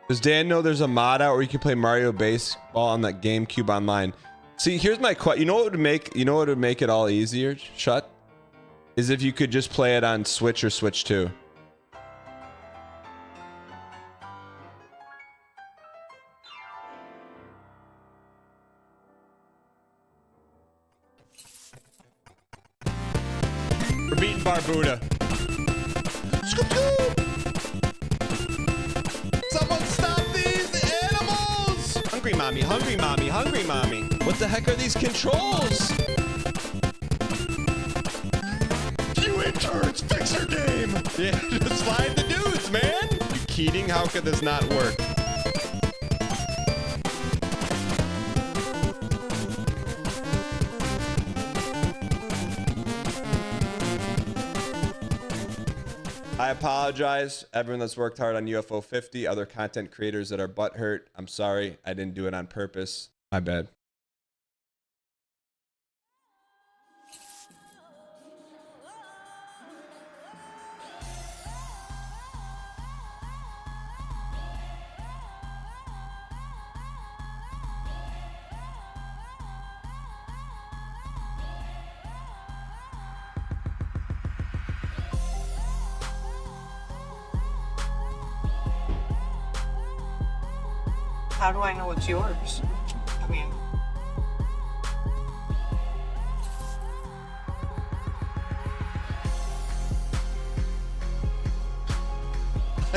Does Dan know there's a mod out where you can play Mario Baseball on that GameCube online? See, here's my question. You know what would make it all easier? Shut. Is if you could just play it on Switch or Switch 2. We're beating Barbuda. Someone stop these animals! Hungry mommy, hungry mommy, hungry mommy. What the heck are these controls? You interns, fix your game! Yeah, just slide the dudes, man! You Keating, how could this not work? I apologize, everyone that's worked hard on UFO 50, other content creators that are butthurt. I'm sorry, I didn't do it on purpose. My bad. How do I know it's yours? I mean...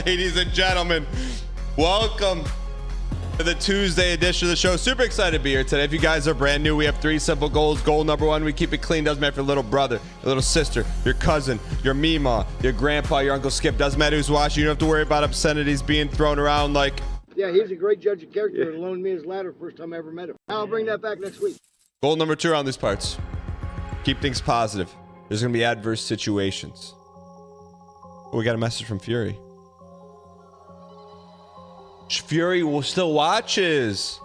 Ladies and gentlemen, welcome to the Tuesday edition of the show. Super excited to be here today. If you guys are brand new, we have 3 simple goals. Goal number 1, we keep it clean. Doesn't matter if your little brother, your little sister, your cousin, your Mima, your grandpa, your Uncle Skip. Doesn't matter who's watching. You don't have to worry about obscenities being thrown around like... Yeah, he's a great judge of character and loaned me his ladder first time I ever met him. I'll bring that back next week. Goal number 2 around these parts. Keep things positive. There's going to be adverse situations. Oh, we got a message from Fury. Fury will still watches.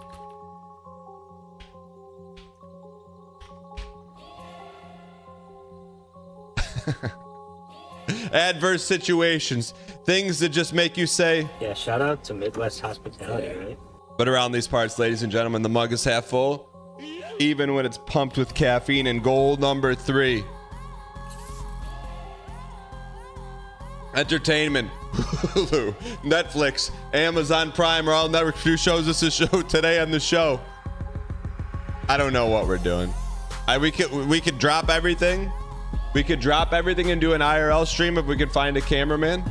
Adverse situations. Things that just make you say... Yeah, shout out to Midwest Hospitality, right? But around these parts, ladies and gentlemen, the mug is half full, even when it's pumped with caffeine. And goal number 3. Entertainment. Hulu, Netflix, Amazon Prime, or all network produce shows us a show today on the show. I don't know what we're doing. We could drop everything. We could drop everything and do an IRL stream if we could find a cameraman.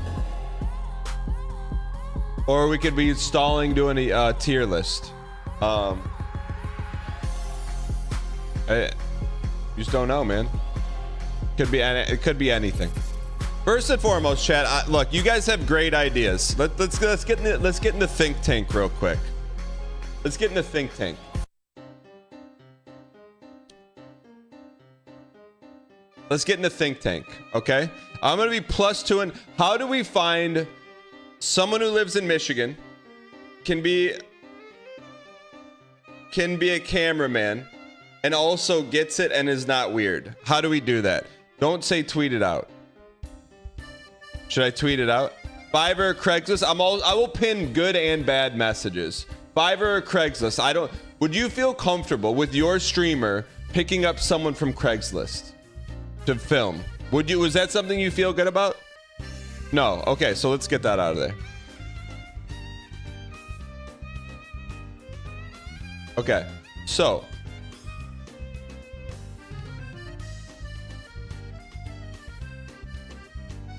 Or we could be stalling doing a tier list. I just don't know, man. It could be anything. First and foremost, chat. Look, you guys have great ideas. Let's get in the think tank real quick. Let's get in the think tank. Let's get in the think tank, okay? I'm gonna be +2. And how do we find someone who lives in Michigan, can be a cameraman, and also gets it and is not weird? How do we do that? Don't say tweet it out. Should I tweet it out? Fiverr or Craigslist? I will pin good and bad messages. Fiverr or Craigslist? Would you feel comfortable with your streamer picking up someone from Craigslist to film? Would you? Was that something you feel good about? No. Okay, so let's get that out of there. Okay, so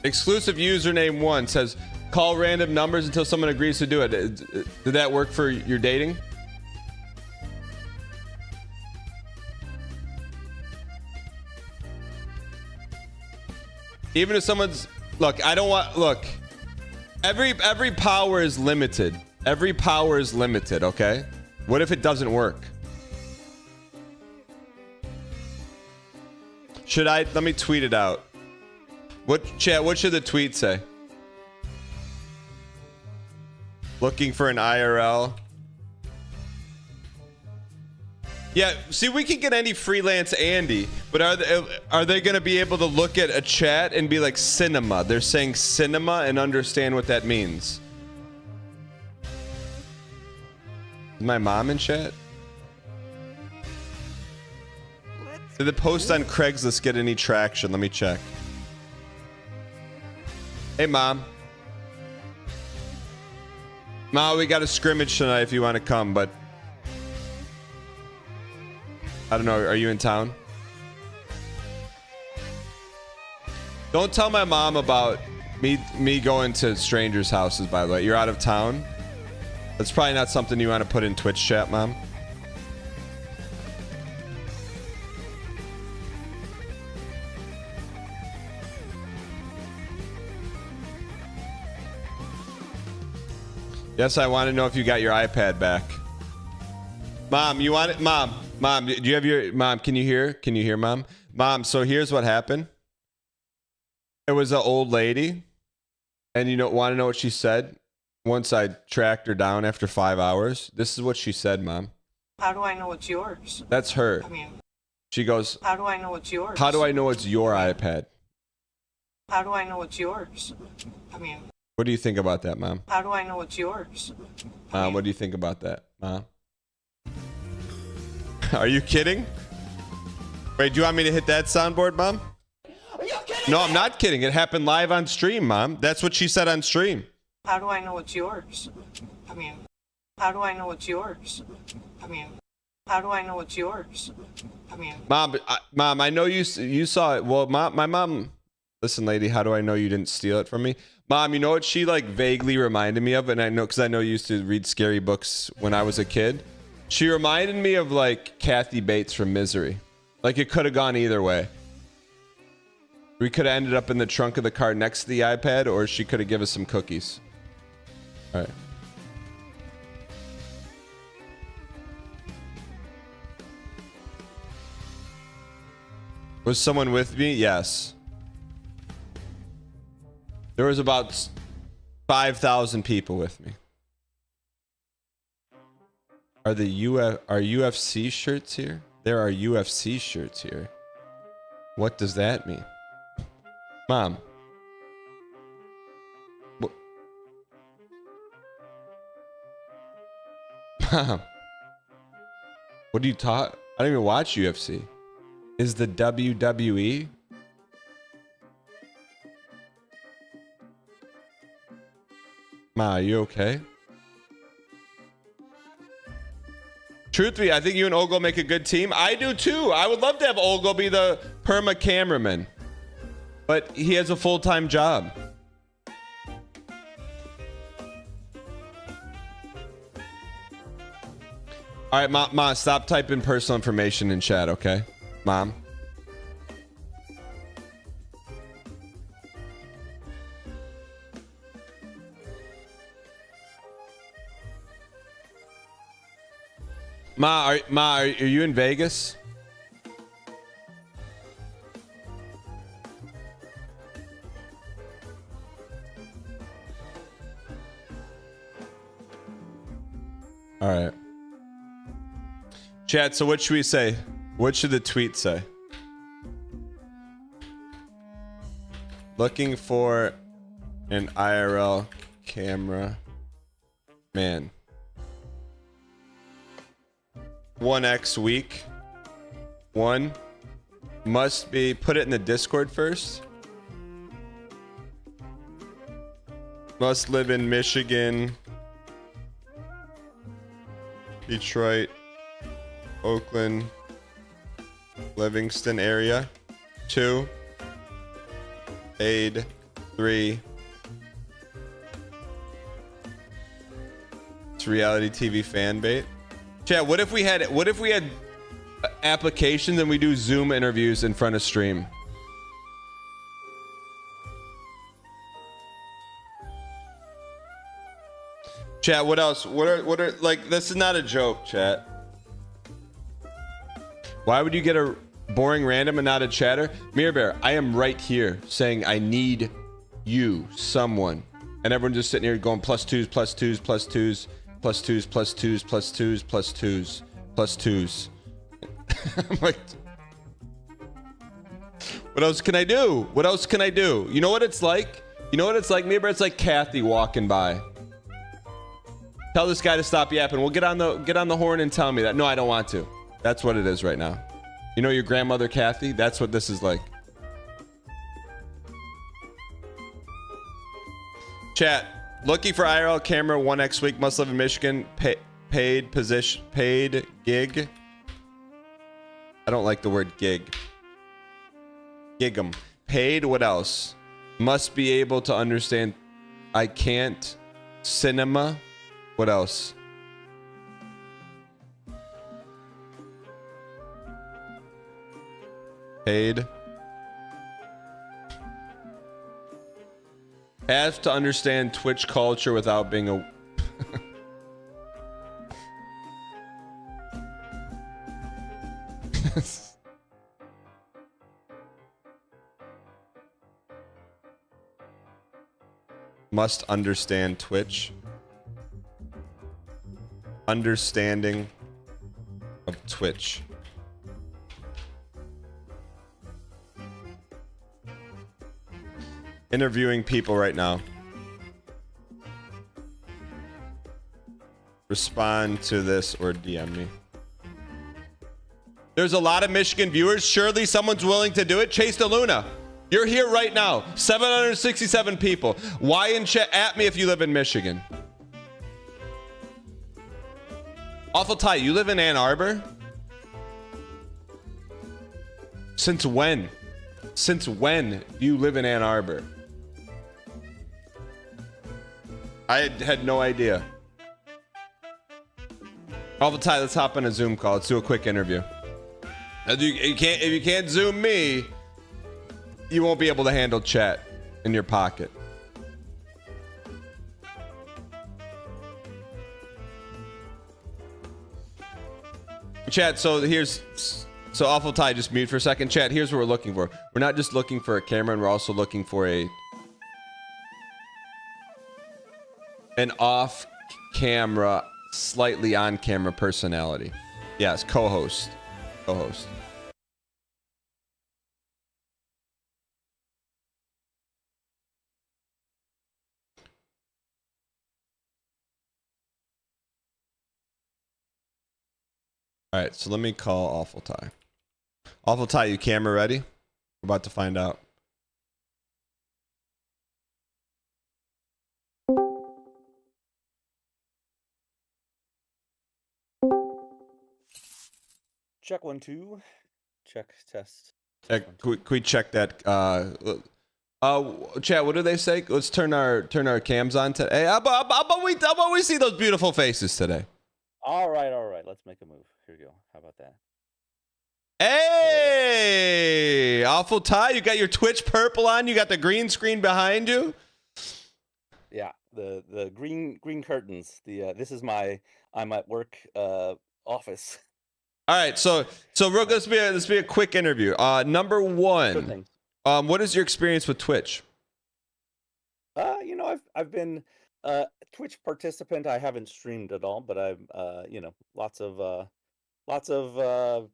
exclusive username 1 says call random numbers until someone agrees to do it. Did that work for your dating? Even if someone's... Look, I don't want... Look. Every power is limited. Every power is limited, okay? What if it doesn't work? Should I... Let me tweet it out. Chat, what should the tweet say? Looking for an IRL. Yeah, see, we can get any freelance Andy, but are they going to be able to look at a chat and be like cinema? They're saying cinema and understand what that means. Is my mom in chat? Did the post on Craigslist get any traction? Let me check. Hey, Mom. Mom, we got a scrimmage tonight if you want to come, but I don't know. Are you in town? Don't tell my mom about me going to strangers' houses, by the way. You're out of town? That's probably not something you want to put in Twitch chat, Mom. Yes, I want to know if you got your iPad back. Mom, you want it? Mom, do you have your... Mom, can you hear? Can you hear, Mom? Mom, so here's what happened. It was an old lady. And you want to know what she said? Once I tracked her down after 5 hours. This is what she said, Mom. How do I know it's yours? That's her. I mean, she goes, how do I know it's yours? how do I know it's your iPad? How do I know it's yours? I mean, What do you think about that, Mom? how do I know it's yours? Mom, what do you think about that, Mom? Are you kidding? Wait, do you want me to hit that soundboard, Mom? Are you kidding? No, I'm not kidding. It happened live on stream, Mom. That's what she said on stream. How do I know it's yours? I mean, how do I know it's yours? I mean, how do I know it's yours? I mean, Mom, I know you saw it. Well, my mom. Listen, lady, how do I know you didn't steal it from me? Mom, you know what she like vaguely reminded me of? And I know because I know you used to read scary books when I was a kid. She reminded me of like Kathy Bates from Misery. Like it could have gone either way. We could have ended up in the trunk of the car next to the iPad, or she could have given us some cookies. All right. Was someone with me? Yes. There was about 5,000 people with me. Are UFC shirts here? There are UFC shirts here. What does that mean? Mom. What? Mom. What do you talk? I don't even watch UFC. Is the WWE? Ma, are you okay? Truth be, I think you and Ogle make a good team. I do too. I would love to have Ogle be the perma cameraman, but he has a full-time job. All right, Ma, stop typing personal information in chat, okay? Mom. Ma, are you in Vegas? All right. Chat, so what should we say? What should the tweet say? Looking for an IRL camera man. 1x week. 1 must be, put it in the Discord first. Must live in Michigan, Detroit, Oakland, Livingston area. 2 paid. 3 it's reality TV fan bait. Chat, what if we had applications and we do Zoom interviews in front of stream? Chat, what else? What are like, this is not a joke, chat. Why would you get a boring random and not a chatter? Mirror Bear, I am right here saying I need you, someone. And everyone just sitting here going +2s, +2s, +2s. +2s, +2s, +2s, +2s, +2s. I'm like, what else can I do? What else can I do? You know what it's like? You know what it's like, Mirror Bear? It's like Kathy walking by. Tell this guy to stop yapping. We'll get on the horn and tell me that. No, I don't want to. That's what it is right now. You know your grandmother Kathy? That's what this is like. Chat. Looking for IRL camera 1X week. Must live in Michigan. Paid gig. I don't like the word gig. Gig'em. Paid. What else? Must be able to understand. I can't. Cinema. What else? Paid. Have to understand Twitch culture without being a... Must understand Twitch. Understanding of Twitch. Interviewing people right now. Respond to this or DM me. There's a lot of Michigan viewers. Surely someone's willing to do it. Chase DeLuna, you're here right now. 767 people. Why in chat? At me if you live in Michigan. Awful Ty, you live in Ann Arbor? Since when? Since when do you live in Ann Arbor? I had no idea. Awful Ty, let's hop on a Zoom call. Let's do a quick interview. If you can't Zoom me, you won't be able to handle chat in your pocket. Chat, so Awful Ty, just mute for a second. Chat, here's what we're looking for. We're not just looking for a camera, and we're also looking for an off-camera, slightly on-camera personality. Yes, co-host. Co-host. All right, so let me call Awful Ty. Awful Ty, you camera ready? We're about to find out. Check 1 2. Check test. Can we check that? Chat, what do they say? Let's turn our cams on today. Hey, how about we see those beautiful faces today? All right. Let's make a move. Here we go. How about that? Hey, Awful Ty, you got your Twitch purple on. You got the green screen behind you. Yeah, the green curtains. This is I'm at work office. All right, so real, let's be a quick interview. Number one, what is your experience with Twitch? I've been Twitch participant. I haven't streamed at all, but I've lots of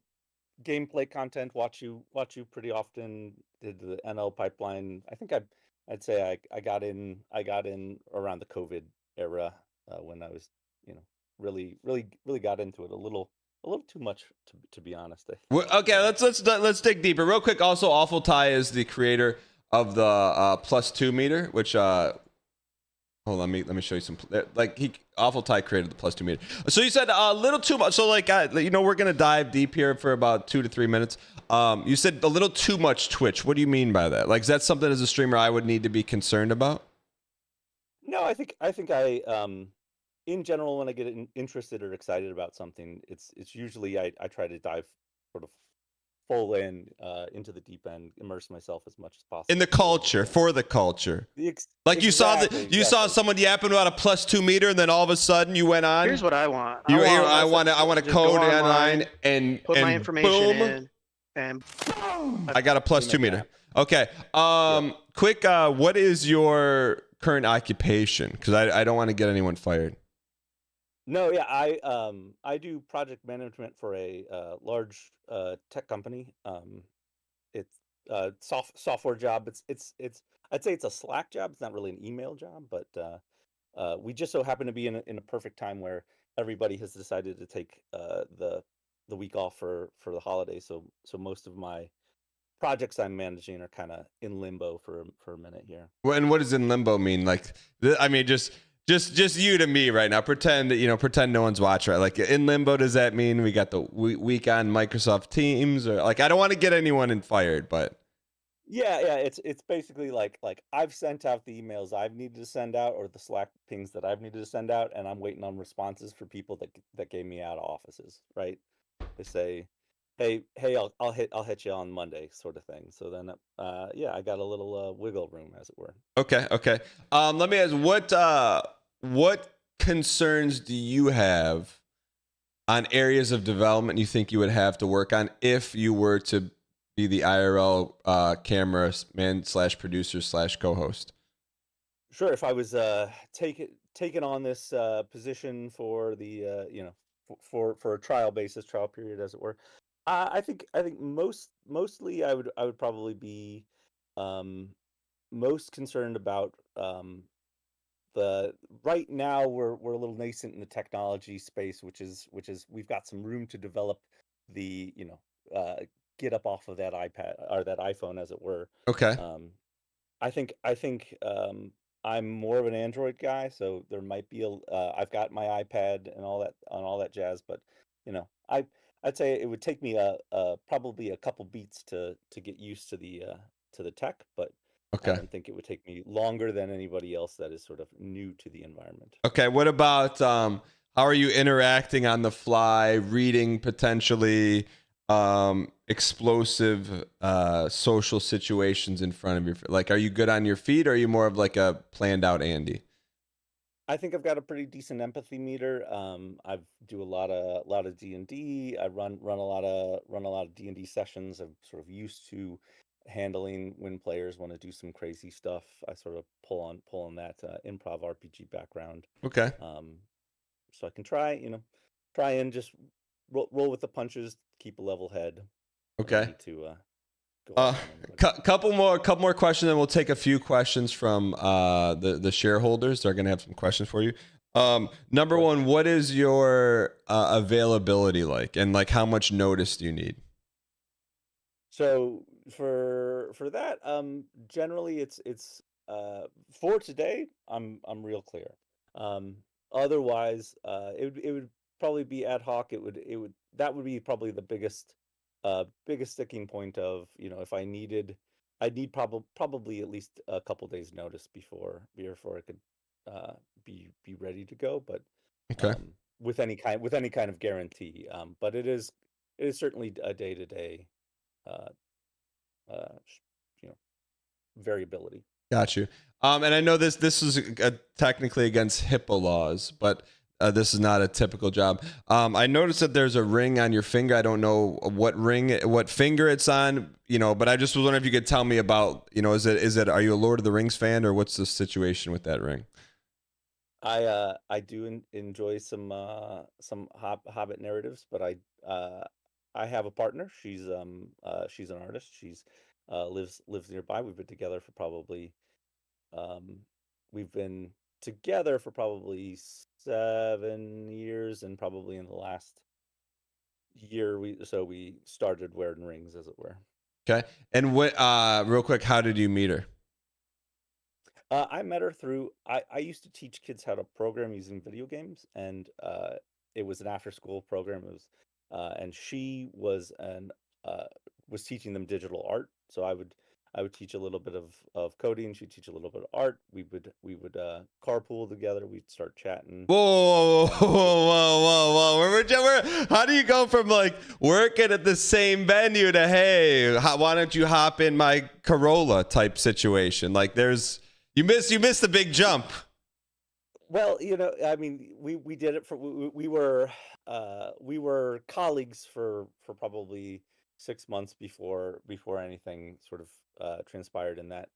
gameplay content. Watch you pretty often. Did the NL pipeline. I think I'd say I got in around the COVID era when I was really got into it a little too much to be honest. Okay, let's dig deeper real quick. Also, Awful Ty is the creator of the +2 meter, which hold on, let me show you some. Awful Ty created the +2 meter. So you said a little too much. So we're gonna dive deep here for about 2 to 3 minutes. You said a little too much Twitch. What do you mean by that? Like, is that something as a streamer I would need to be concerned about? No, I think I in general, when I get interested or excited about something, it's usually I try to dive sort of full into the deep end, immerse myself as much as possible in the culture, for the culture. Like you saw someone yapping about a +2 meter, and then all of a sudden you went on. Here's what I want. I want to code online and put my information boom, in, and I got a +2 meter. Okay. Quick. What is your current occupation? Because I don't want to get anyone fired. No, yeah, I do project management for a large tech company. It's a software job. It's I'd say it's a Slack job. It's not really an email job, but we just so happen to be in a perfect time where everybody has decided to take the week off for the holidays. So most of my projects I'm managing are kind of in limbo for a minute here. And what does in limbo mean? Like, I mean, just you to me right now. Pretend pretend no one's watching. Right? Like in limbo, does that mean we got the week on Microsoft Teams, or like I don't want to get anyone fired, but Yeah, it's basically like I've sent out the emails I've needed to send out, or the Slack pings that I've needed to send out, and I'm waiting on responses for people that gave me out of offices, right? They say, hey, I'll hit you on Monday, sort of thing. So then, yeah, I got a little wiggle room, as it were. okay. Let me ask, what concerns do you have on areas of development you think you would have to work on if you were to be the IRL cameraman / producer / co-host? Sure. If I was taking on this position for the for a trial period, as it were, I think mostly I would probably be um, most concerned about the right now we're a little nascent in the technology space, which is we've got some room to develop the get up off of that iPad or that iPhone, as it were. Okay. I think I'm more of an Android guy, so there might be I've got my iPad and all that jazz, but you know, I'd say it would take me probably a couple beats to get used to the tech, but I Okay. don't think it would take me longer than anybody else that is sort of new to the environment. Okay. What about how are you interacting on the fly, reading potentially explosive social situations in front of you? Like, are you good on your feet, or are you more of like a planned out Andy? I think I've got a pretty decent empathy meter. I do a lot of D&D. I run a lot of D&D sessions. I'm sort of used to handling when players want to do some crazy stuff. I sort of pull on that improv RPG background. Okay. Um, so I can try and just roll with the punches, keep a level head. I don't Okay. need to go off on anybody. Couple more questions, and we'll take a few questions from the shareholders. They're going to have some questions for you. Number one, what is your availability like, and like how much notice do you need? So for that, generally for today, I'm real clear. Um, Otherwise, it would probably be ad hoc. It would that would be probably the biggest sticking point of, if I'd need probably at least a couple days notice before I could be ready to go. But Okay. with any kind of guarantee. But it is certainly a day to day uh, you know, variability. Got you. And I know this is technically against HIPAA laws, but this is not a typical job. I noticed that there's a ring on your finger. I don't know what finger it's on, but I just was wondering if you could tell me about, is it, are you a Lord of the Rings fan, or what's the situation with that ring? I do enjoy some Hobbit narratives, but I have a partner. She's an artist. She's lives nearby. Um we've been together for probably 7 years, and probably in the last year we started wearing rings, as it were. Okay. And what, real quick, how did you meet her? I met her through. I used to teach kids how to program using video games, and it was an after-school program. And she was teaching them digital art. So I would teach a little bit of coding. She'd teach a little bit of art. We would carpool together. We'd start chatting. Whoa. How do you go from like working at the same venue to, hey, why don't you hop in my Corolla type situation? Like you missed the big jump. Well, I mean, we did it we were colleagues for probably 6 months before anything sort of transpired in that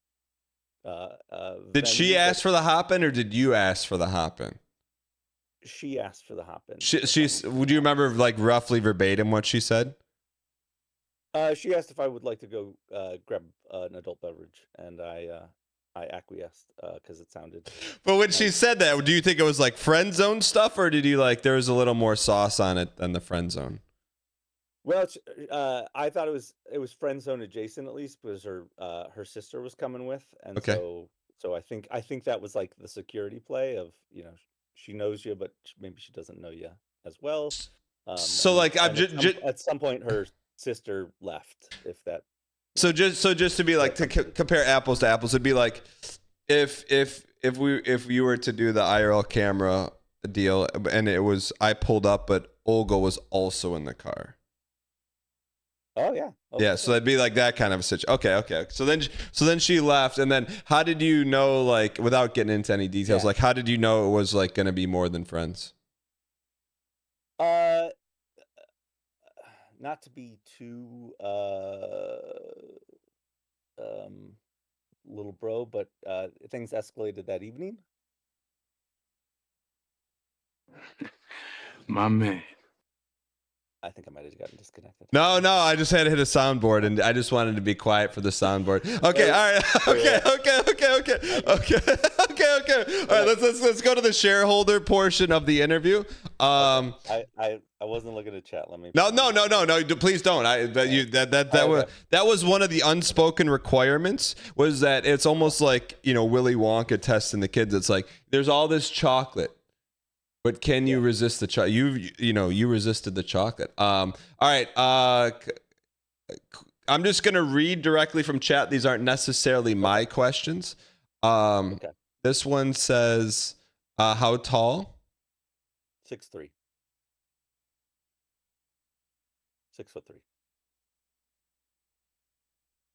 Did she venue. ask But for the hop-in, or did you ask for the hop-in? she asked for the hop-in. Would you remember like roughly verbatim what she said? She asked if I would like to go grab an adult beverage, and I acquiesced because it sounded. But when she said that, do you think it was like friend zone stuff, or did you like there was a little more sauce on it than the friend zone? Well, I thought it was friend zone adjacent, at least, because her sister was coming with, and Okay. so I think that was like the security play of, you know, she knows you, but maybe she doesn't know you as well. So And, like I'm and just at some point her sister left. If that. so just to be like to compare apples to apples, it'd be like if you were to do the IRL camera deal and it was I pulled up, but Olga was also in the car. Oh yeah. Yeah, so that'd be like that kind of a situation. Okay. So then she left, and then how did you know, like, without getting into any details, like how did you know it was like going to be more than friends? Not to be too little bro, but things escalated that evening. My man. I think I might have gotten disconnected. No, I just had to hit a soundboard, and I just wanted to be quiet for the soundboard. Okay, all right, okay. All right, let's go to the shareholder portion of the interview. I wasn't looking at chat. Let me. No, please don't. That was one of the unspoken requirements, was that it's almost like, you know, Willy Wonka testing the kids. It's like there's all this chocolate, but can you resist the chocolate? You resisted the chocolate. All right. I'm just gonna read directly from chat. These aren't necessarily my questions. Okay. This one says, how tall? 6'3".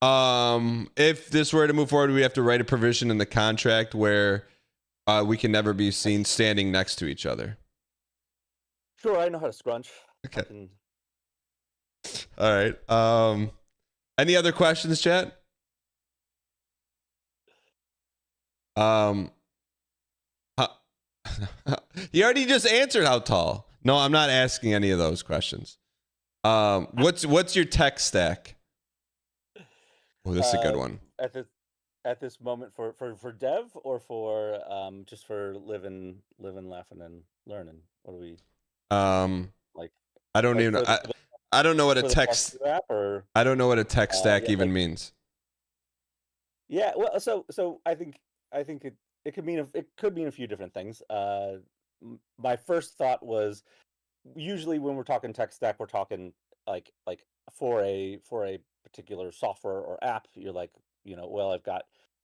6'3". If this were to move forward, we have to write a provision in the contract where we can never be seen standing next to each other. Sure, I know how to scrunch. Okay. All right. Any other questions, chat? You already just answered how tall. No, I'm not asking any of those questions. What's your tech stack? Oh, this is a good one. At this moment for dev or for just for living, laughing, and learning. What do we like? I don't even. I don't know what a tech. I don't know what a tech stack even means. Yeah, well, so I think it could mean a few different things. My first thought was, usually when we're talking tech stack, we're talking like for a particular software or app. You're like, you know, well,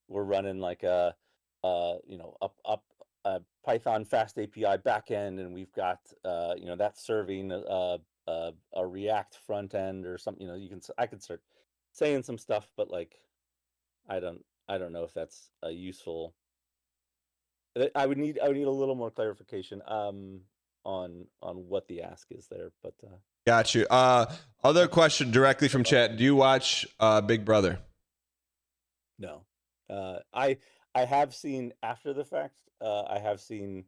we're running like a Python fast API backend, and we've got that's serving a React front end or something. You know, I could start saying some stuff, but like I don't know if that's a useful. I would need a little more clarification on what the ask is there, but got you. Other question directly from chat: do you watch Big Brother? No. I have seen after the fact. I have seen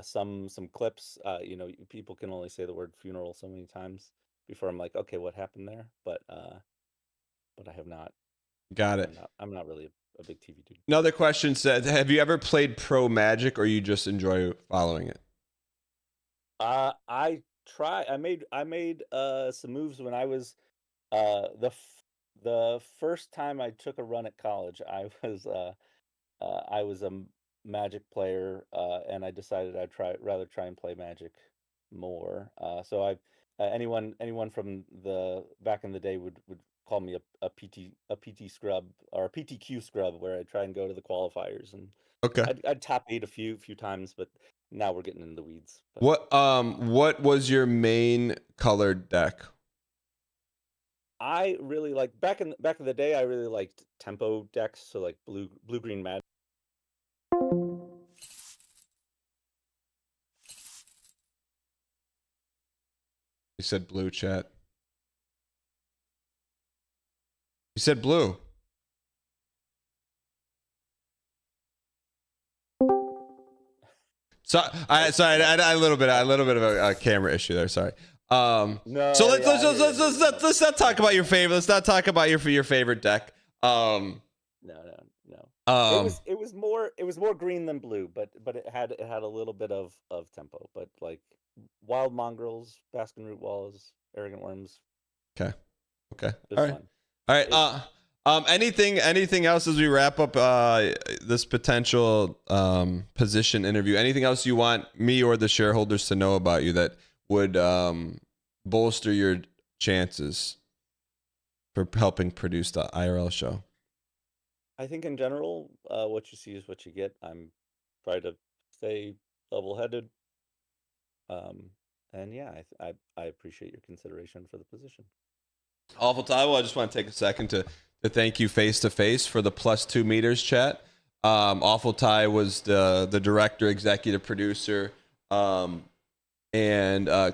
some clips. People can only say the word funeral so many times before I'm like, okay, what happened there? But I have not. Got it. I'm not really a big TV dude. Another question said, have you ever played pro Magic, or you just enjoy following it? I made some moves when I was the first time I took a run at college. I was a Magic player, and I decided I'd rather try and play Magic more. So anyone from the back in the day would call me a PT scrub, or a PTQ scrub, where I try and go to the qualifiers, and okay, I'd top 8 a few times, but now we're getting into the weeds. But. What was your main colored deck? I really like back in the day. I really liked tempo decks, so like blue green Magic. You said blue, chat. You said blue. So I had a little bit of a camera issue there. Sorry. No. So let's not talk about your favorite. Let's not talk about your favorite deck. No. It was more green than blue, but it had a little bit of tempo. But like Wild Mongrels, Baskin Root Walls, Arrogant Worms, Okay. Okay. it was All right. fun. All right. Anything else as we wrap up this potential position interview? Anything else you want me or the shareholders to know about you that would bolster your chances for helping produce the IRL show? I think in general, what you see is what you get. I'm trying to stay level-headed, and yeah, I appreciate your consideration for the position. Awful Ty. Well, I just want to take a second to thank you face to face for the +2 meters chat. Awful Ty was the director, executive producer, and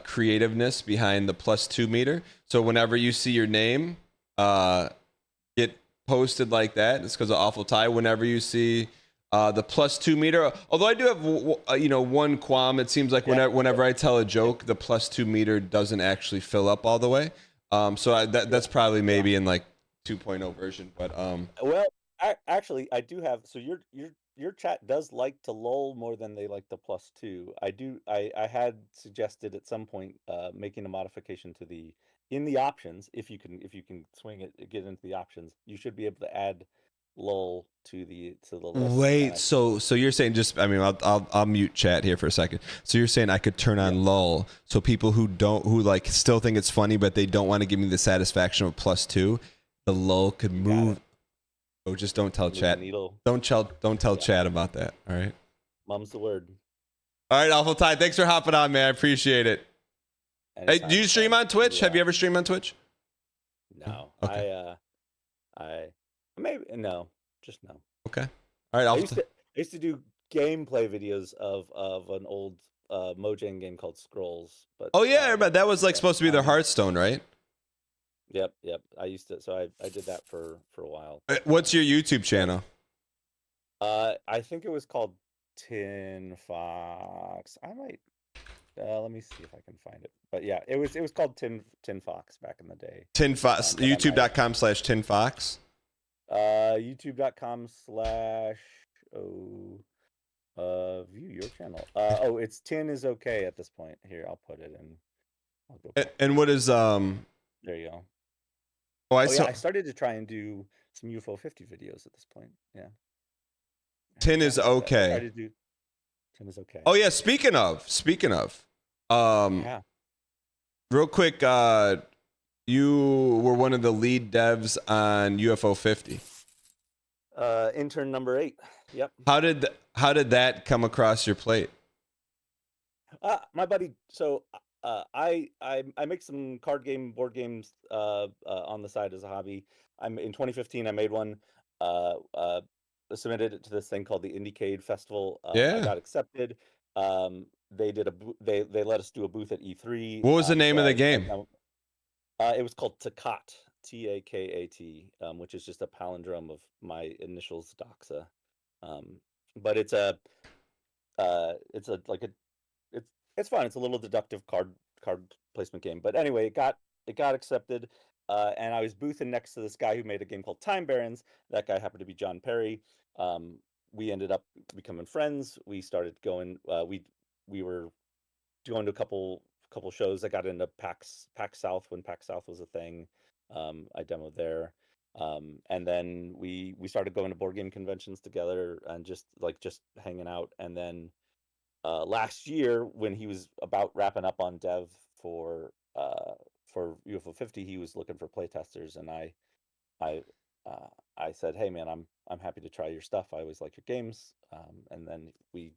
creativeness behind the +2 meter. So whenever you see your name get posted like that, it's because of Awful Ty. Whenever you see the +2 meter, although I do have one qualm, it seems like whenever I tell a joke, the +2 meter doesn't actually fill up all the way. So that's probably maybe in like 2.0 version, but well, actually, I do have. So your chat does like to lull more than they like the +2. I had suggested at some point making a modification to in the options. If you can swing it, get into the options, you should be able to add lull to the list. Wait, so you're saying I'll mute chat here for a second. So you're saying I could turn on lull, so people who like still think it's funny but they don't want to give me the satisfaction of +2, the lull could move. Oh, just don't tell chat. Don't tell chat about that. All right. Mum's the word. All right, Awful Ty. Thanks for hopping on, man. I appreciate it. Anytime. Hey, do you stream on Twitch? Have you ever streamed on Twitch? No. Okay. I maybe no. Just no. Okay. All right. I used to do gameplay videos of an old Mojang game called Scrolls. But oh yeah, I remember that was like supposed to be their Hearthstone, right? Yep. I used to. So I did that for a while. What's your YouTube channel? I think it was called Tin Fox. I might. Let me see if I can find it. But yeah, it was called Tin Fox back in the day. Tin Fox. YouTube.com/Tin Fox. YouTube.com/ view your channel. It's Tin is okay at this point. Here, I'll put it in. I'll go and what is There you go. I started to try and do some UFO 50 videos at this point. Yeah. Tin is okay. I tried to do Tin is okay. Oh yeah, speaking of. Yeah. Real quick, you were one of the lead devs on UFO 50. Intern number 8. Yep. How did that come across your plate? My buddy. So I make some board games on the side as a hobby. In 2015 I made one. Submitted it to this thing called the Indiecade Festival. I got accepted. They let us do a booth at E3. What was the name of the game? It was called Takat, Takat, which is just a palindrome of my initials, Doxa. But it's fun. It's a little deductive card placement game. But anyway, it got accepted. And I was boothing next to this guy who made a game called Time Barons. That guy happened to be John Perry. We ended up becoming friends. We started going. We were going to a couple shows. I got into PAX South when PAX South was a thing. I demoed there, and then we started going to board game conventions together and just hanging out. And then last year, when he was about wrapping up on dev for UFO 50, he was looking for playtesters, and I said, "Hey man, I'm happy to try your stuff. I always like your games." And then we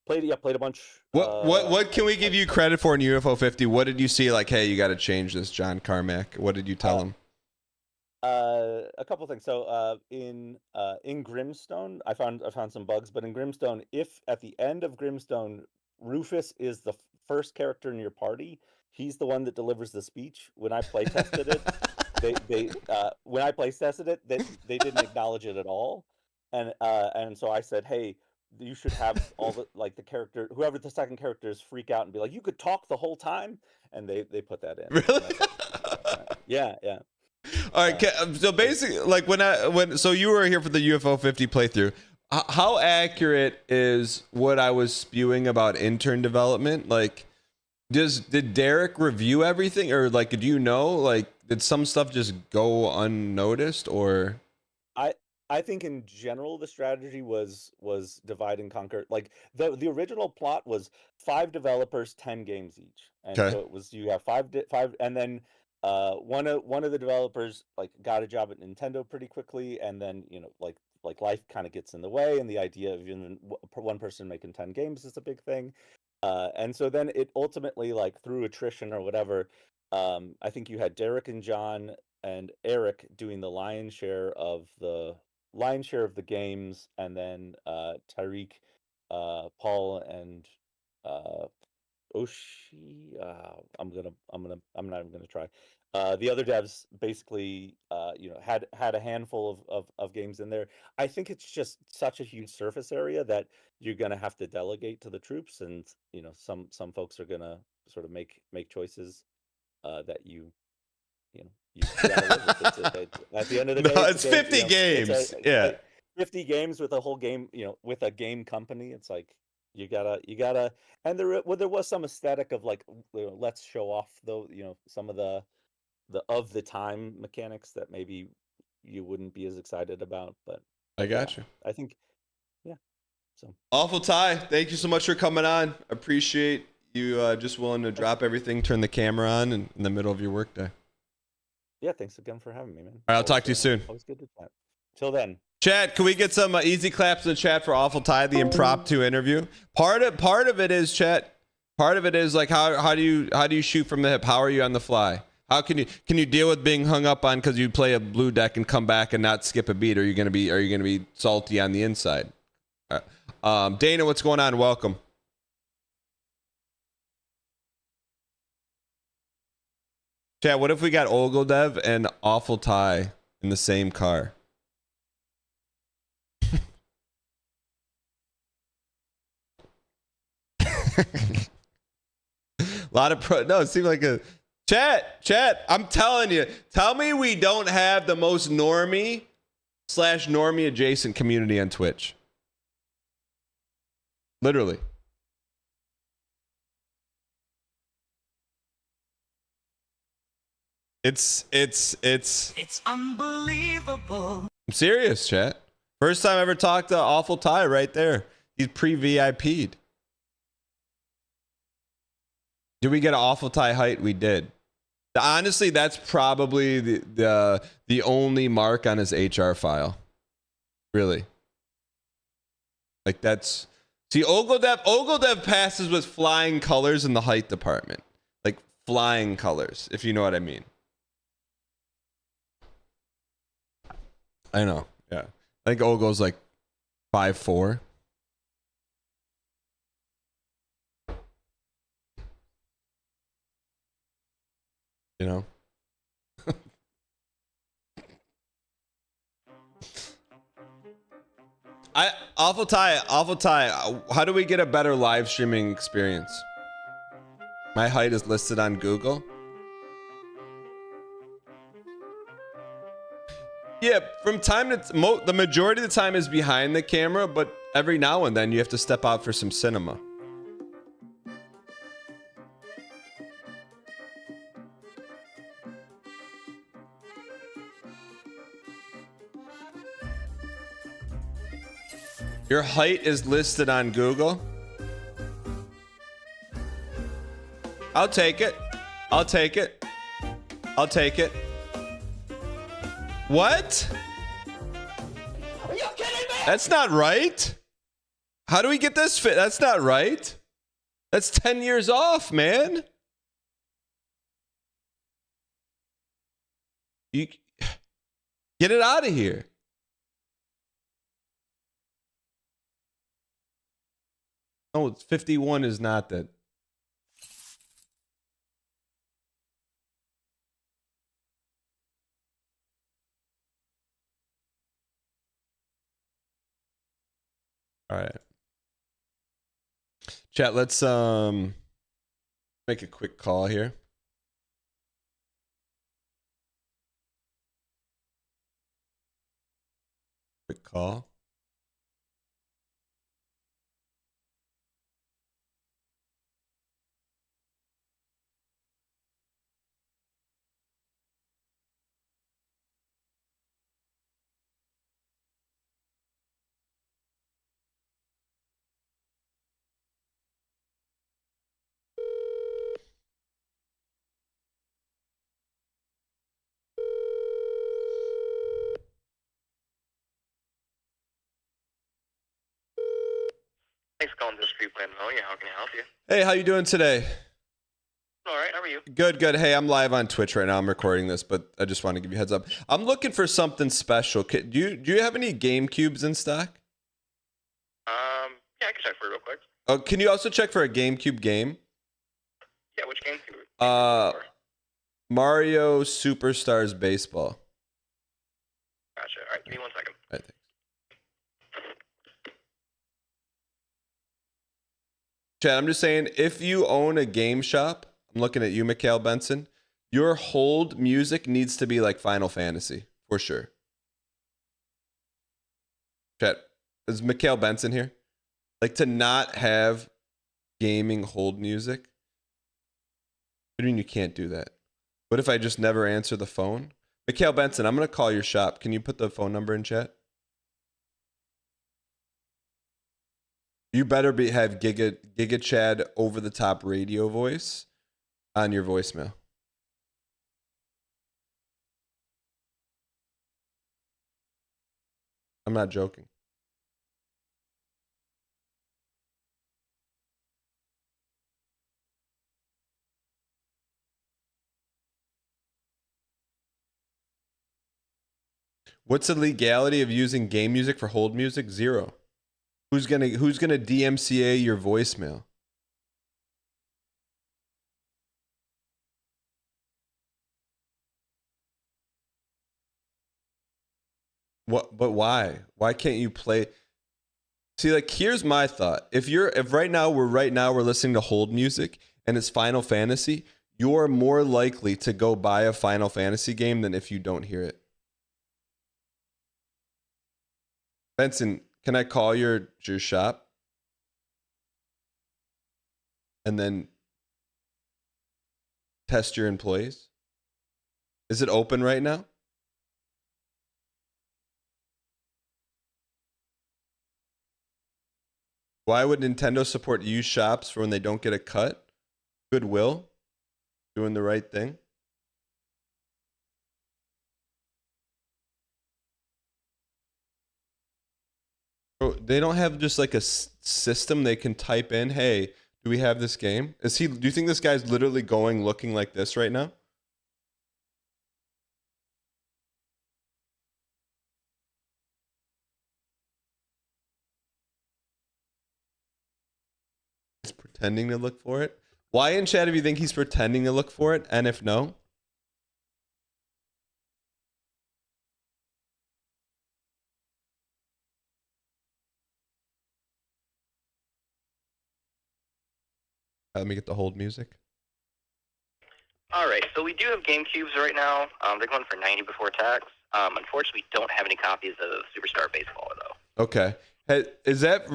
played a bunch. What can we give you credit for in UFO 50? What did you see? Like, hey, you got to change this, John Carmack. What did you tell him? A couple things. So in Grimstone, I found some bugs, but in Grimstone, if at the end of Grimstone, Rufus is the first character in your party, he's the one that delivers the speech. When I play tested it, when I play tested it, they didn't acknowledge it at all, and so I said, hey, you should have all the character, whoever the second character is, freak out and be like, you could talk the whole time, and they put that in. Really? Yeah. All right. So basically, like so you were here for the UFO 50 playthrough. How accurate is what I was spewing about intern development? Like, did Derek review everything, or like, do you know, like, did some stuff just go unnoticed, or? I think in general the strategy was divide and conquer. Like the original plot was 5 developers, 10 games each, and Okay. so it was you have five, and then one of the developers like got a job at Nintendo pretty quickly, and then like life kind of gets in the way, and the idea of even one person making 10 games is a big thing, and so then it ultimately, like through attrition or whatever, I think you had Derek and John and Eric doing the lion's share of the games, and then Tyreek, Paul, and uh, Oshi. I'm not even gonna try. The other devs basically, had a handful of games in there. I think it's just such a huge surface area that you're gonna have to delegate to the troops, and some folks are gonna sort of make choices that you gotta live with. At the end of the No, day, it's a it's game. 50 games. Yeah. 50 games with a whole game, with a game company. It's like you gotta, and there was some aesthetic of like, let's show off though, some of the time mechanics that maybe you wouldn't be as excited about, but I yeah, got you. I think, yeah. So Awful Ty, thank you so much for coming on. Appreciate you just willing to drop everything, turn the camera on in the middle of your workday. yeah, thanks again for having me, man. All right, I'll talk to you soon. Always good to chat. Till then. Chat, can we get some easy claps in the chat for Awful Ty, the impromptu interview? Part of it is, chat. Part of it is like how do you shoot from the hip? How are you on the fly? How can you deal with being hung up on because you play a blue deck and come back and not skip a beat? Are you gonna be salty on the inside? Dana, what's going on? Welcome. Chat, what if we got Ogledev and Awful Ty in the same car? A lot of no, it seemed like a chat. I'm telling you, tell me we don't have the most normie / normie adjacent community on Twitch. Literally. It's unbelievable. I'm serious, chat. First time I ever talked to Awful Ty right there. He's pre-VIP'd. Did we get an Awful Ty height? We did. Honestly, that's probably the only mark on his HR file. Really. Like that's... See, Ogledev passes with flying colors in the height department. Like flying colors, if you know what I mean. I know, yeah. I think Ogle's like 5'4". You know? Awful Ty, how do we get a better live streaming experience? My height is listed on Google. Yeah, from time to the majority of the time is behind the camera, but every now and then you have to step out for some cinema. Your height is listed on Google. I'll take it. I'll take it. I'll take it. What? Are you kidding me? That's not right. How do we get this fit? That's not right. That's 10 years off, man. You get it out of here. Oh, it's 51 is not that. All right. Chat, let's make a quick call here. Quick call. Thanks for calling the Street Plan Pneumonia. How can I help you? Hey, how you doing today? All right, how are you? Good, good. Hey, I'm live on Twitch right now. I'm recording this, but I just want to give you a heads up. I'm looking for something special. Do you have any Game Cubes in stock? Yeah, I can check for it real quick. Oh, can you also check for a GameCube game? Yeah, which game? Mario Superstars Baseball. Gotcha. All right, give me 1 second. I think. Chad, I'm just saying, if you own a game shop, I'm looking at you, Mikhail Benson, your hold music needs to be like Final Fantasy, for sure. Chad, is Mikhail Benson here? Like, to not have gaming hold music? What do you mean you can't do that? What if I just never answer the phone? Mikhail Benson, I'm going to call your shop. Can you put the phone number in chat? You better have Giga Chad over the top radio voice on your voicemail. I'm not joking. What's the legality of using game music for hold music? Zero. Who's gonna DMCA your voicemail? What? But why? Why can't you play? See, like, here's my thought. If right now we're listening to hold music and it's Final Fantasy, you're more likely to go buy a Final Fantasy game than if you don't hear it. Benson, can I call your shop? And then test your employees? Is it open right now? Why would Nintendo support used shops for when they don't get a cut? Goodwill? Doing the right thing? Bro, they don't have just like a system they can type in, hey, do we have this game? Do you think this guy's literally looking like this right now? He's pretending to look for it. Why in chat if you think he's pretending to look for it? And if no? Let me get the hold music. All right, so we do have GameCubes right now. They're going for 90 before tax. Unfortunately, we don't have any copies of Superstar Baseball, though. Okay. Hey, is that,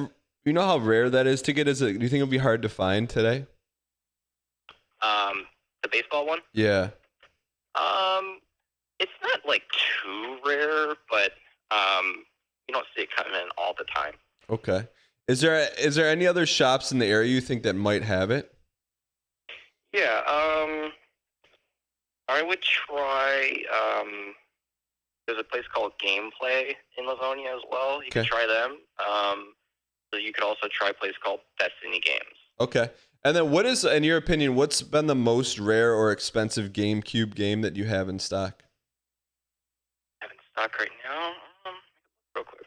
you know how rare that is to get? Do you think it'll be hard to find today? The baseball one? Yeah. It's not like too rare, but you don't see it coming in all the time. Okay. Is there any other shops in the area you think that might have it? Yeah, I would try, there's a place called Gameplay in Livonia as well. You can try them. So you could also try a place called Destiny Games. Okay. And then what is, in your opinion, what's been the most rare or expensive GameCube game that you have in stock? I have in stock right now. Real quick.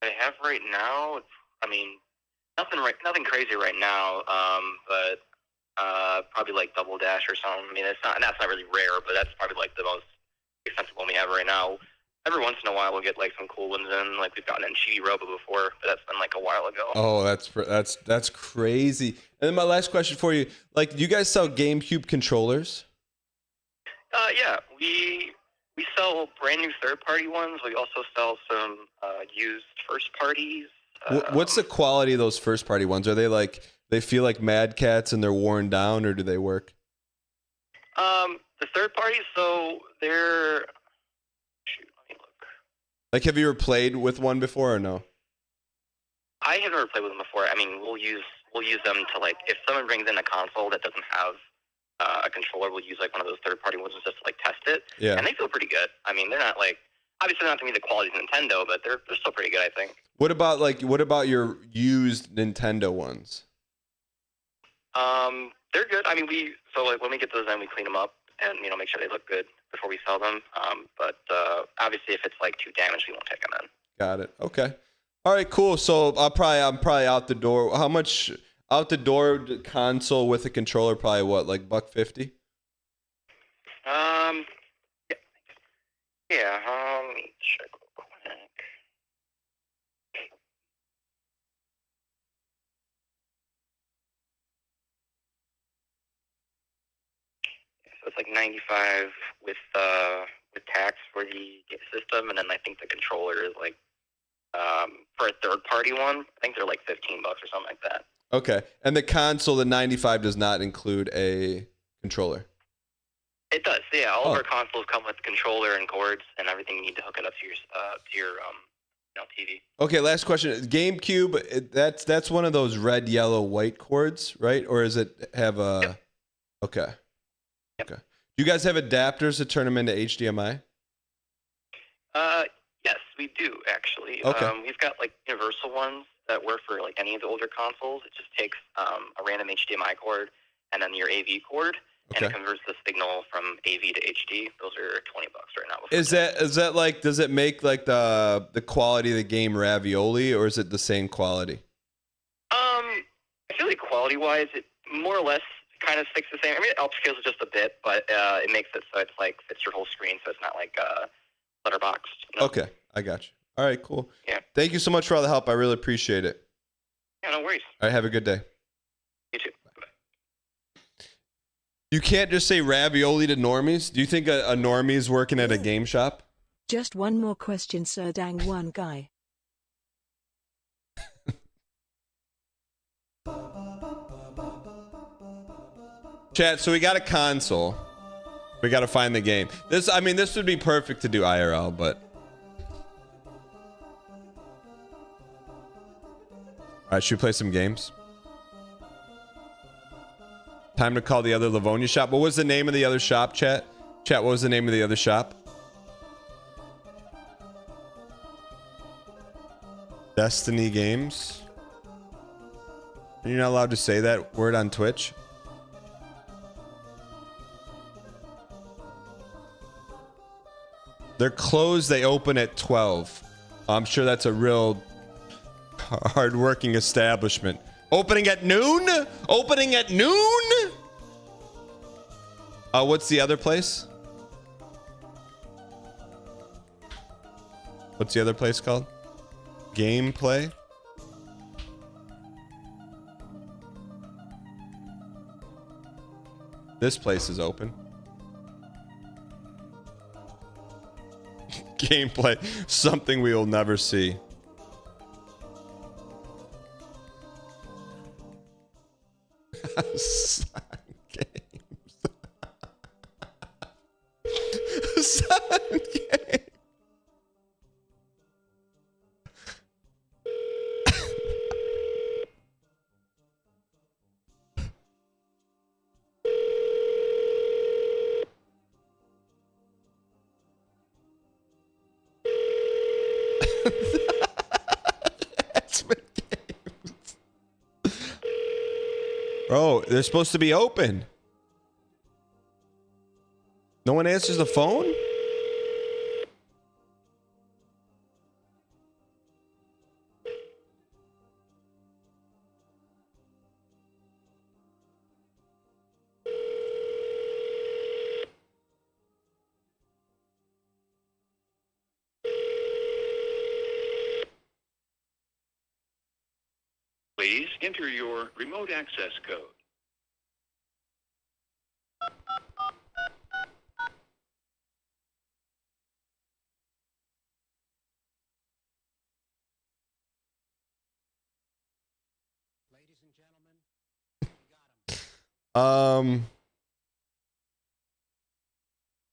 I have right now, I mean, nothing crazy right now, but probably like Double Dash or something. I mean, that's not really rare, but that's probably like the most expensive one we have right now. Every once in a while, we'll get like some cool ones in. Like we've gotten in Chibi Robo before, but that's been like a while ago. Oh, that's crazy. And then my last question for you: like, do you guys sell GameCube controllers? Yeah, we sell brand new third-party ones. We also sell some used first parties. What's the quality of those first party ones? Are they like, they feel like Mad Cats and they're worn down, or do they work? The third parties, so they're... Shoot, let me look. Like, have you ever played with one before or no? I have never played with them before. I mean, we'll use them to, like, if someone brings in a console that doesn't have a controller, we'll use like one of those third-party ones just to like test it. Yeah. And they feel pretty good. I mean, they're not like, obviously not to meet the quality of Nintendo, but they're still pretty good, I think. What about your used Nintendo ones? They're good. I mean, when we get those in, we clean them up and make sure they look good before we sell them. But obviously, if it's like too damaged, we won't take them in. Got it. Okay. All right. Cool. So I'm probably out the door. How much out the door console with a controller? Probably what, like $150? Yeah. Let me check real quick. So it's like $95 with tax for the system, and then I think the controller is like for a third party one, I think they're like $15 or something like that. Okay. And the console, the 95 does not include a controller. It does. Yeah, all of our consoles come with controller and cords and everything you need to hook it up to your TV. Okay, last question. GameCube, that's one of those red, yellow, white cords, right? Or does it have a... Yep. Okay. Yep. Okay. Do you guys have adapters to turn them into HDMI? Yes, we do, actually. Okay. We've got like universal ones that work for like any of the older consoles. It just takes a random HDMI cord and then your AV cord, and it converts the signal from AV to HD. Those are $20 right now. Is that like, does it make like the quality of the game ravioli, or is it the same quality? I feel like quality-wise, it more or less kind of sticks the same. I mean, it upscales it just a bit, but it makes it so it's like fits your whole screen, so it's not like letterboxed. Okay, I got you. All right, cool. Yeah. Thank you so much for all the help. I really appreciate it. Yeah, no worries. All right, have a good day. You too. Bye. You can't just say ravioli to normies. Do you think a normie is working at a game shop? Just one more question, sir. Dang one guy. Chat, so we got a console. We got to find the game. This would be perfect to do IRL, but... All right, should we play some games? Time to call the other Livonia shop. What was the name of the other shop, chat? Chat, what was the name of the other shop? Destiny Games. You're not allowed to say that word on Twitch. They're closed. They open at 12. I'm sure that's a real hard-working establishment. Opening at noon? Opening at noon? What's the other place? What's the other place called? Gameplay? This place is open. Gameplay. Something we will never see. Sun games. Sun games. Bro, they're supposed to be open. No one answers the phone? please enter your remote access code.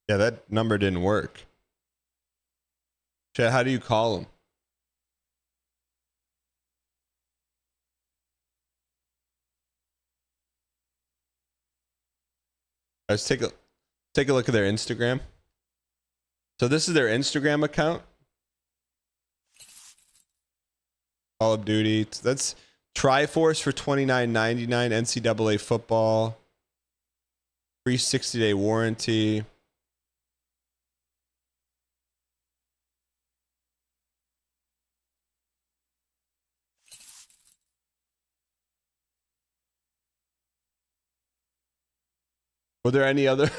Yeah, that number didn't work. Chat, how do you call him? Guys, take a look at their Instagram. So this is their Instagram account. Call of Duty. That's Triforce for $29.99. NCAA football. Free 60-day warranty. Were there any other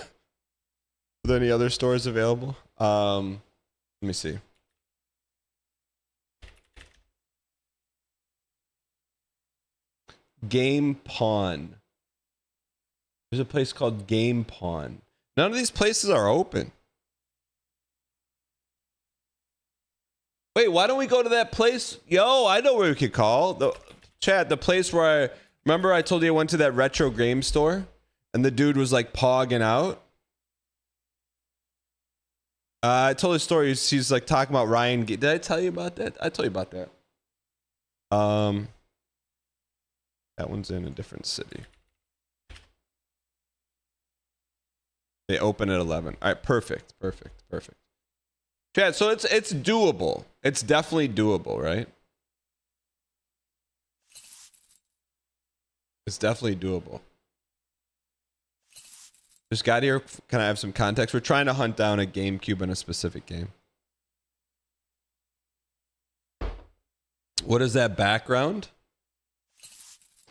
stores available? Let me see. Game Pawn. There's a place called Game Pawn. None of these places are open. Wait, why don't we go to that place? Yo, I know where we could call. The place where remember I told you I went to that retro game store? And the dude was like pogging out. I told his story. He's like talking about Ryan. Did I tell you about that? I told you about that. That one's in a different city. They open at 11. All right, perfect. Chad, so it's doable. It's definitely doable, right? It's definitely doable. Just got here. Can I have some context? We're trying to hunt down a GameCube in a specific game. What is that background?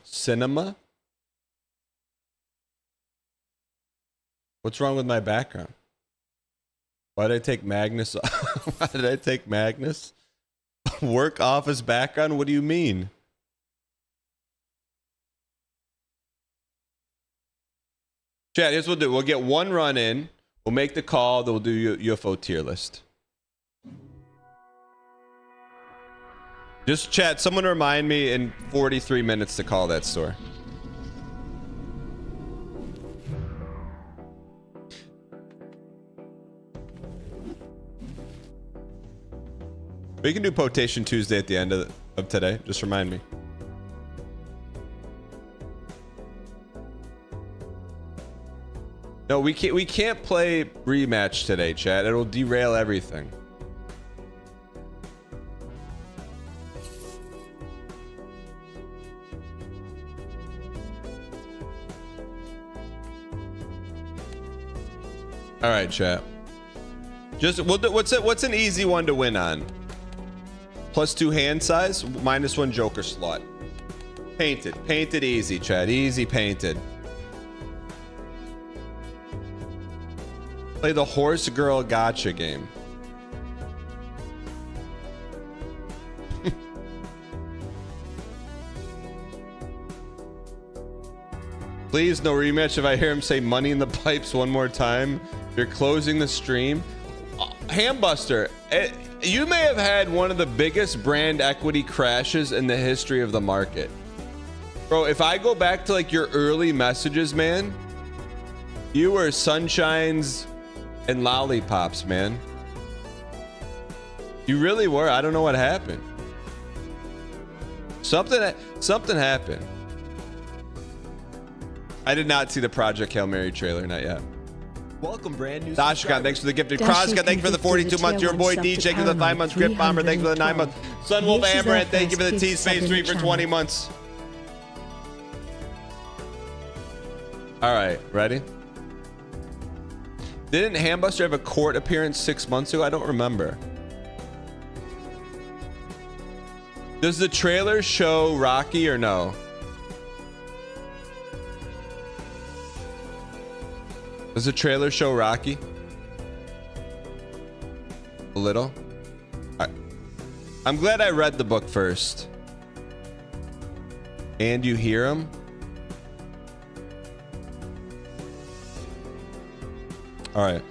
Cinema? What's wrong with my background? Why did I take Magnus? Why did I take Magnus? Work office background? What do you mean? Chat, here's what we'll do. We'll get one run in. We'll make the call. Then we'll do UFO tier list. Just chat. Someone remind me in 43 minutes to call that store. We can do Potation Tuesday at the end of today. Just remind me. No, we can't play rematch today, chat. It'll derail everything. All right, chat. Just what's an easy one to win on? +2 hand size, -1 Joker slot. Painted easy, chat. Easy painted. Play the horse girl gotcha game. Please, no rematch. If I hear him say money in the pipes one more time, you're closing the stream. Hambuster, you may have had one of the biggest brand equity crashes in the history of the market. Bro, if I go back to like your early messages, man, you were sunshines and lollipops, man. You really were. I don't know what happened. Something happened. I did not see the Project Hail Mary trailer, not yet. Welcome, brand new. Dashkan, thanks for the gifted. Krosska, thank you for the 42 months. Your boy DJ for the 5 months. Grip Bomber, thanks for the 9 months. Sunwolf Amaranth, thank you for the T-Space 3 for 20 months. All right, ready? Didn't Hambuster have a court appearance 6 months ago? I don't remember. Does the trailer show Rocky or no? Does the trailer show Rocky? A little? I'm glad I read the book first. And you hear him? All right.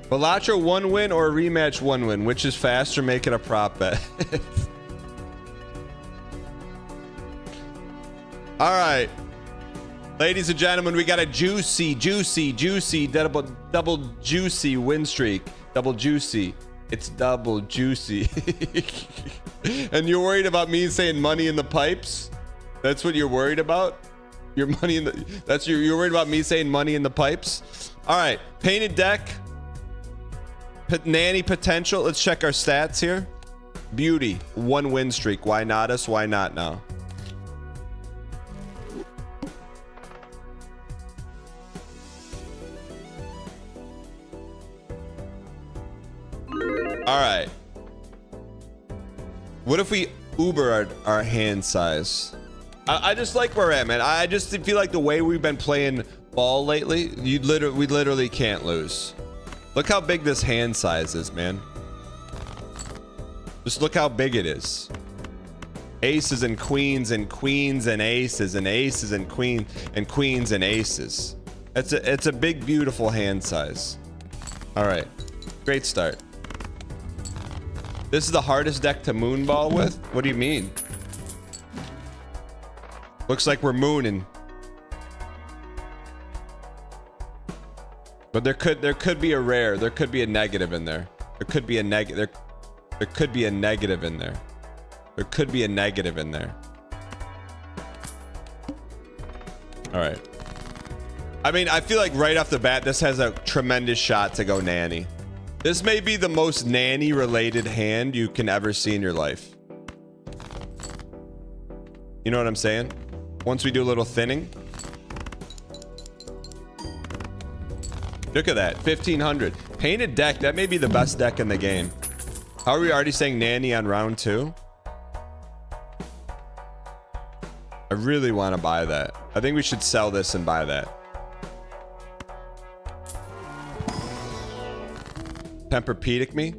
Balatro 1 win or a rematch 1 win? Which is faster? Make it a prop bet. All right. Ladies and gentlemen, we got a juicy double juicy win streak. Double juicy. It's double juicy. And you're worried about me saying money in the pipes? That's what you're worried about? Your money in the you're worried about me saying money in the pipes? All right, painted deck. Nanny potential. Let's check our stats here. Beauty, 1 win streak. Why not us? Why not now? All right. What if we Uber our hand size? I just like where we're at, man. I just feel like the way we've been playing ball lately, we literally can't lose. Look how big this hand size is, man. Just look how big it is. Aces and queens and queens and aces and aces and queens and aces. It's a big, beautiful hand size. All right, great start. This is the hardest deck to moonball with? What do you mean? Looks like we're mooning. But there could be a rare. There could be a negative in there. There could be a negative. There could be a negative in there. There could be a negative in there. All right. I mean, I feel like right off the bat, this has a tremendous shot to go nanny. This may be the most nanny related hand you can ever see in your life. You know what I'm saying? Once we do a little thinning. Look at that, 1500. Painted deck, that may be the best deck in the game. How are we already saying nanny on round 2? I really want to buy that. I think we should sell this and buy that. Tempur-Pedic me.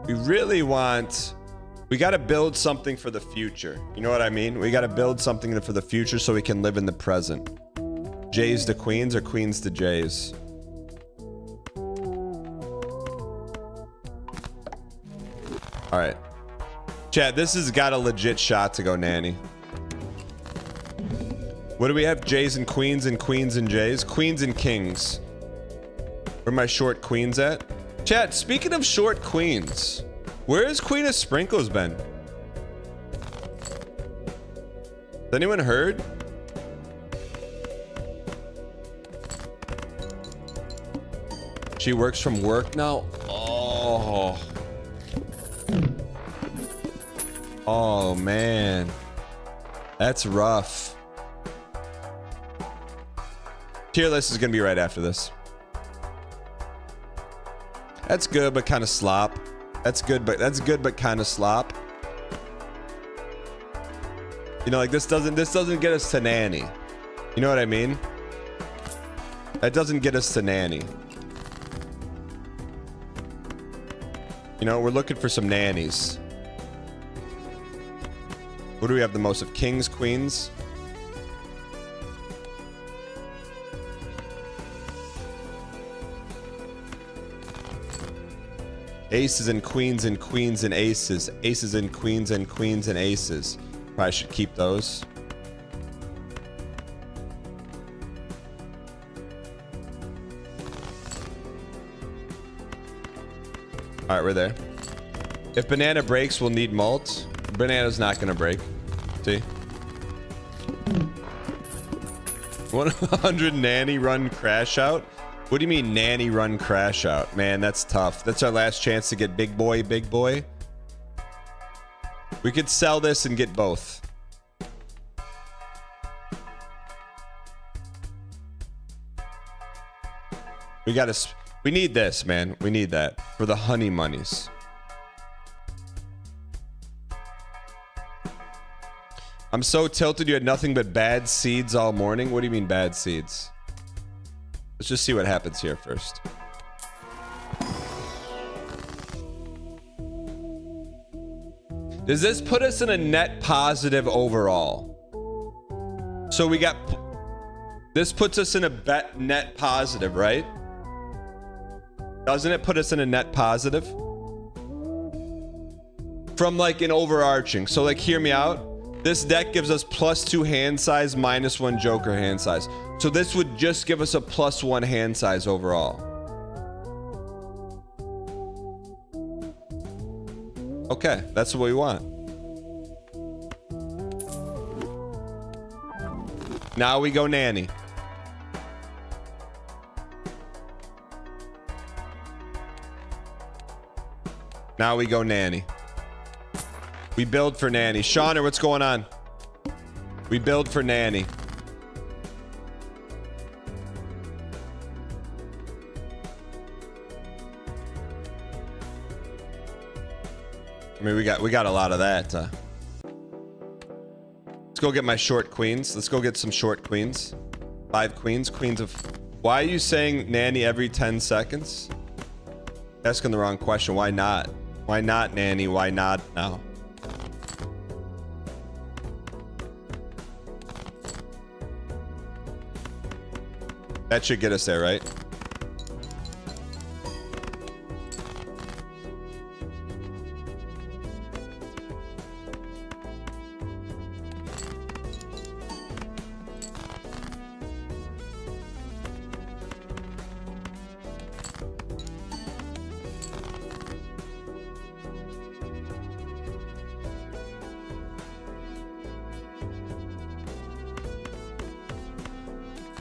We really want... We got to build something for the future. You know what I mean? We got to build something for the future so we can live in the present. Jays to queens or queens to jays? All right. Chat, this has got a legit shot to go nanny. What do we have? Jays and queens and queens and jays? Queens and kings. Where are my short queens at? Chat, speaking of short queens, where has Queen of Sprinkles been? Has anyone heard? She works from work now? Oh. Oh, man. That's rough. Tier list is gonna be right after this. That's good, but kind of slop. That's good, but kind of slop. You know, like this doesn't get us to nanny. You know what I mean? That doesn't get us to nanny. You know, we're looking for some nannies. What do we have the most of? Kings, queens? Aces and queens and queens and aces. Aces and queens and queens and aces. Probably should keep those. All right, we're there. If banana breaks, we'll need malt. Banana's not gonna break. See? 100 nanny run crash out. What do you mean nanny run crash out? Man, that's tough. That's our last chance to get big boy, big boy. We could sell this and get both. We need this, man. We need that for the honey monies. I'm so tilted you had nothing but bad seeds all morning. What do you mean bad seeds? Let's just see what happens here first. Does this put us in a net positive overall? So we got, this puts us in a net positive, right? Doesn't it put us in a net positive? From like an overarching. So like, hear me out. This deck gives us +2 hand size, -1 Joker hand size. So this would just give us a +1 hand size overall. Okay, that's what we want. Now we go nanny. Now we go nanny. We build for nanny. Shauner, what's going on? We build for nanny. I mean, we got a lot of that. Let's go get my short queens. Let's go get some short queens. 5 queens. Queens of... Why are you saying nanny every 10 seconds? Asking the wrong question. Why not? Why not nanny? Why not now? That should get us there, right?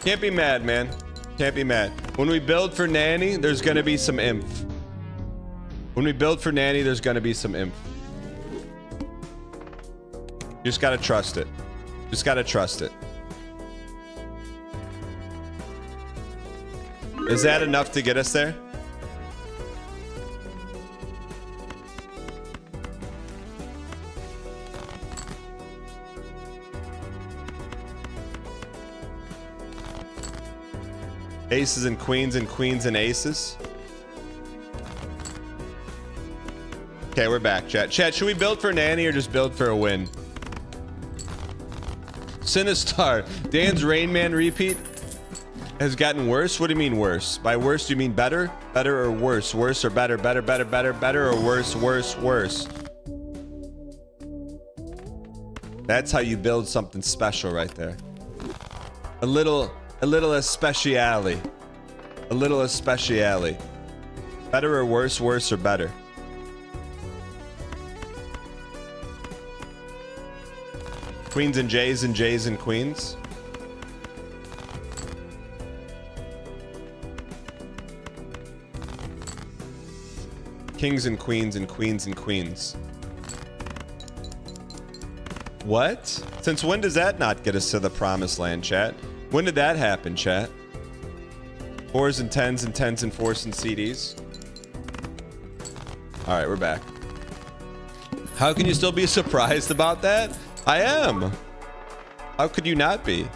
Can't be mad, man. Can't be mad. When we build for nanny, there's gonna be some imp. When we build for nanny, there's gonna be some imp. You just gotta trust it. Just gotta trust it. Is that enough to get us there? Aces and queens and aces. Okay, we're back, chat. Chat, should we build for nanny or just build for a win? Sinistar, Dan's Rain Man repeat has gotten worse. What do you mean worse? By worse, do you mean better? Better or worse? Worse or better? Better, better, better, better, or worse, worse, worse? That's how you build something special right there. A little especially. A little especially. Better or worse, worse or better? Queens and J's and J's and queens. Kings and queens and queens and queens. What? Since when does that not get us to the promised land, chat? When did that happen, chat? 4s and 10s and 10s and 4s and CDs. All right, we're back. How can you still be surprised about that? I am. How could you not be?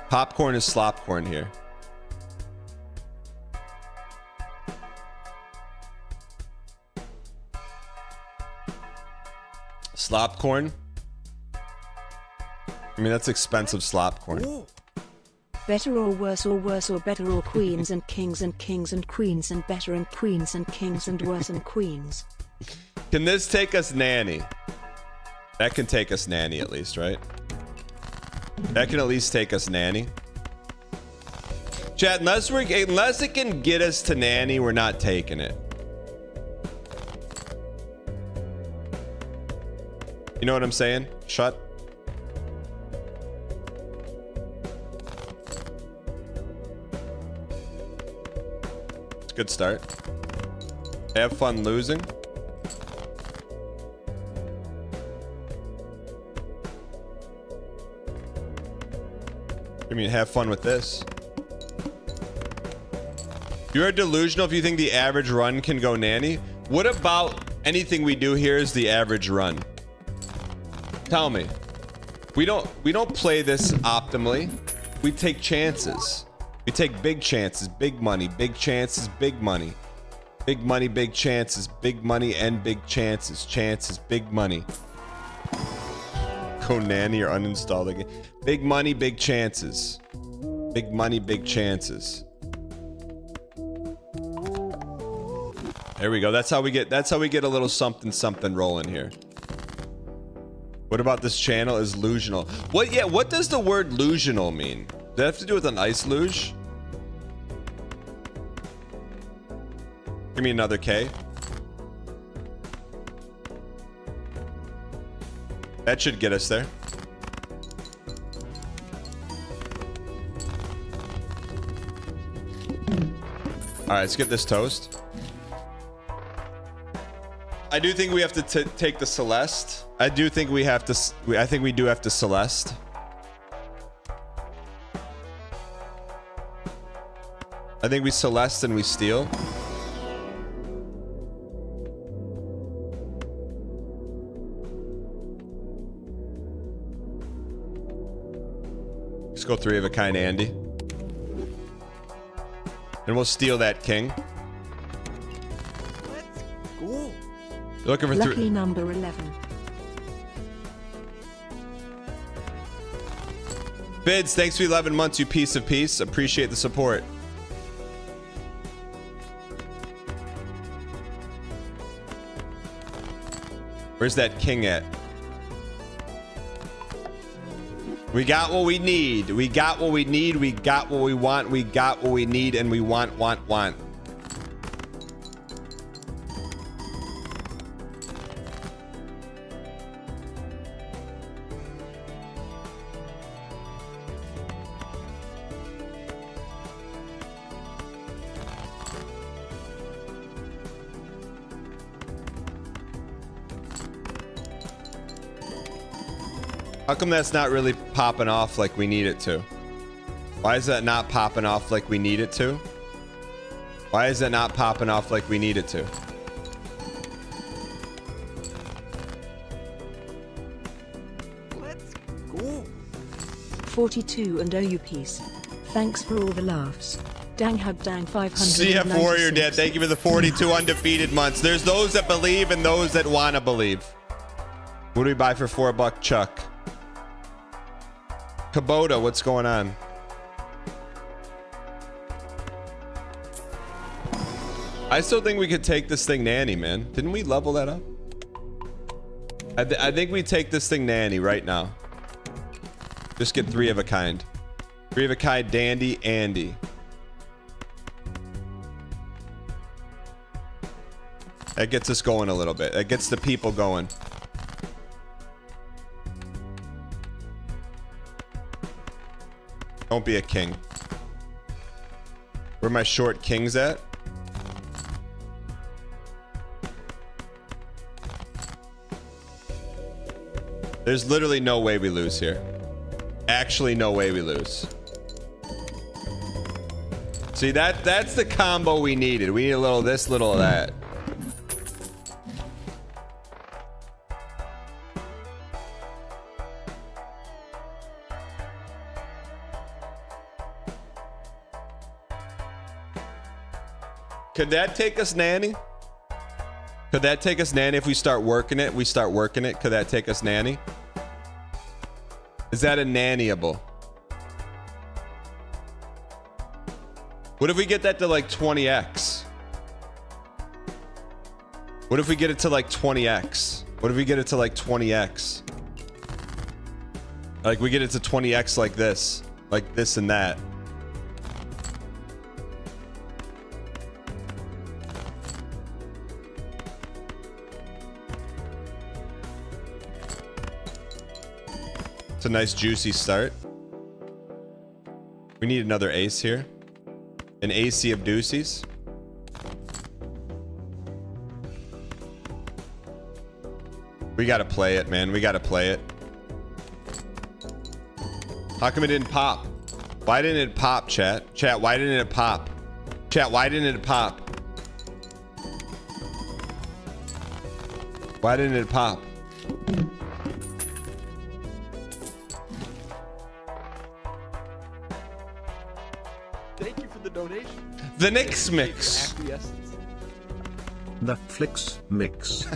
Popcorn is slopcorn here. Slopcorn? I mean, that's expensive slopcorn. Better or worse or better or queens and kings and kings and queens and better and queens and kings and worse and queens. Can this take us nanny? That can take us nanny at least, right? That can at least take us nanny. Chat, unless it can get us to nanny, we're not taking it. You know what I'm saying? Shut. It's a good start. Have fun losing. I mean, have fun with this. You're delusional if you think the average run can go nanny. What about anything we do here is the average run? Tell me. We don't play this optimally. We take chances. We take big chances, big money, big chances, big money. Big money, big chances. Big money and big chances. Chances, big money. Go nanny or uninstall the game. Big money, big chances. Big money, big chances. There we go. That's how we get a little something something rolling here. What about this channel is lusional? What does the word lusional mean? Does that have to do with an ice luge? Give me another K. That should get us there. All right, let's get this toast. I do think we have to take the Celeste. I do think we have to. I think we do have to Celeste. I think we Celeste and we steal. Let's go 3 of a kind, Andy. And we'll steal that king. Let's go. Looking for Lucky number 11. Bids, thanks for 11 months, you piece of peace. Appreciate the support. Where's that king at? We got what we need. We got what we need. We got what we want. We got what we need, and we want. How come that's not really popping off like we need it to? Why is that not popping off like we need it to? Why is that not popping off like we need it to? Let's go. 42 and OU piece. Thanks for all the laughs. Dang hug dang 596. CF Warrior Dad, thank you for the 42 undefeated months. There's those that believe and those that want to believe. What do we buy for $4 Chuck? Kubota, what's going on? I still think we could take this thing nanny, man. Didn't we level that up? I think we take this thing nanny right now. Just get 3 of a kind. 3 of a kind, Dandy, Andy. That gets us going a little bit. That gets the people going. Don't be a king. Where my short kings at? There's literally no way we lose here. Actually, no way we lose. See, that's the combo we needed. We need a little of this, little of that. Could that take us nanny? Could that take us nanny if we start working it? We start working it. Could that take us nanny? Is that a nannyable? What if we get that to like 20x? What if we get it to like 20x? What if we get it to like 20x? Like we get it to 20x like this and that. It's a nice juicy start. We need another ace here. An AC of deuces. We gotta play it, man. We gotta play it. How come it didn't pop? Why didn't it pop, chat? Chat, why didn't it pop? Chat, why didn't it pop? Why didn't it pop? Thank you for the donation. The Knicks mix. Acquiescence. The Flicks Mix.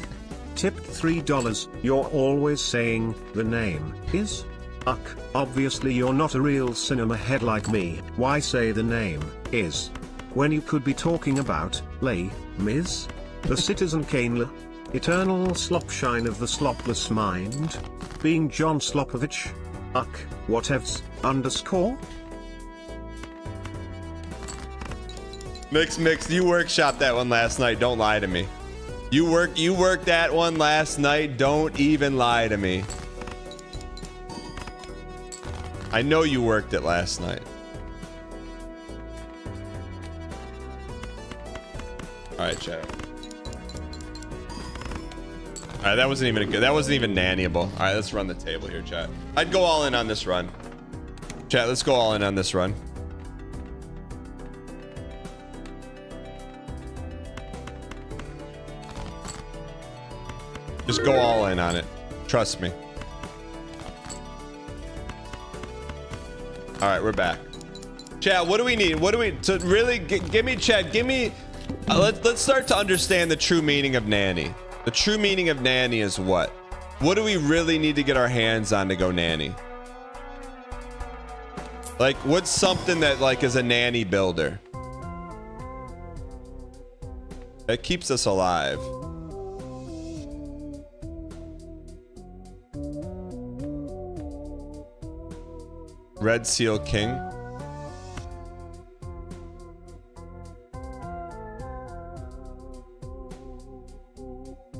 Tipped $3. You're always saying the name is Uck. Obviously you're not a real cinema head like me. Why say the name is when you could be talking about Les Mis, the Citizen Kane, eternal slopshine of the slopless mind, being John Slopovich, Uck, whatevs, underscore? Mix, you workshopped that one last night. Don't lie to me. You worked that one last night. Don't even lie to me. I know you worked it last night. All right, chat. All right, that wasn't even good. That wasn't even nannyable. All right, let's run the table here, chat. I'd go all in on this run. Chat, let's go all in on this run. Just go all in on it. Trust me. All right, we're back. Chat, what do we need? What do we to really give me, chat? Give me. Let's start to understand the true meaning of nanny. The true meaning of nanny is what? What do we really need to get our hands on to go nanny? Like, what's something that like is a nanny builder that keeps us alive? Red Seal King.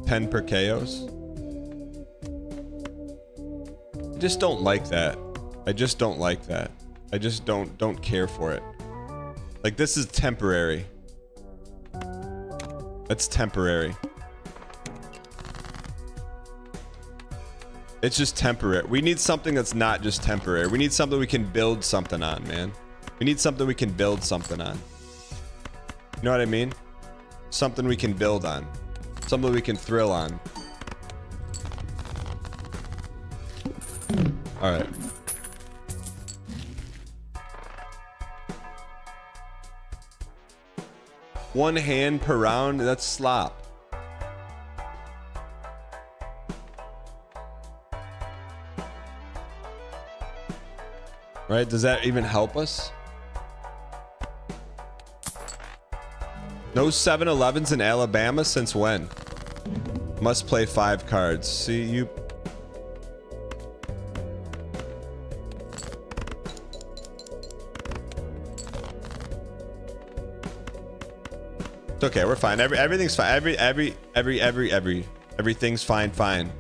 Pen per chaos. I just don't like that. I just don't like that. I just don't care for it. Like, this is temporary. That's temporary. It's just temporary. We need something that's not just temporary. We need something we can build something on, man. We need something we can build something on. You know what I mean? Something we can build on. Something we can thrill on. All right. One hand per round, that's slop. Right? Does that even help us? No 7-Elevens in Alabama since when? Must play 5 cards. See, you... It's okay, we're fine. Everything's fine. Everything's fine.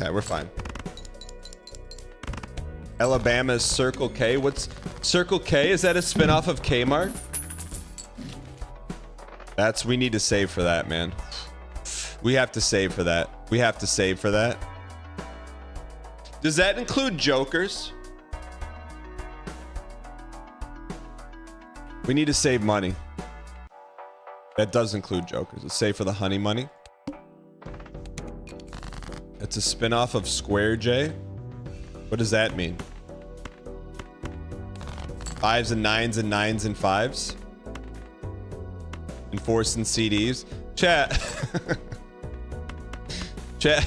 Okay, we're fine. Alabama's Circle K. What's Circle K? Is that a spinoff of Kmart? We need to save for that, man. We have to save for that. We have to save for that. Does that include Jokers? We need to save money. That does include Jokers. Let's save for the honey money. It's a spin-off of Square J. What does that mean? 5s and 9s and 9s and 5s. Enforcing CDs. Chat. Chat.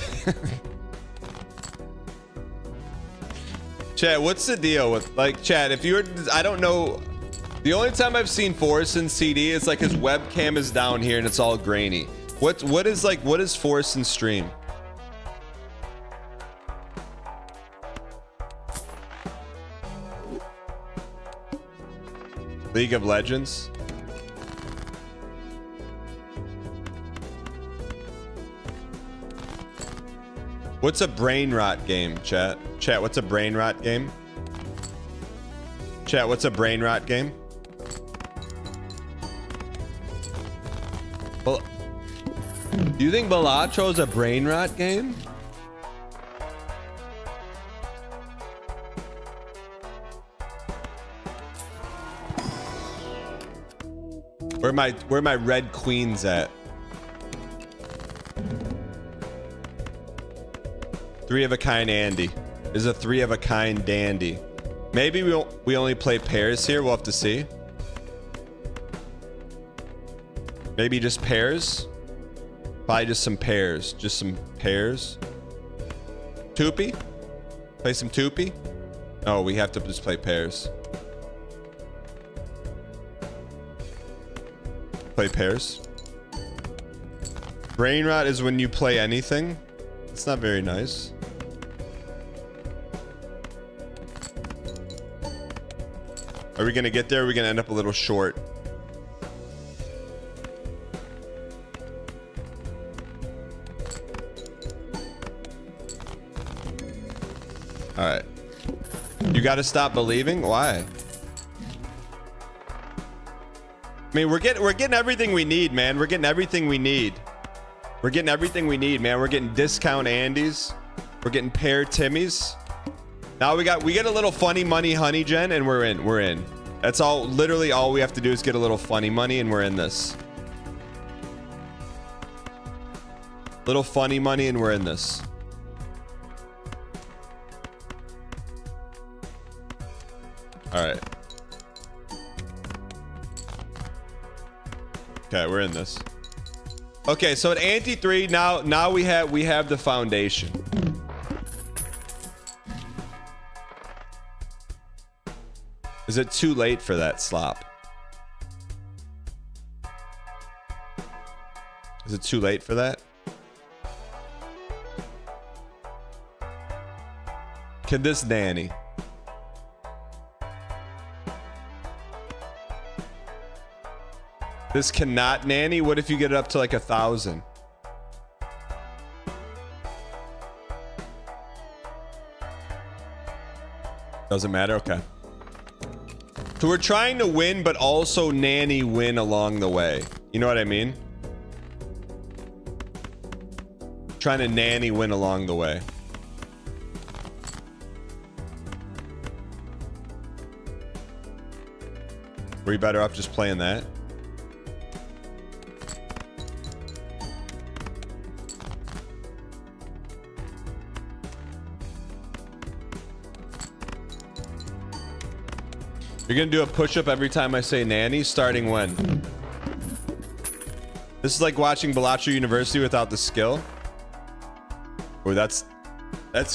Chat, what's the deal with, like, chat, if you're, I don't know. The only time I've seen Forreston CD is like his webcam is down here and it's all grainy. What is Forreston stream? League of Legends. What's a brain rot game, chat? Chat, what's a brain rot game? Chat, what's a brain rot game? Well, do you think Balatro is a brain rot game? Where my red queens at? 3 of a kind Andy. Is a 3 of a kind dandy. Maybe we only play pairs here. We'll have to see. Maybe just pairs. Probably just some pairs. Just some pairs. Toopy? Play some Toopy? Oh, we have to just play pairs. Play pairs. Brain rot is when you play anything. It's not very nice. Are we gonna get there? Or are we gonna end up a little short? All right. You got to stop believing. Why? I mean, we're getting everything we need, man. We're getting everything we need. We're getting everything we need, man. We're getting discount Andes. We're getting pair Timmys. Now we get a little funny money, honey gen, and we're in. We're in. That's all. Literally, all we have to do is get a little funny money, and we're in this. Little funny money, and we're in this. All right. Okay, we're in this. Okay, so at ante 3, now we have the foundation. Is it too late for that slop? Is it too late for that? Can this nanny? This cannot nanny. What if you get it up to like 1,000? Doesn't matter. Okay. So we're trying to win, but also nanny win along the way. You know what I mean? Trying to nanny win along the way. Were you better off just playing that? You're gonna do a push-up every time I say nanny, starting when? This is like watching Balatro University without the skill. Oh, that's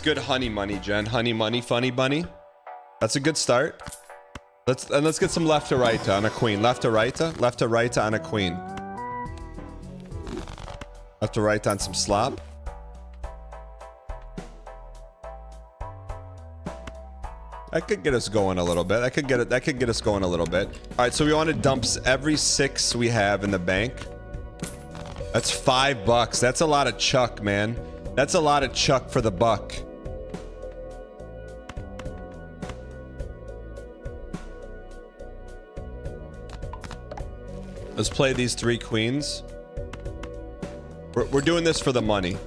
good honey money, Jen. Honey money, funny bunny. That's a good start. Let's get some left to right on a queen. Left to right on a queen. Left to right on some slop. That could get us going a little bit. That could get us going a little bit. All right, so we want to dump every 6 we have in the bank. That's $5. That's a lot of chuck, man. That's a lot of chuck for the buck. Let's play these 3 queens. We're doing this for the money.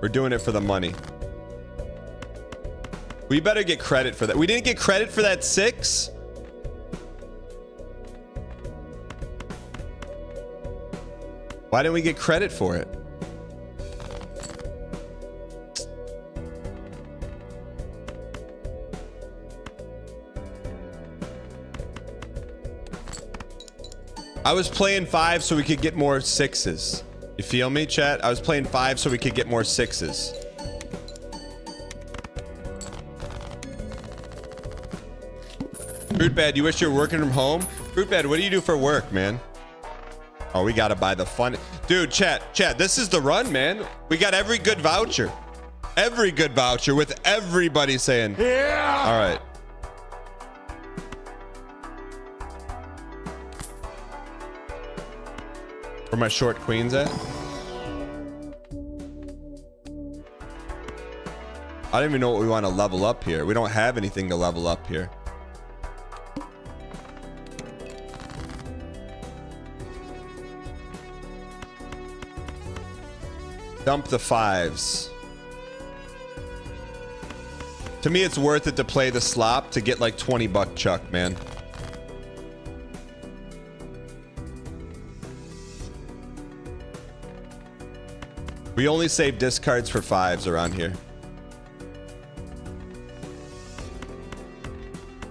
We're doing it for the money. We better get credit for that. We didn't get credit for that 6. Why didn't we get credit for it? I was playing 5 so we could get more 6s. You feel me, chat? I was playing 5 so we could get more 6s. Fruitbad, you wish you were working from home? Fruitbad, what do you do for work, man? Oh, we gotta buy the fun. Dude, chat, this is the run, man. We got every good voucher. Every good voucher with everybody saying, yeah! All right. Where my short queens at? I don't even know what we want to level up here. We don't have anything to level up here. Dump the 5s. To me, it's worth it to play the slop to get like $20 chuck, man. We only save discards for 5s around here.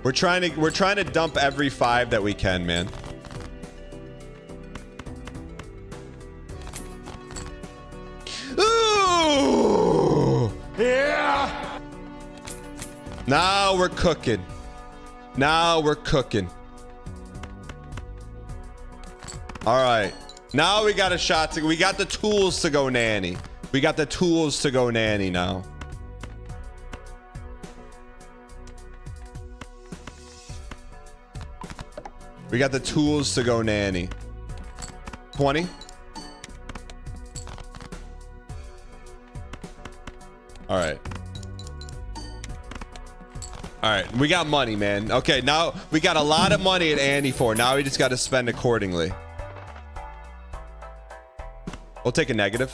We're trying to dump every 5 that we can, man. Now we're cooking. Now we're cooking. All right. Now we got a shot to, we got the tools to go nanny. We got the tools to go nanny now. We got the tools to go nanny. 20. All right. All right. We got money, man. Okay, now we got a lot of money at Annie for. Now we just got to spend accordingly. We'll take a negative.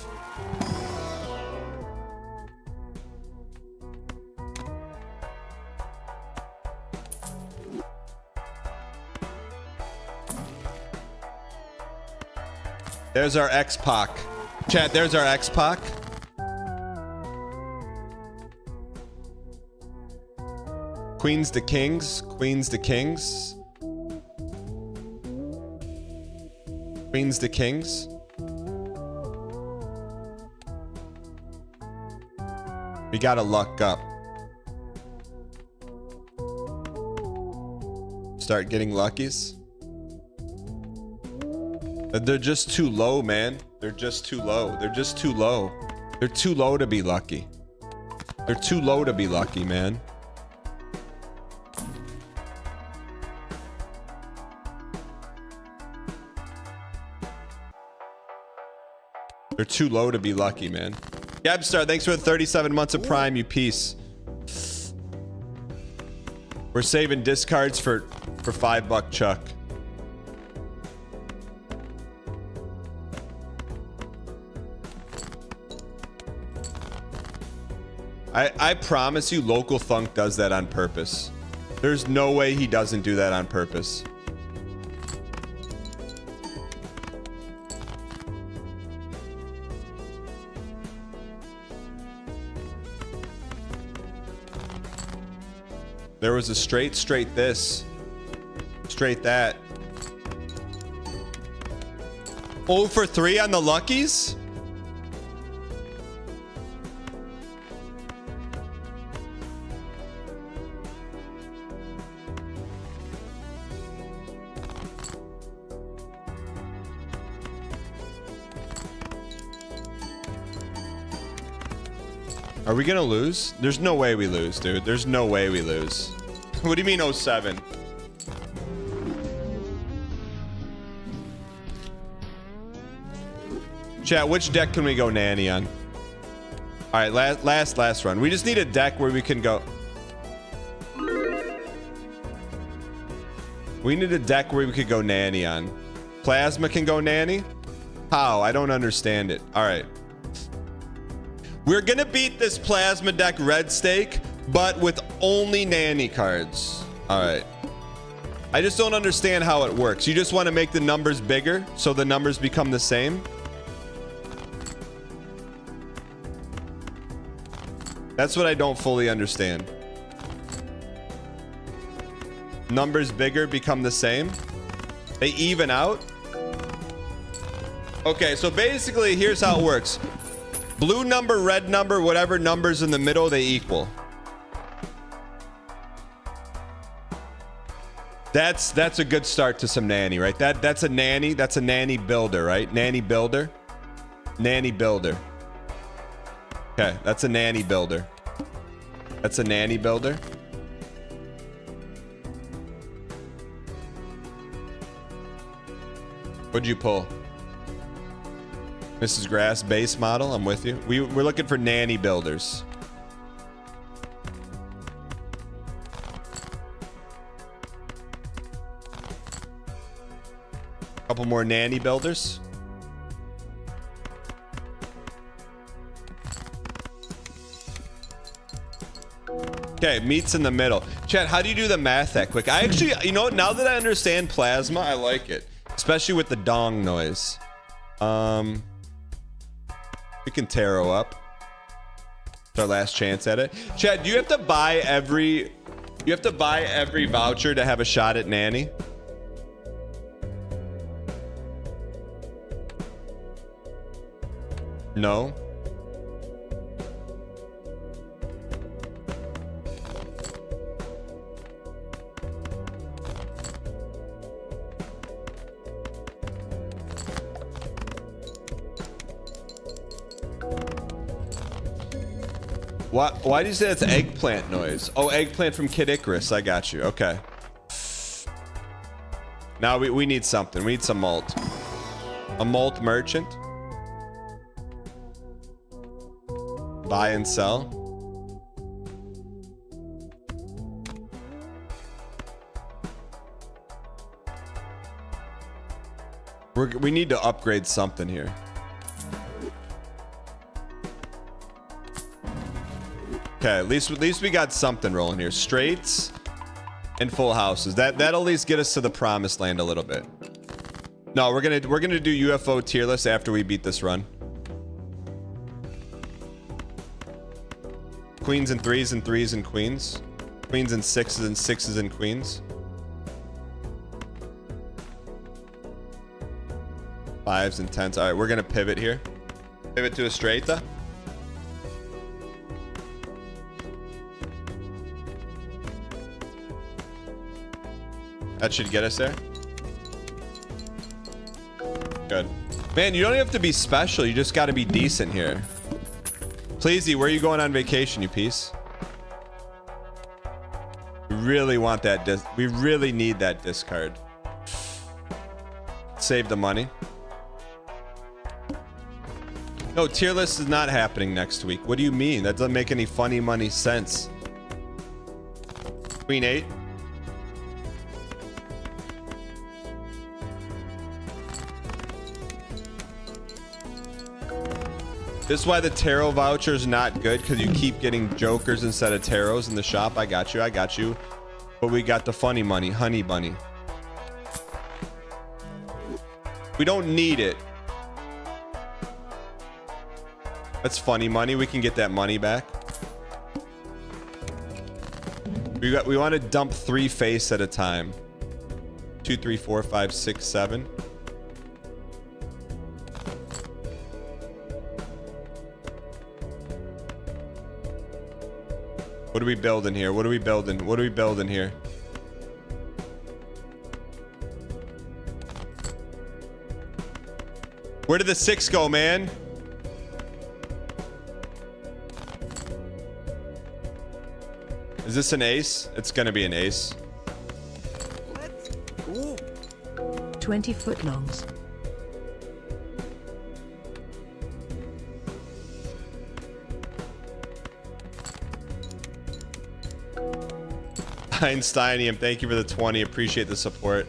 There's our X-Pac. Chat, there's our X-Pac. Queens to kings. Queens to kings. Queens to kings. We gotta luck up. Start getting luckies. They're just too low, man. They're just too low. They're just too low. They're too low to be lucky. They're too low to be lucky, man. They're too low to be lucky, man. Gabstar, thanks for the 37 months of Prime, you piece. We're saving discards for $5 Chuck. I promise you Local Thunk does that on purpose. There's no way he doesn't do that on purpose. There was a straight this. Straight that. 0 for 3 on the luckies? Are we gonna lose? There's no way we lose, dude. There's no way we lose. What do you mean 07? Chat, which deck can we go nanny on? All right, last run. We just need a deck where we can go. We need a deck where we could go nanny on. Plasma can go nanny? How? I don't understand it. All right. We're gonna beat this plasma deck red stake, but with only nanny cards. All right. I just don't understand how it works. You just want to make the numbers bigger so the numbers become the same? That's what I don't fully understand. Numbers bigger become the same? They even out? Okay, so basically here's how it works. Blue number, red number, whatever numbers in the middle, they equal. That's a good start to some nanny, right? That's a nanny builder, right? Nanny builder. Nanny builder. Okay, that's a nanny builder. That's a nanny builder. What'd you pull? Mrs. Grass base model, I'm with you. We're looking for nanny builders. Couple more nanny builders. Okay, meets in the middle. Chat, how do you do the math that quick? I actually, you know what, now that I understand plasma, I like it. Especially with the dong noise. We can tarot up. It's our last chance at it. Chad, do you have to buy every voucher to have a shot at nanny? No. Why do you say that's eggplant noise? Oh, eggplant from Kid Icarus. I got you. Okay. Now we need something. We need some malt. A malt merchant. Buy and sell. We need to upgrade something here. Okay, at least we got something rolling here. Straights and full houses. That'll at least get us to the promised land a little bit. No, we're gonna do UFO tier list after we beat this run. Queens and threes and threes and queens. Queens and sixes and queens. Fives and tens. All right, we're gonna pivot here. Pivot to a straighta. That should get us there. Good. Man, you don't have to be special. You just got to be decent here. Pleasey, where are you going on vacation, you piece? We really want that. We really need that discard. Save the money. No, tier list is not happening next week. What do you mean? That doesn't make any funny money sense. Queen 8. This is why the tarot voucher is not good, because you keep getting jokers instead of tarots in the shop. I got you. I got you. But we got the funny money. Honey bunny. We don't need it. That's funny money. We can get that money back. We want to dump 3 face at a time. 2, 3, 4, 5, 6, 7. What are we building here? What are we building? What are we building here? Where did the 6 go, man? Is this an ace? It's gonna be an ace. 20 footlongs. Einsteinium, thank you for the 20. Appreciate the support.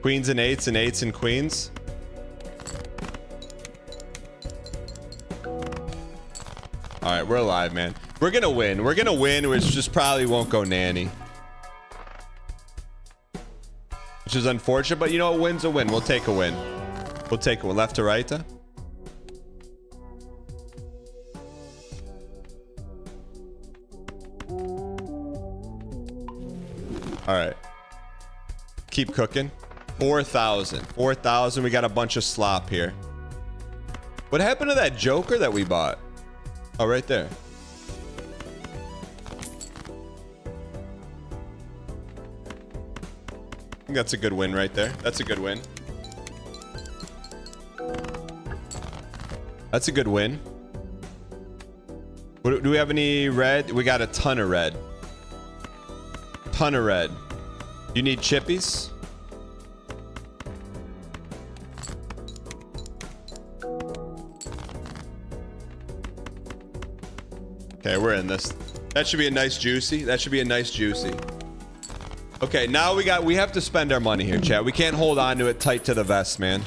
Queens and eights and queens. All right, we're alive, man. We're gonna win. We're gonna win, which just probably won't go nanny. Which is unfortunate, but you know, a win's a win. We'll take a win. We'll take one. Left to right. All right. Keep cooking. 4,000. 4,000. We got a bunch of slop here. What happened to that joker that we bought? Oh, right there. I think that's a good win right there. That's a good win. That's a good win. Do we have any red? We got a ton of red. Ton of red. You need chippies? Okay, we're in this. That should be a nice juicy. That should be a nice juicy. Okay, now we have to spend our money here, chat. We can't hold on to it tight to the vest, man.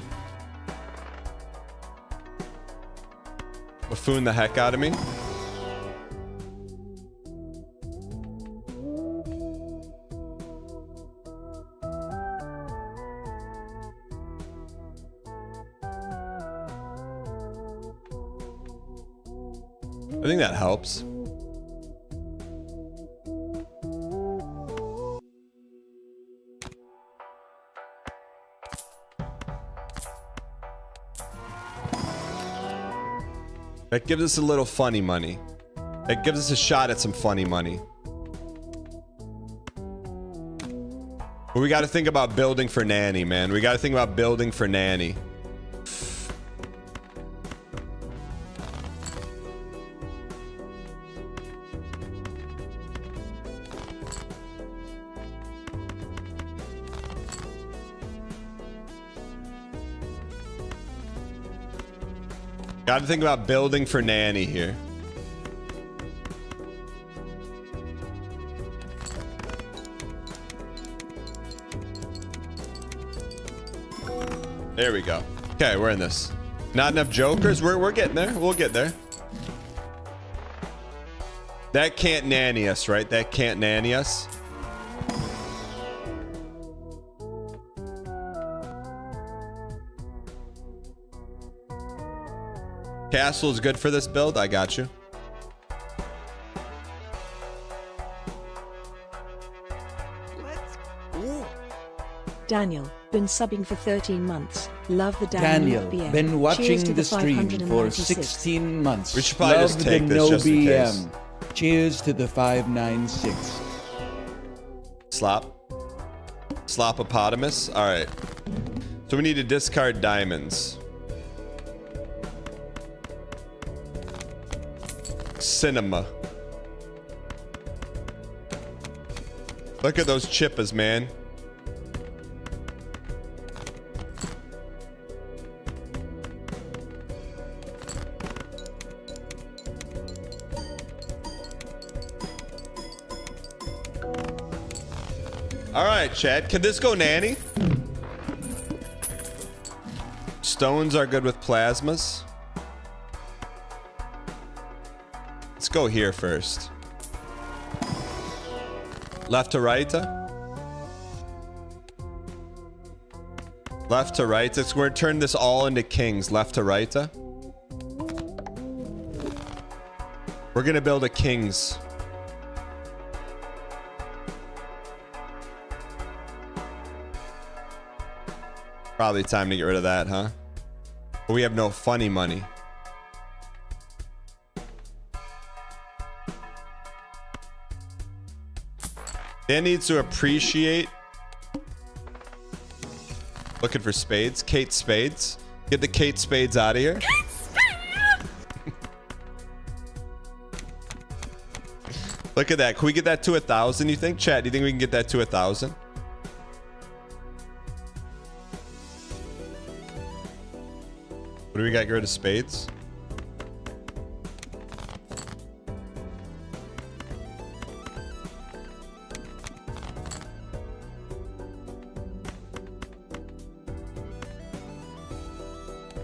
Buffoon the heck out of me. I think that helps. That gives us a little funny money. That gives us a shot at some funny money. But we got to think about building for nanny, man. We got to think about building for nanny. Got to think about building for nanny here. There we go. Okay, we're in this. Not enough jokers. We're getting there. We'll get there. That can't nanny us, right? That can't nanny us. Castle is good for this build. I got you. Daniel, been subbing for 13 months. Love the Daniel Daniel, been watching the stream for 16 months. We should probably Love just take the this no just in case. BM. Cheers to the 596. Slop. Slopopotamus. All right. So we need to discard diamonds. Cinema. Look at those chippas, man. All right, Chad. Can this go nanny? Stones are good with plasmas. Let's go here first. Left to right. Left to right. We're going to turn this all into kings. Left to right. We're going to build a kings. Probably time to get rid of that, huh? But we have no funny money. Dan needs to appreciate. Looking for spades. Kate Spades. Get the Kate Spades out of here. Look at that. Can we get that to 1,000, you think? Chat, do you think we can get that to 1,000? What do we got? Get rid of spades?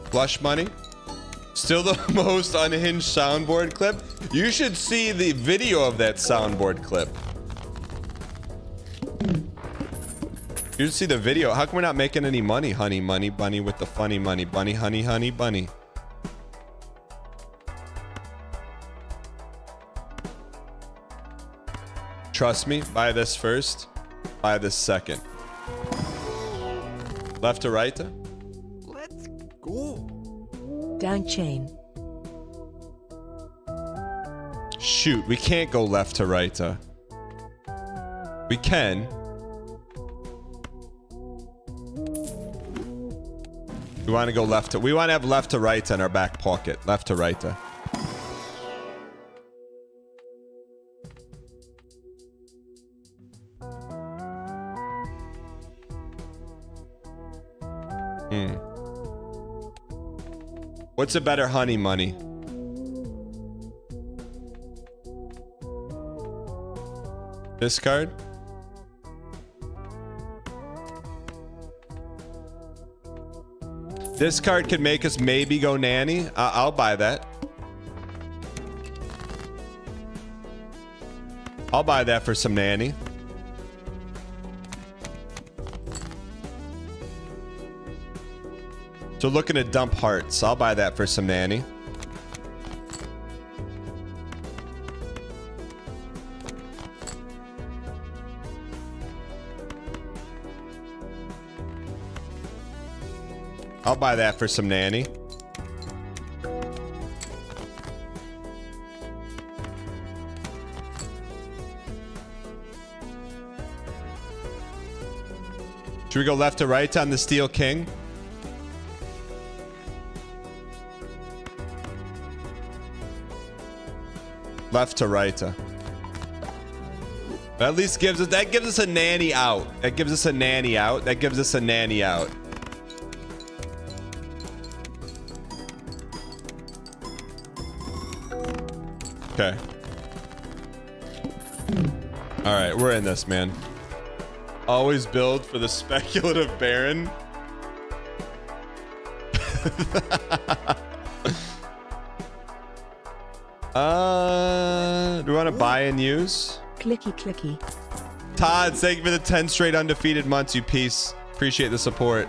Flush money. Still the most unhinged soundboard clip. You should see the video of that soundboard clip. You should see the video. How come we're not making any money? Honey, money, bunny with the funny money. Bunny, honey, honey, bunny. Trust me, buy this first. Buy this second. Left to right? Let's go. Down chain. Shoot, we can't go left to right. We can. We want to go left to... We want to have left to right in our back pocket. Left to right. What's a better honey money? This card? This card could make us maybe go nanny. I'll buy that. I'll buy that for some nanny. So looking to dump hearts. I'll buy that for some nanny. I'll buy that for some nanny. Should we go left to right on the Steel King? Left to right. That at least gives us a nanny out. That gives us a nanny out. That gives us a nanny out. Okay. All right, we're in this, man. Always build for the speculative Baron. Do we want to buy and use? Clicky clicky. Todd, thank you for the 10 straight undefeated months, you piece. Appreciate the support.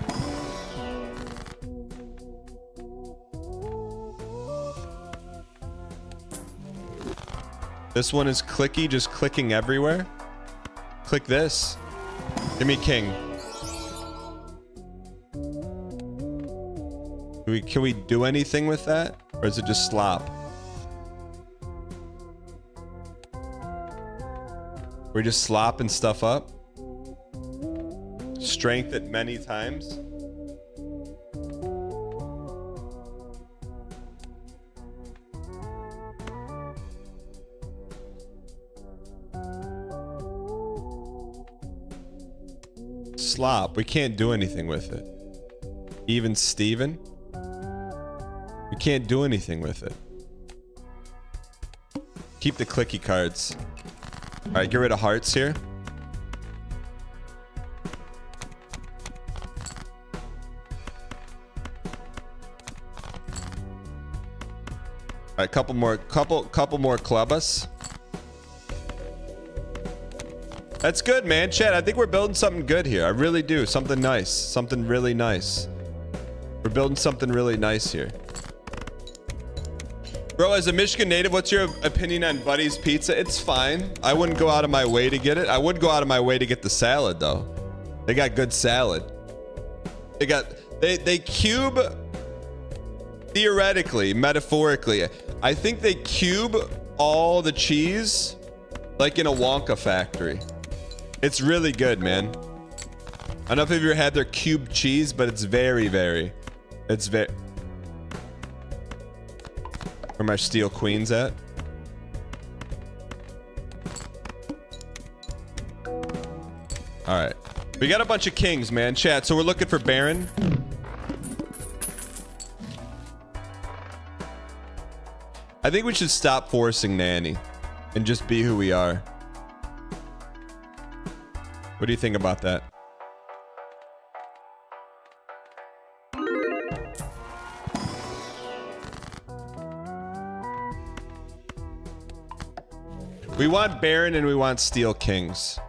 This one is clicky, just clicking everywhere. Click this. Give me king. Can we do anything with that? Or is it just slop? We're just slopping stuff up. Strength it many times. Slop. We can't do anything with it. Even Steven? We can't do anything with it. Keep the clicky cards. All right, get rid of hearts here. All right, couple more club us. That's good, man. Chat, I think we're building something good here. I really do. Something nice. Something really nice. We're building something really nice here. Bro, as a Michigan native, what's your opinion on Buddy's Pizza? It's fine. I wouldn't go out of my way to get it. I would go out of my way to get the salad, though. They got good salad. They cube, theoretically, metaphorically, I think they cube all the cheese like in a Wonka factory. It's really good, man. I don't know if you've ever had their cubed cheese, but it's very, very... It's very... Where my steel queens at? All right, we got a bunch of kings, man. Chat. So we're looking for Baron. I think we should stop forcing Nanny and just be who we are. What do you think about that? We want Baron and we want Steel Kings.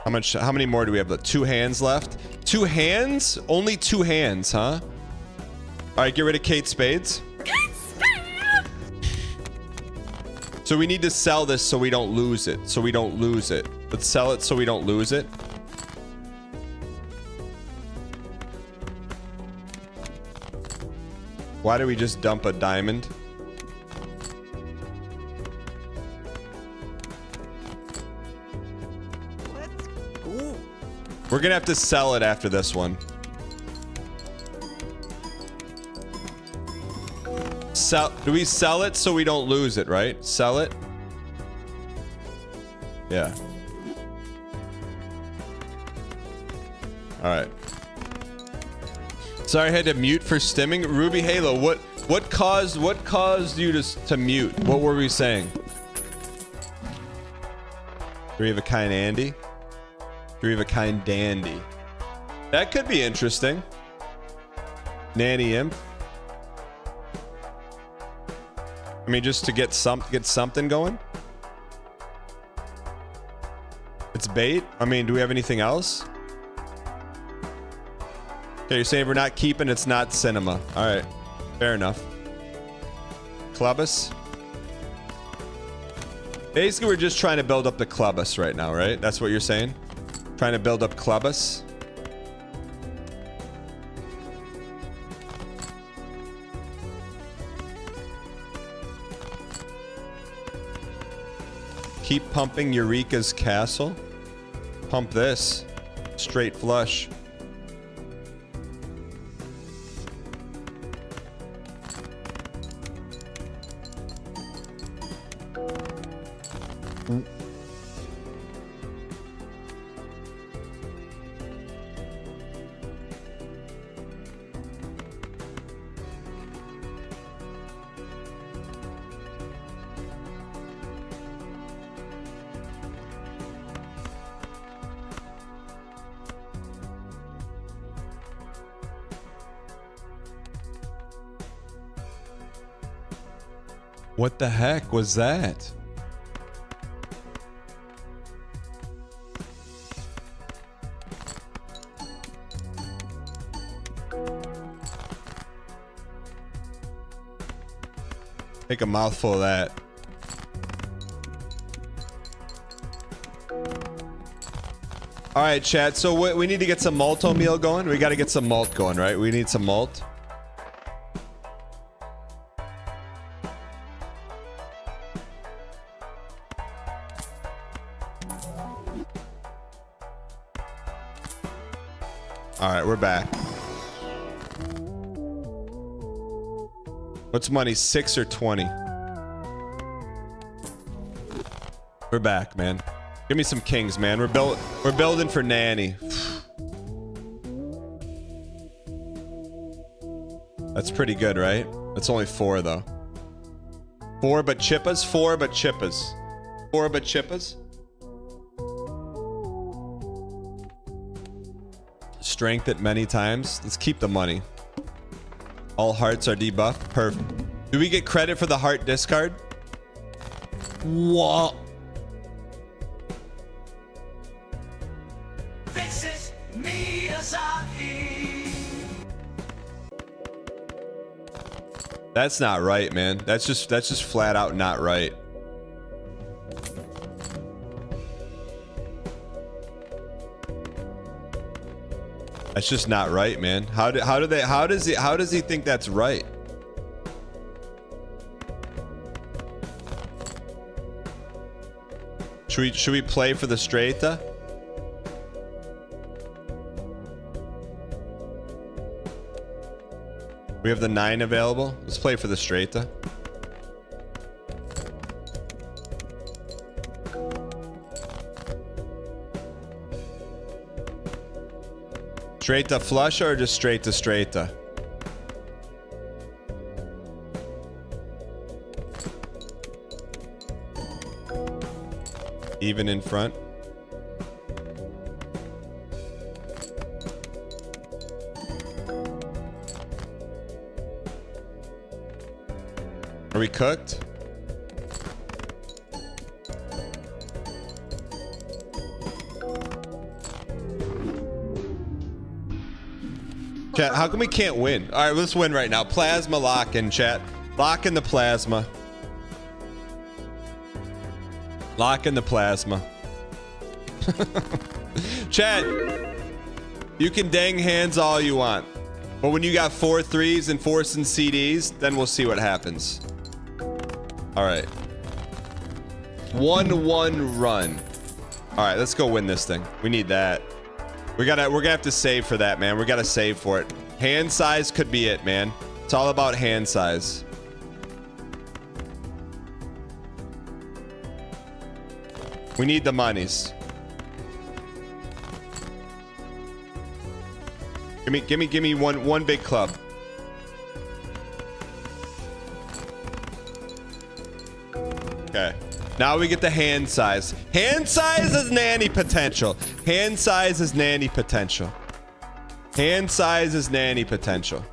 How many more do we have? 2 hands left? 2 hands? Only 2 hands, huh? All right, get rid of Kate Spades. So we need to sell this so we don't lose it. Let's sell it so we don't lose it. Why do we just dump a diamond? We're gonna have to sell it after this one. Do we sell it so we don't lose it, right? Sell it? Yeah. All right. Sorry, I had to mute for stimming. Ruby Halo, what caused you to mute? What were we saying? 3 of a kind Andy? 3 of a kind dandy. That could be interesting. Nanny imp. I mean, just to get something going. It's bait. I mean, do we have anything else? Okay, you're saying we're not keeping, it's not cinema. All right, fair enough. Clubus. Basically, we're just trying to build up the Clubus right now, right? That's what you're saying? Trying to build up Clubus. Keep pumping Eureka's castle. Pump this. Straight flush. What the heck was that? Take a mouthful of that. All right, chat. So we need to get some malto meal going. We got to get some malt going, right? We need some malt. All right, we're back. What's money, 6 or 20? We're back, man. Give me some kings, man. We're building for Nanny. That's pretty good, right? That's only 4 though. 4 but chippas? 4 but chippas. 4 but chippas? Strength it many times. Let's keep the money. All hearts are debuffed. Perfect. Do we get credit for the heart discard? What? This is Miyazaki. That's not right, man. That's just flat out not right. That's just not right, man. How does he think that's right? Should we play for the straighta? We have the 9 available. Let's play for the straighta. Straight to flush or just straight to straighta? Even in front. Are we cooked? Chat, how come we can't win? All right, let's win right now. Plasma lock in, chat. Lock in the plasma. Lock in the plasma. Chat, you can dang hands all you want. But when you got 4 threes and forcing CDs, then we'll see what happens. All right. 1-1 run. All right, let's go win this thing. We need that. We're gonna have to save for that, man. We gotta save for it. Hand size could be it, man. It's all about hand size. We need the monies. Give me one big club. Okay. Now we get the hand size. Hand size is nanny potential. Hand size is nanny potential. Hand size is nanny potential.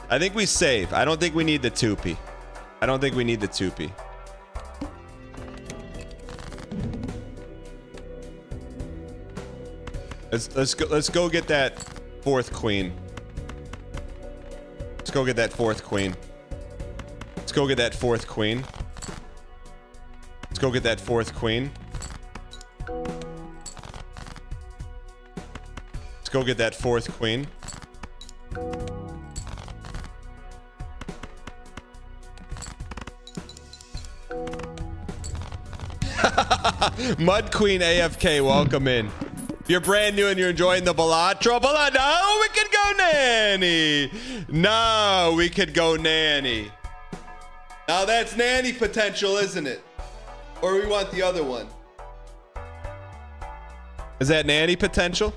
I think we save. I don't think we need the 2p. I don't think we need the 2p. Let's go get that 4th queen. Let's go get that 4th queen. Let's go get that 4th queen. Let's go get that 4th queen. Let's go get that 4th queen. Mud Queen AFK, welcome in. If you're brand new and you're enjoying the Balatro, no, we could go nanny. No, we could go nanny. Now that's nanny potential, isn't it? Or we want the other one? Is that nanny potential?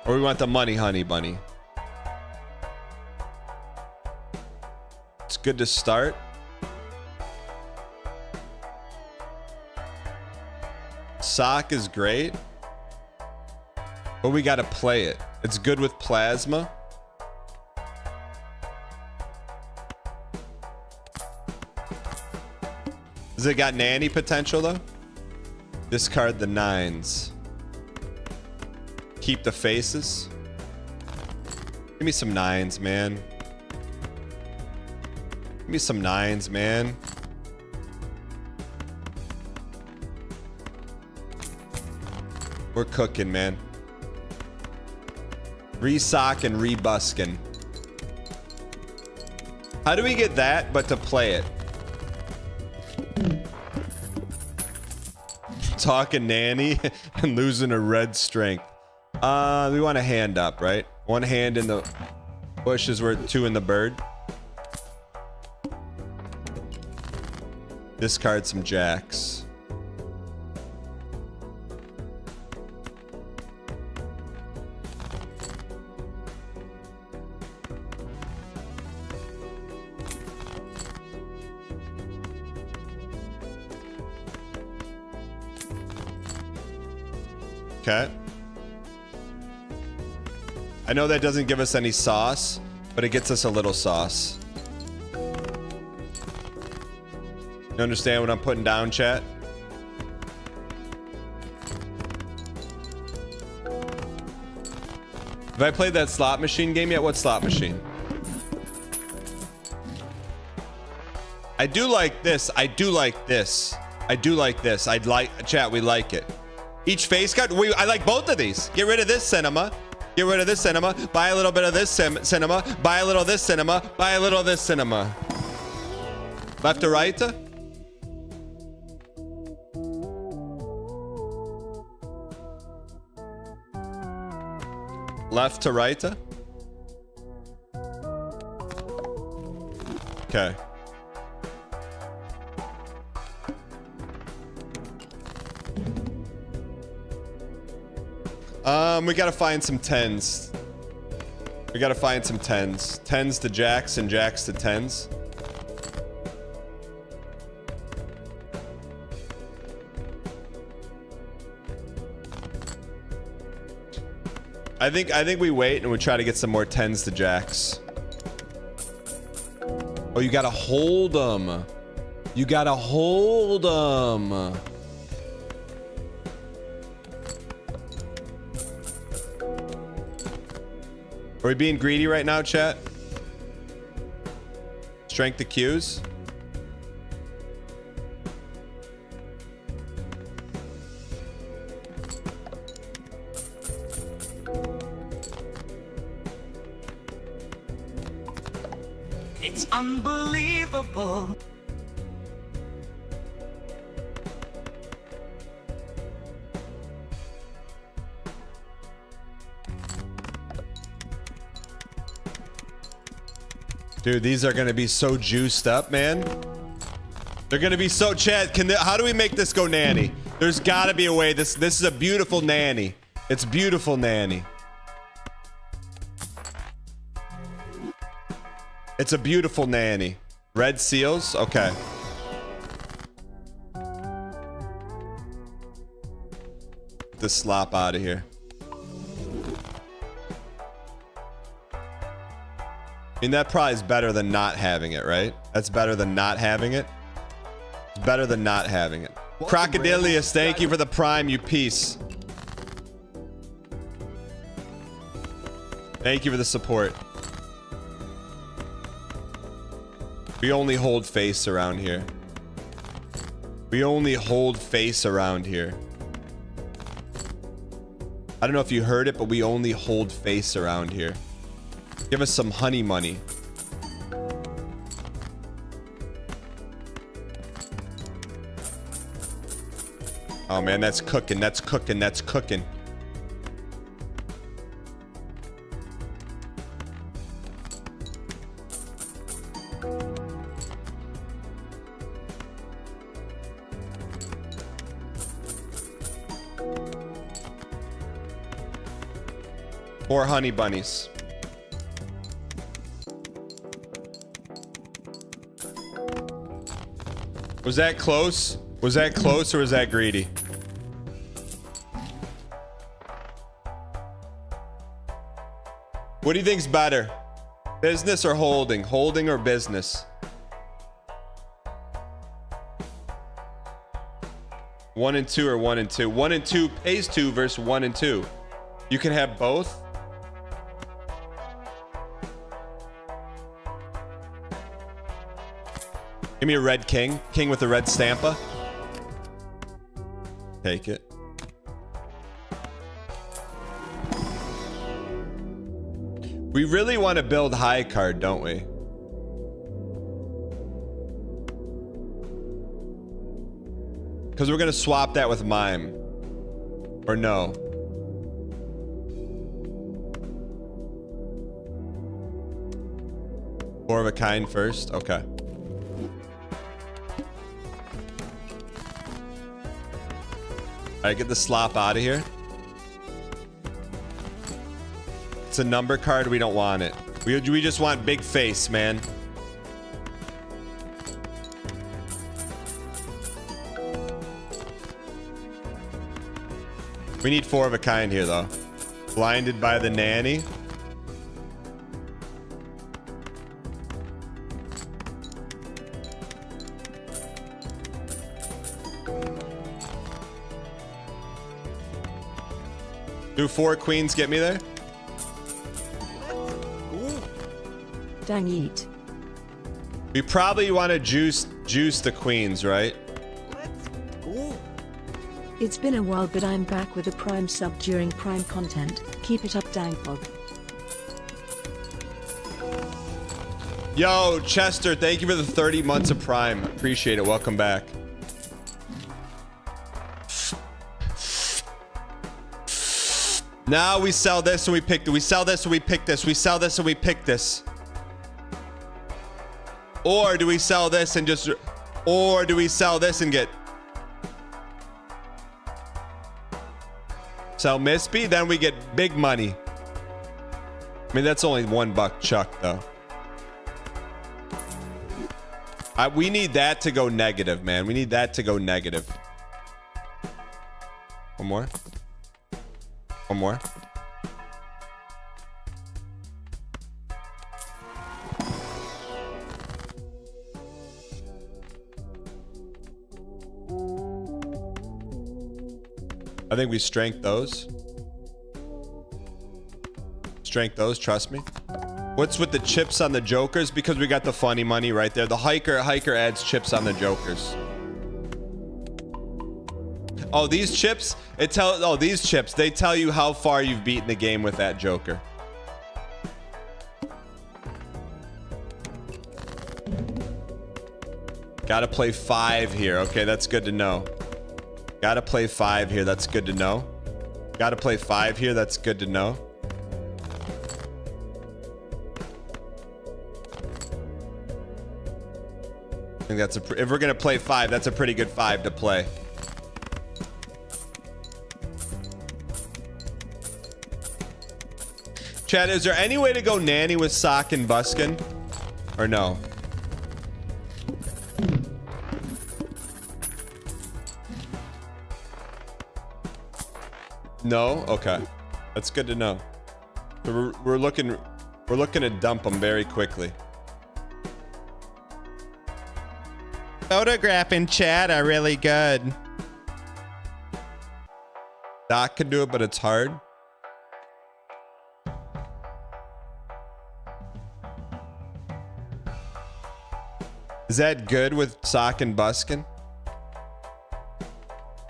Or we want the money, honey bunny? It's good to start. Sock is great. But we got to play it. It's good with plasma. Has it got nanny potential though? Discard the 9s. Keep the faces. Give me some 9s, man. Give me some 9s, man. We're cooking, man. Resock and rebuskin. How do we get that but to play it? Talking nanny and losing a red strength. We want a hand up, right? One hand in the bush is worth 2 in the bird. Discard some jacks. Okay. I know that doesn't give us any sauce, but it gets us a little sauce. You understand what I'm putting down, chat? Have I played that slot machine game yet? What slot machine? I do like this. I do like this. I do like this. I'd like, chat, we like it. Each face cut. I like both of these. Get rid of this cinema. Get rid of this cinema. Buy a little bit of this cinema. Buy a little of this cinema. Buy a little of this cinema. Left to right? Left to right? Okay. We gotta find some 10s. We gotta find some 10s. 10s to jacks and jacks to 10s. I think we wait and we try to get some more 10s to jacks. Oh, you gotta hold them. You gotta hold them. Are we being greedy right now, chat? Strength to Qs. It's unbelievable. Dude, these are gonna be so juiced up, man. They're gonna be so chat. How do we make this go nanny? There's gotta be a way. This is a beautiful nanny. It's beautiful nanny. It's a beautiful nanny. Red seals? Okay. Get this slop out of here. I mean, that probably is better than not having it, right? That's better than not having it. It's better than not having it. Crocodilius, thank you for the prime, you piece. Thank you for the support. We only hold face around here. We only hold face around here. I don't know if you heard it, but we only hold face around here. Give us some honey money. Oh man, that's cooking. That's cooking. That's cooking. Or honey bunnies. Was that close? Was that close or was that greedy? What do you think's better? Business or holding? Holding or business? 1 and 2 or 1 and 2? 1 and 2 pays 2 versus 1 and 2. You can have both. Give me a red king. King with a red stampa. Take it. We really want to build high card, don't we? Because we're going to swap that with mime. Or no? Four of a kind first? Okay. Alright, get the slop out of here. It's a number card. We don't want it. We just want big face, man. We need four of a kind here, though. Blinded by the nanny. Do 4 queens get me there? Dang it. We probably want to juice the queens, right? It's been a while, but I'm back with a Prime sub during Prime content. Keep it up, dang Bob. Yo, Chester, thank you for the 30 months of Prime. Appreciate it. Welcome back. Now we sell this and we pick this. We sell this and we pick this. We sell this and we pick this. Or do we sell this and just... Or do we sell this and get... Sell Mispy, then we get big money. I mean, that's only $1 chuck, though. We need that to go negative, man. We need that to go negative. One more. One more. I think we strength those. Strength those, trust me. What's with the chips on the jokers? Because we got the funny money right there. The hiker adds chips on the jokers. Oh, these chips, these chips, they tell you how far you've beaten the game with that joker. Gotta play 5 here. Okay, that's good to know. Gotta play 5 here. That's good to know. Gotta play 5 here. That's good to know. I think that's if we're gonna play 5, that's a pretty good 5 to play. Chad, is there any way to go nanny with Sock and Buskin? Or no? No? Okay. That's good to know. So we're looking to dump them very quickly. Photograph and chat are really good. Doc can do it, but it's hard. Is that good with Sock and Buskin?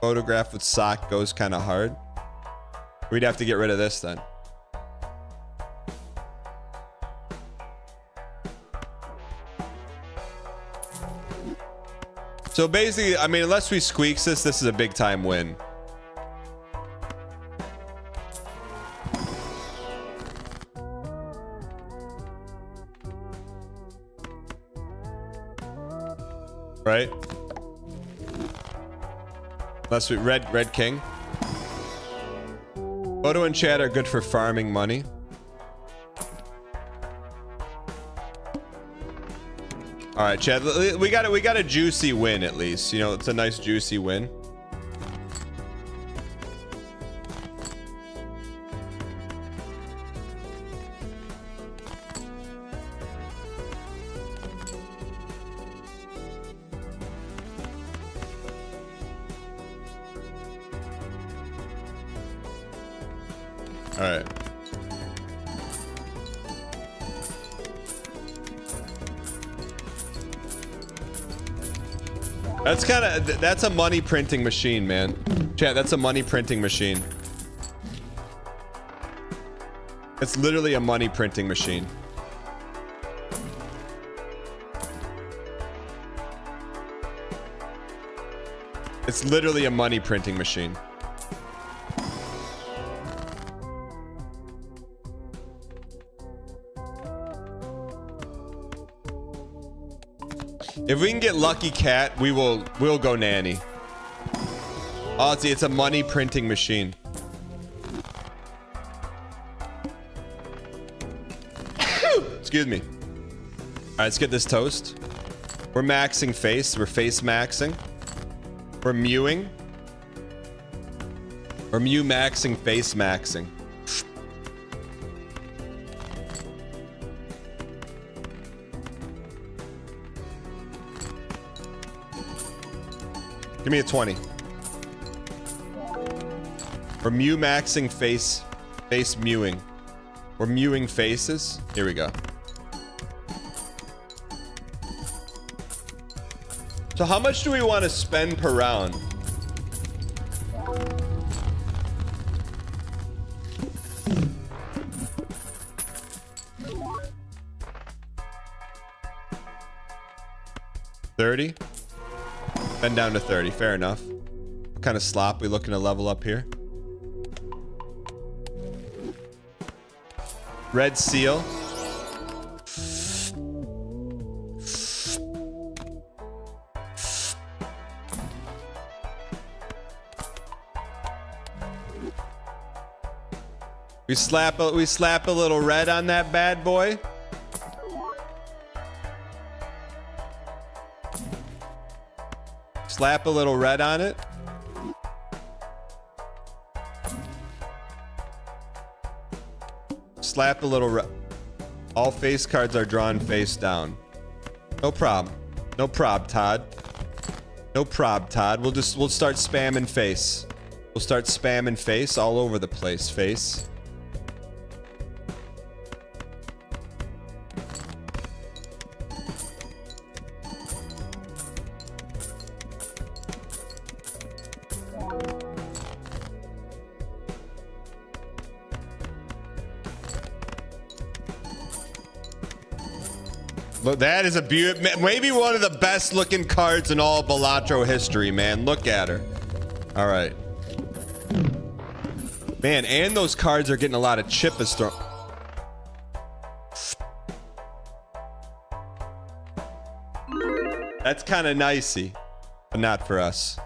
Photograph with Sock goes kind of hard. We'd have to get rid of this then. So basically, I mean, unless we squeaks this is a big time win. Right? Unless we red king. Photo and chat are good for farming money. All right, Chad, we got a juicy win at least. You know, it's a nice juicy win. All right. That's a money printing machine, man. Chat, that's a money printing machine. It's literally a money printing machine. It's literally a money printing machine. If we can get Lucky Cat, we'll go nanny. Oh, see, it's a money printing machine. Excuse me. All right, let's get this toast. We're maxing face. We're face maxing. We're mewing. We're mew maxing, face maxing. Give me a 20. We're mew maxing face mewing. We're mewing faces. Here we go. So how much do we want to spend per round? $30? Bend down to 30. Fair enough. What kind of slop we looking to level up here? Red seal. We slap a little red on that bad boy. Slap a little red on it. Slap a little red. All face cards are drawn face down. No prob. No prob, Todd. No prob, Todd. We'll start spamming face. We'll start spamming face all over the place. Face. Look, that is a beautiful, maybe one of the best looking cards in all Balatro history, man. Look at her. All right. Man, and those cards are getting a lot of chip as thrown. That's kind of nicey, but not for us.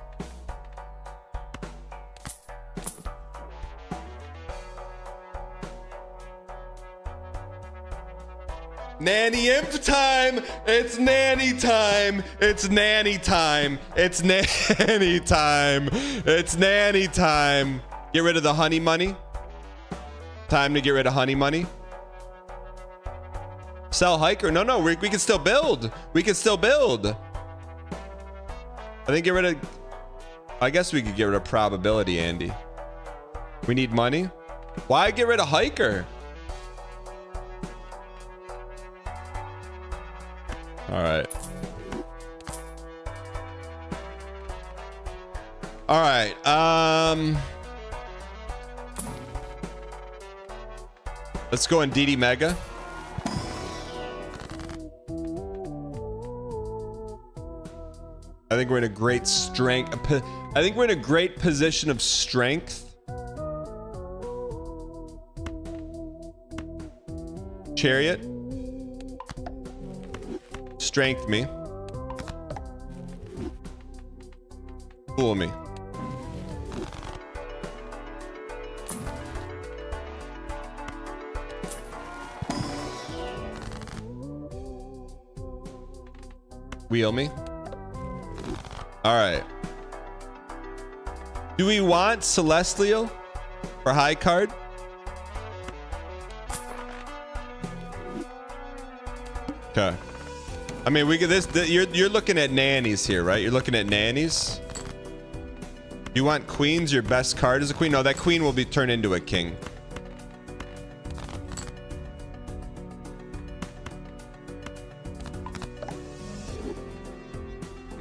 Nanny imp time! It's nanny time! It's nanny time! It's nanny time! It's nanny time! Get rid of the honey money. Time to get rid of honey money. Sell hiker. No, we can still build. We can still build. I think get rid of... I guess we could get rid of probability, Andy. We need money. Why get rid of hiker? All right. All right. Let's go on DD Mega. I think we're in a great strength. I think we're in a great position of strength. Chariot. Strength me. Fool me. Wheel me. All right. Do we want Celestial for high card? Okay. I mean, we get this. You're looking at nannies here, right? You're looking at nannies. You want queens? Your best card is a queen. No, that queen will be turned into a king.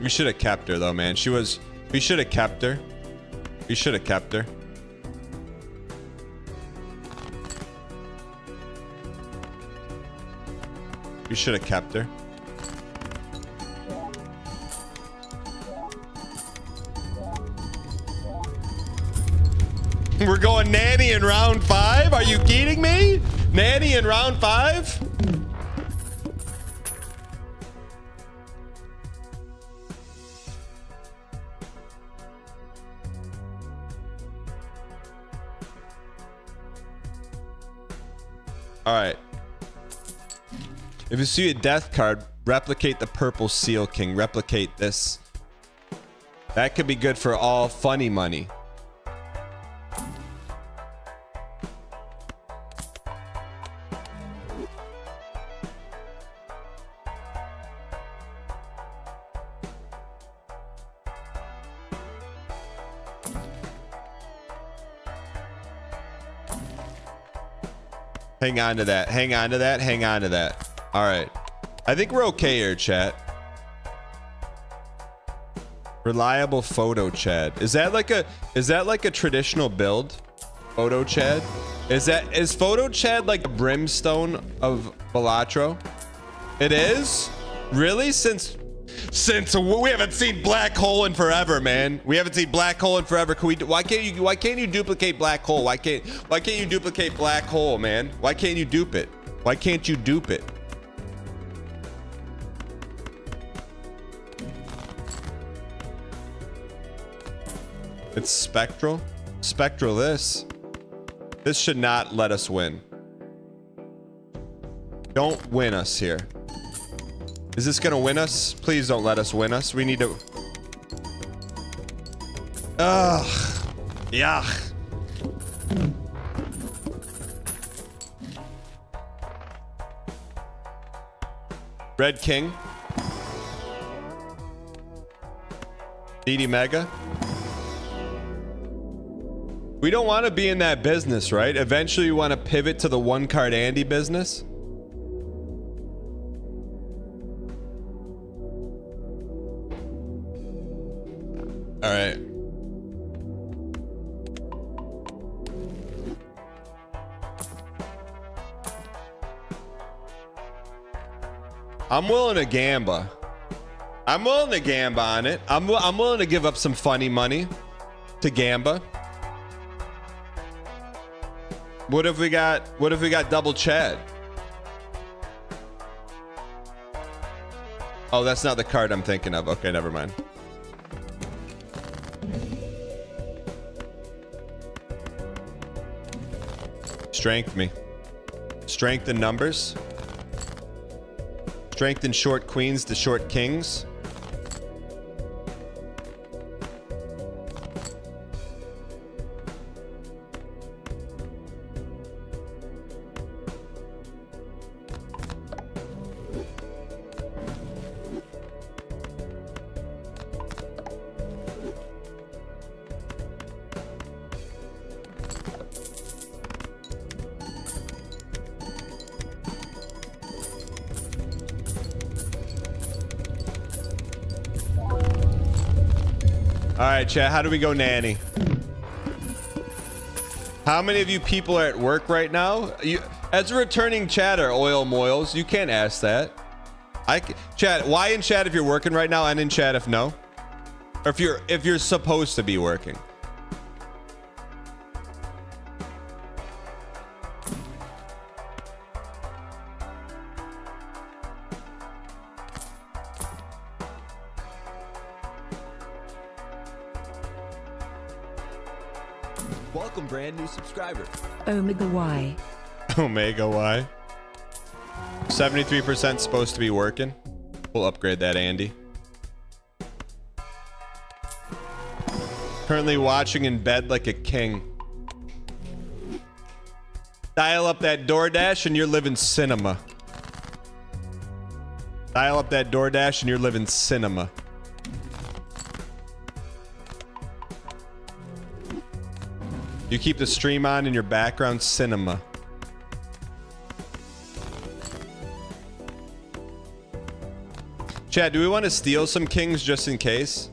We should have kept her though, man. We should have kept her. We should have kept her. We should have kept her. We're going nanny in round 5? Are you kidding me? Nanny in round 5? All right. If you see a death card, replicate the purple seal king. Replicate this. That could be good for all funny money. Hang on to that. Hang on to that. Hang on to that. All right. I think we're okay here, chat. Reliable photo Chad. Is that like a traditional build? Photo Chad? Is photo Chad like the brimstone of Balatro? It is? Really? Since we haven't seen Black Hole in forever, man. We haven't seen Black Hole in forever. Why can't you duplicate Black Hole? Why can't you duplicate Black Hole, man? Why can't you dupe it? Why can't you dupe it? It's spectral. Spectral this. This should not let us win. Don't win us here. Is this gonna win us? Please don't let us win us. We need to... Ugh. Yeah. Red King. DD Mega. We don't want to be in that business, right? Eventually we want to pivot to the one card Andy business. All right. I'm willing to gamble. I'm willing to gamble on it. I'm willing to give up some funny money to gamble. What if we got double Chad? Oh, that's not the card I'm thinking of. Okay, never mind. Strength me. Strength in numbers. Strength in short queens to short kings. All right, chat, how do we go nanny? How many of you people are at work right now? As a returning chatter, Oil Moils, you can't ask that. Chat, why in chat if you're working right now and in chat if no? Or if you're supposed to be working. Welcome, brand new subscriber. Omega Y. Omega Y. 73% supposed to be working. We'll upgrade that, Andy. Currently watching in bed like a king. Dial up that DoorDash and you're living cinema. Dial up that DoorDash and you're living cinema. You keep the stream on in your background, cinema. Chad, do we want to steal some kings just in case?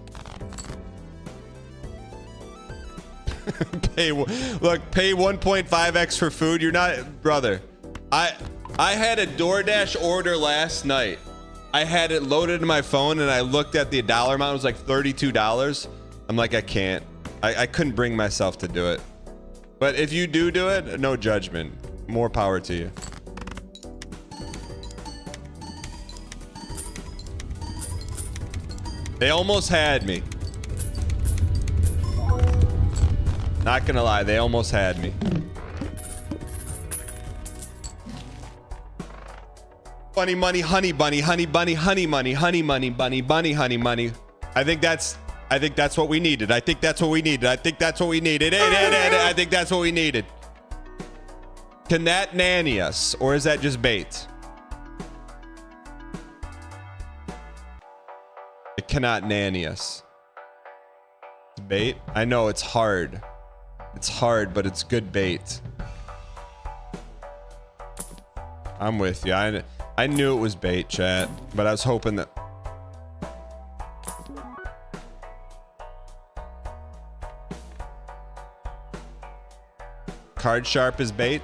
Pay 1.5x for food. You're not, brother. I had a DoorDash order last night. I had it loaded in my phone and I looked at the dollar amount. It was like $32. I'm like, I can't. I couldn't bring myself to do it. But if you do it, no judgment. More power to you. They almost had me. Not gonna lie, they almost had me. Bunny money, honey bunny, honey bunny, honey money, honey money, bunny, bunny, honey money. I think that's what we needed. I think that's what we needed. I think that's what we needed. I think that's what we needed. Can that nanny us, or is that just bait? It cannot nanny us. It's bait? I know it's hard. It's hard, but it's good bait. I'm with you. I knew it was bait, chat, but I was hoping that... Card sharp is bait?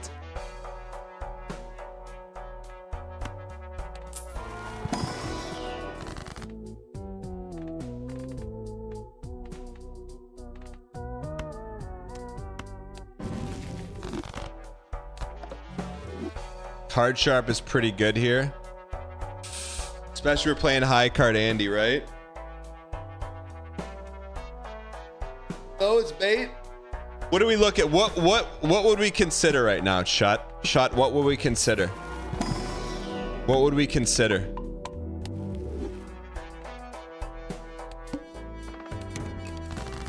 Card sharp is pretty good here. Especially we're playing high card Andy, right? Oh, it's bait. What do we look at? What would we consider right now? Shot, what would we consider? What would we consider?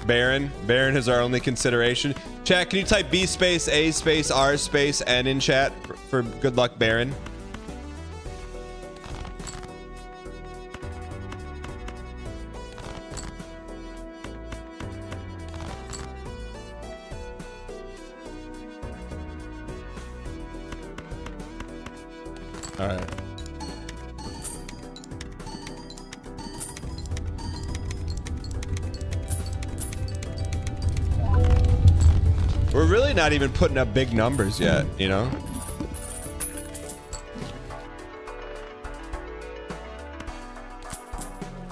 Baron is our only consideration. Chat, can you type B space A space R space N in chat for good luck, Baron? All right. We're really not even putting up big numbers yet, you know?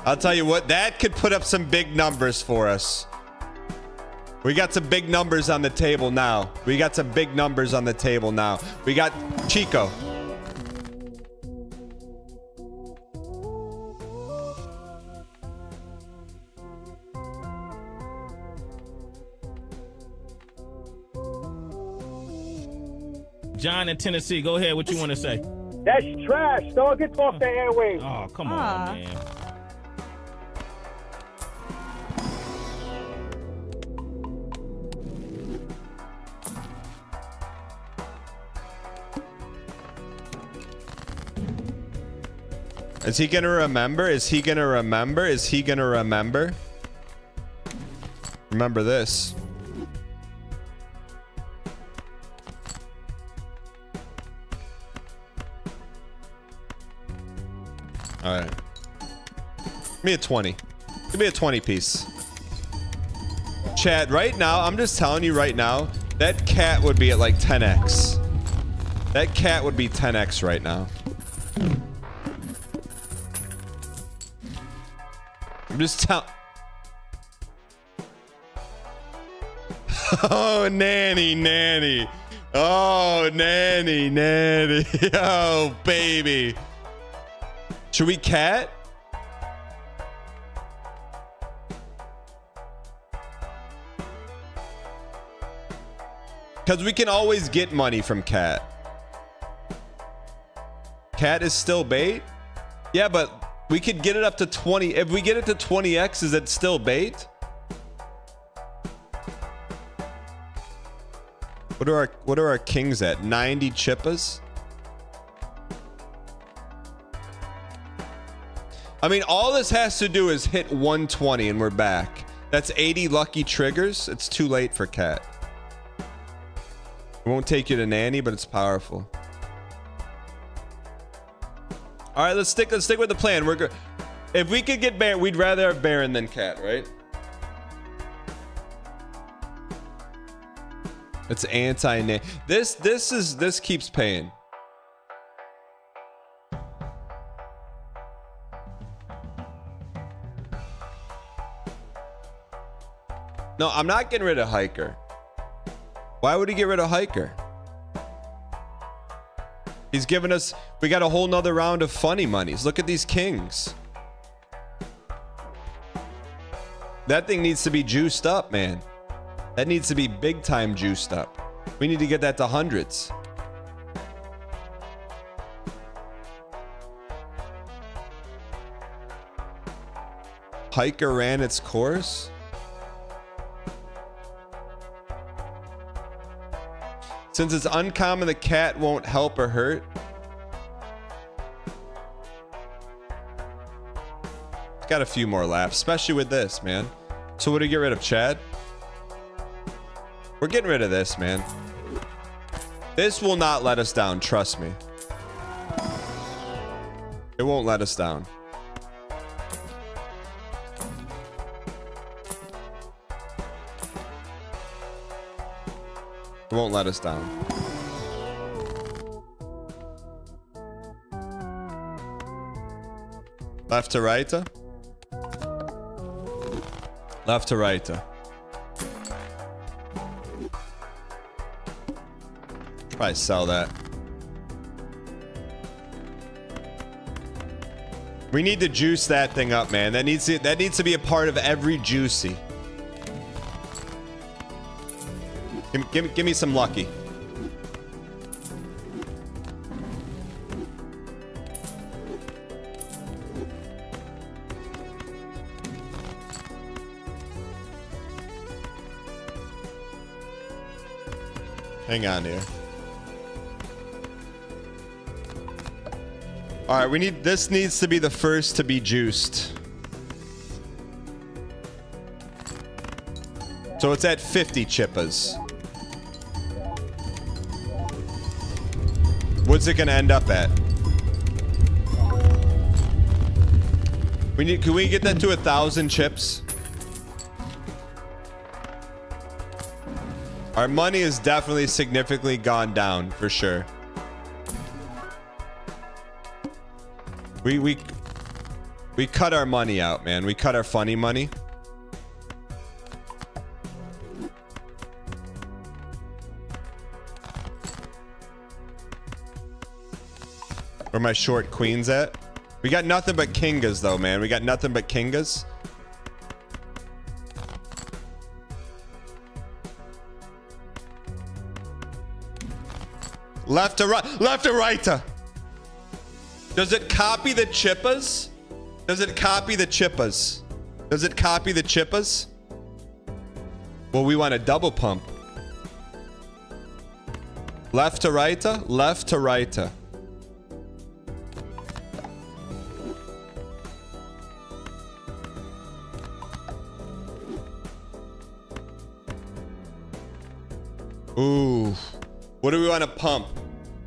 I'll tell you what, that could put up some big numbers for us. We got some big numbers on the table now. We got some big numbers on the table now. We got Chico. John in Tennessee, go ahead. What you want to say? That's trash. Dog, get off the airwaves. Oh, come on, man. Is he gonna remember? Is he gonna remember? Is he gonna remember? Remember this. All right. Give me a 20. Give me a 20 piece. Chat, right now, I'm just telling you right now, that cat would be at like 10x. That cat would be 10x right now. I'm just telling... Oh, nanny, nanny. Oh, nanny, nanny. Oh, baby. Should we cat? Because we can always get money from cat. Cat is still bait? Yeah, but we could get it up to 20. If we get it to 20x, is it still bait? What are our kings at? 90 chippas? I mean, all this has to do is hit 120 and we're back. That's 80 lucky triggers. It's too late for cat. It won't take you to nanny, but it's powerful. All right, let's stick with the plan. We're good. If we could get Baron, we'd rather have Baron than cat, right? It's anti-nanny. This keeps paying. No, I'm not getting rid of Hiker. Why would he get rid of Hiker? He's given us, we got a whole nother round of funny monies. Look at these kings. That thing needs to be juiced up, man. That needs to be big time juiced up. We need to get that to hundreds. Hiker ran its course. Since it's uncommon, the cat won't help or hurt. It's got a few more laps, especially with this, man. So what do you get rid of, Chad? We're getting rid of this, man. This will not let us down, trust me. It won't let us down. It won't let us down. Left to right. Left to right. Probably sell that. We need to juice that thing up, man. That needs to be a part of every juicy. Give me some lucky. Hang on here. All right, this needs to be the first to be juiced. So it's at 50 chippas. What's it gonna end up at? Can we get that to 1,000 chips? Our money has definitely significantly gone down for sure. We cut our money out, man. We cut our funny money. Where my short queens at? We got nothing but kingas though, man. We got nothing but kingas. Left to right. Left to right. Does it copy the chippas? Does it copy the chippas? Does it copy the chippas? Well, we want a double pump. Left to right. Left to right. Ooh. What do we want to pump?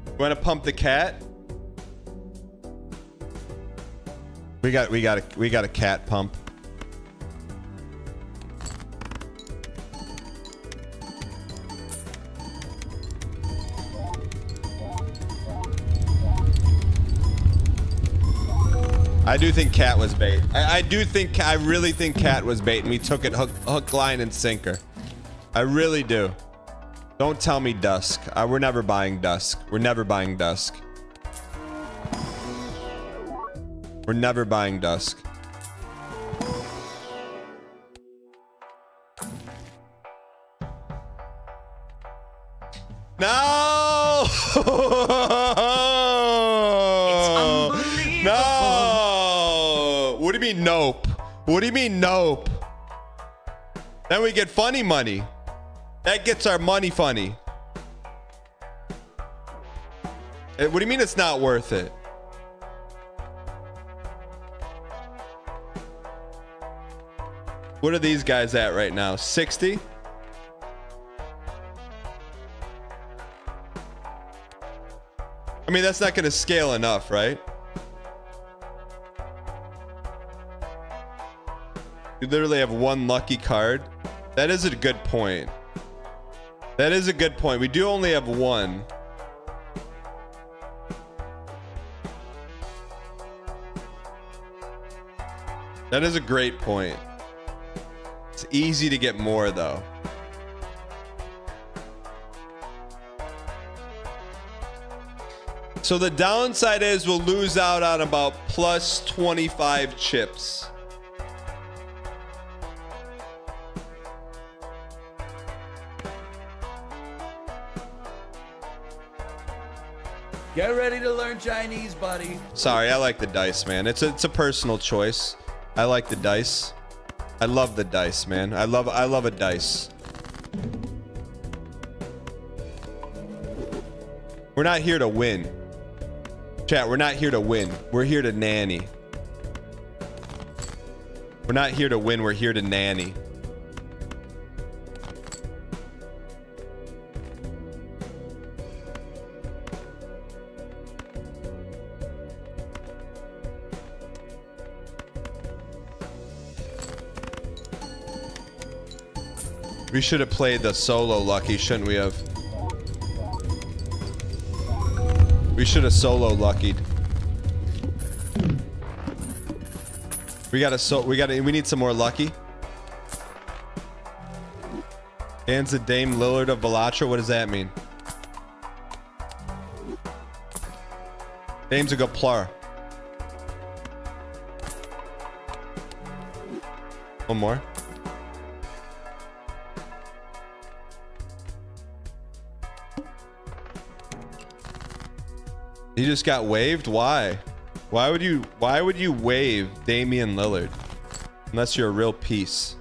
We want to pump the cat? We got a cat pump. I do think cat was bait. I really think cat was bait, and we took it hook, line, and sinker. I really do. Don't tell me Dusk. We're never buying Dusk. We're never buying Dusk. We're never buying Dusk. No! No! What do you mean nope? What do you mean nope? Then we get funny money. That gets our money funny. What do you mean it's not worth it? What are these guys at right now? 60? I mean, that's not going to scale enough, right? You literally have one lucky card. That is a good point. That is a good point. We do only have one. That is a great point. It's easy to get more, though. So the downside is we'll lose out on about plus 25 chips. Get ready to learn Chinese, buddy. Sorry, I like the dice, man. It's a personal choice. I like the dice. I love the dice, man. I love a dice. We're not here to win. Chat, we're not here to win. We're here to nanny. We're not here to win. We're here to nanny. We should have played the solo lucky, shouldn't we have? We should have solo luckied. We need some more lucky. Dan's the Dame Lillard of Balatro. What does that mean? Dame's a good player. One more. He just got waived? Why? Why would you waive Damian Lillard? Unless you're a real piece.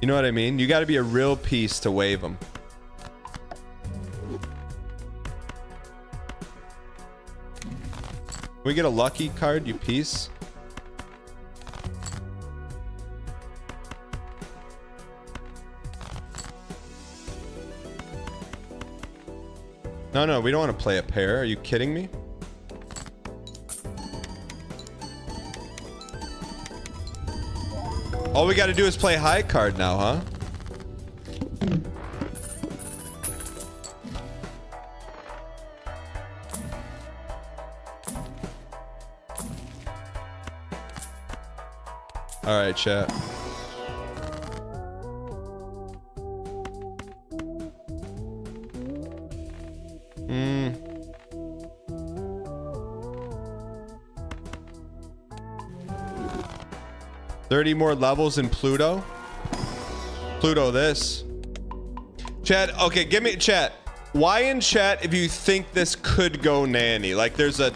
You know what I mean? You got to be a real piece to waive him. Can we get a lucky card, you piece? No, we don't want to play a pair. Are you kidding me? All we got to do is play high card now, huh? All right, chat. $30 more levels in Pluto. Pluto this. Chat, okay, give me chat. Why in chat if you think this could go nanny? Like there's a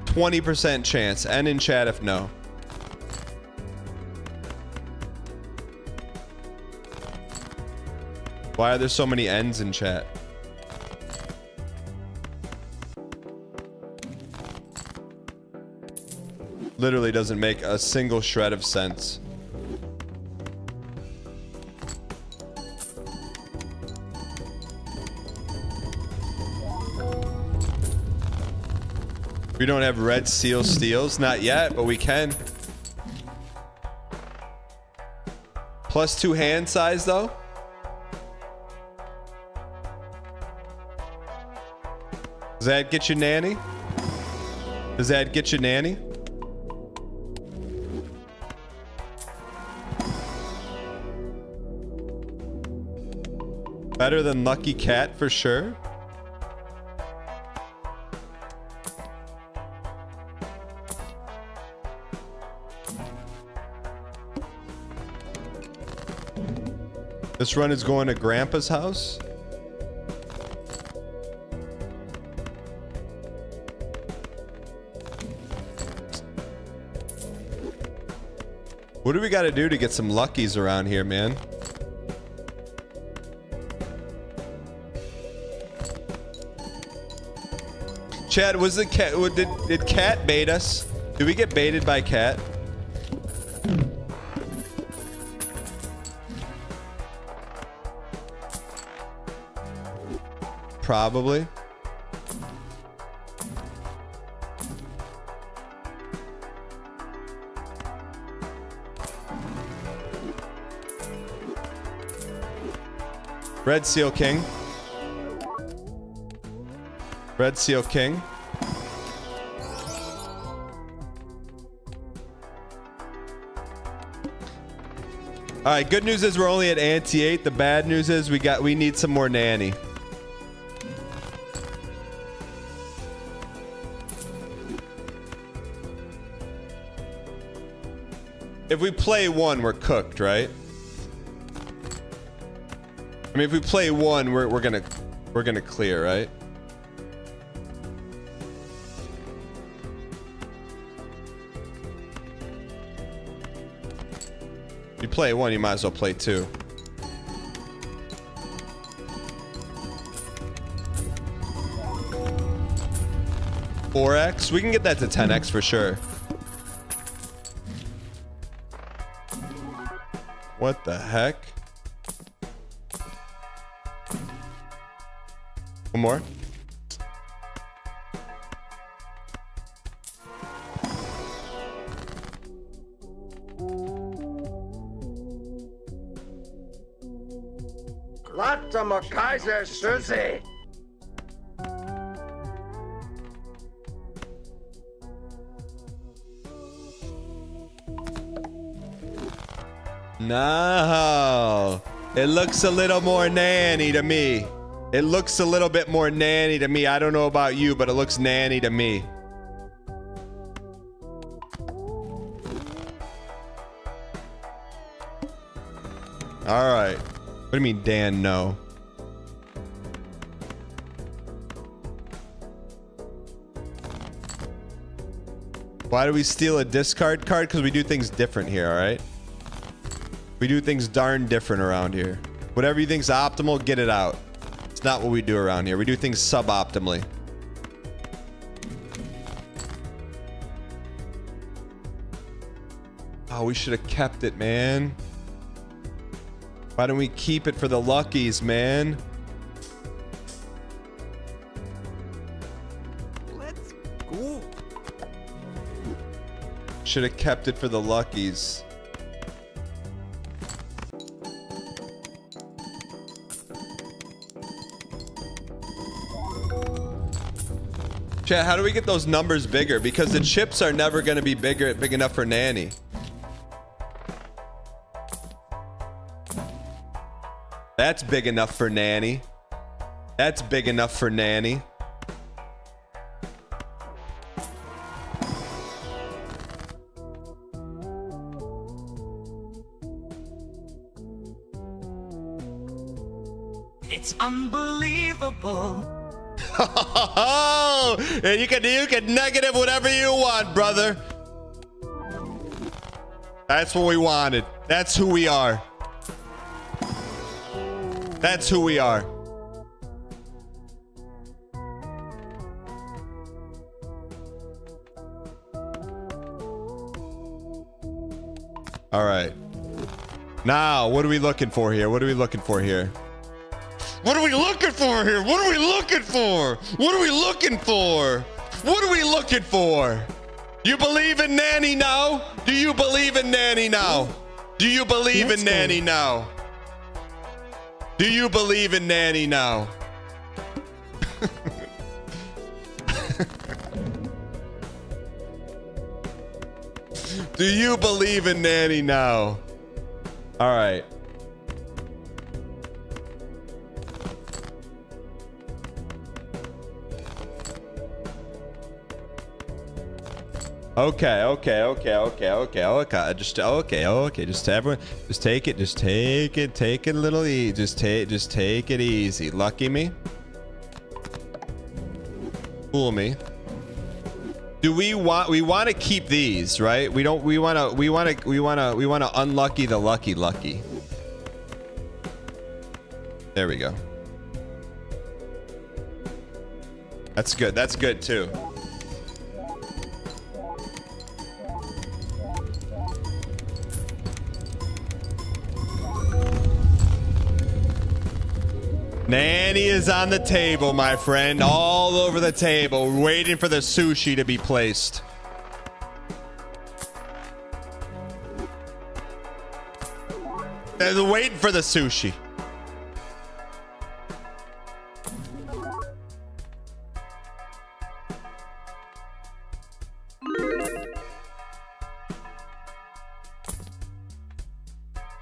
20% chance. And in chat if no. Why are there so many N's in chat? Literally doesn't make a single shred of sense. We don't have red seal steals, not yet, but we can. +2 hand size though. Does that get you nanny? Does that get you nanny? Better than Lucky Cat for sure. This run is going to Grandpa's house. What do we got to do to get some luckies around here, man? Chad, was the cat? Did Cat bait us? Did we get baited by Cat? Probably. Red Seal King. Red Seal King. All right, good news is we're only at ante 8. The bad news is we need some more nanny. If we play one, we're cooked, right? I mean, if we play one, we're gonna clear, right? If you play one, you might as well play two. $4x? We can get that to 10x for sure. What the heck? One more. Latimer Kaiser Susie. No, it looks a little more nanny to me. It looks a little bit more nanny to me. I don't know about you, but it looks nanny to me. All right. What do you mean, Dan? No. Why do we steal a discard card? Because we do things different here, all right? We do things darn different around here. Whatever you think's optimal, get it out. It's not what we do around here. We do things suboptimally. Oh, we should have kept it, man. Why don't we keep it for the luckies, man? Let's go. Should have kept it for the luckies. Chat, how do we get those numbers bigger? Because the chips are never going to be big enough for nanny. That's big enough for nanny. That's big enough for nanny. It's unbelievable. And you can negative whatever you want, brother. That's what we wanted. That's who we are. That's who we are. All right. Now, what are we looking for here? What are we looking for here? What are we looking for here? What are we looking for? What are we looking for? What are we looking for? You believe in nanny now? Do you believe in nanny now? Do you believe in nanny now? Do you believe in nanny now? Do you believe in nanny now? All right. Okay. Just everyone, just take it a little easy. Just take it easy. Lucky me. Fool me. Do we want to keep these, right? We want to unlucky the lucky. There we go. That's good too. Nanny is on the table, my friend. All over the table, waiting for the sushi to be placed. They're waiting for the sushi.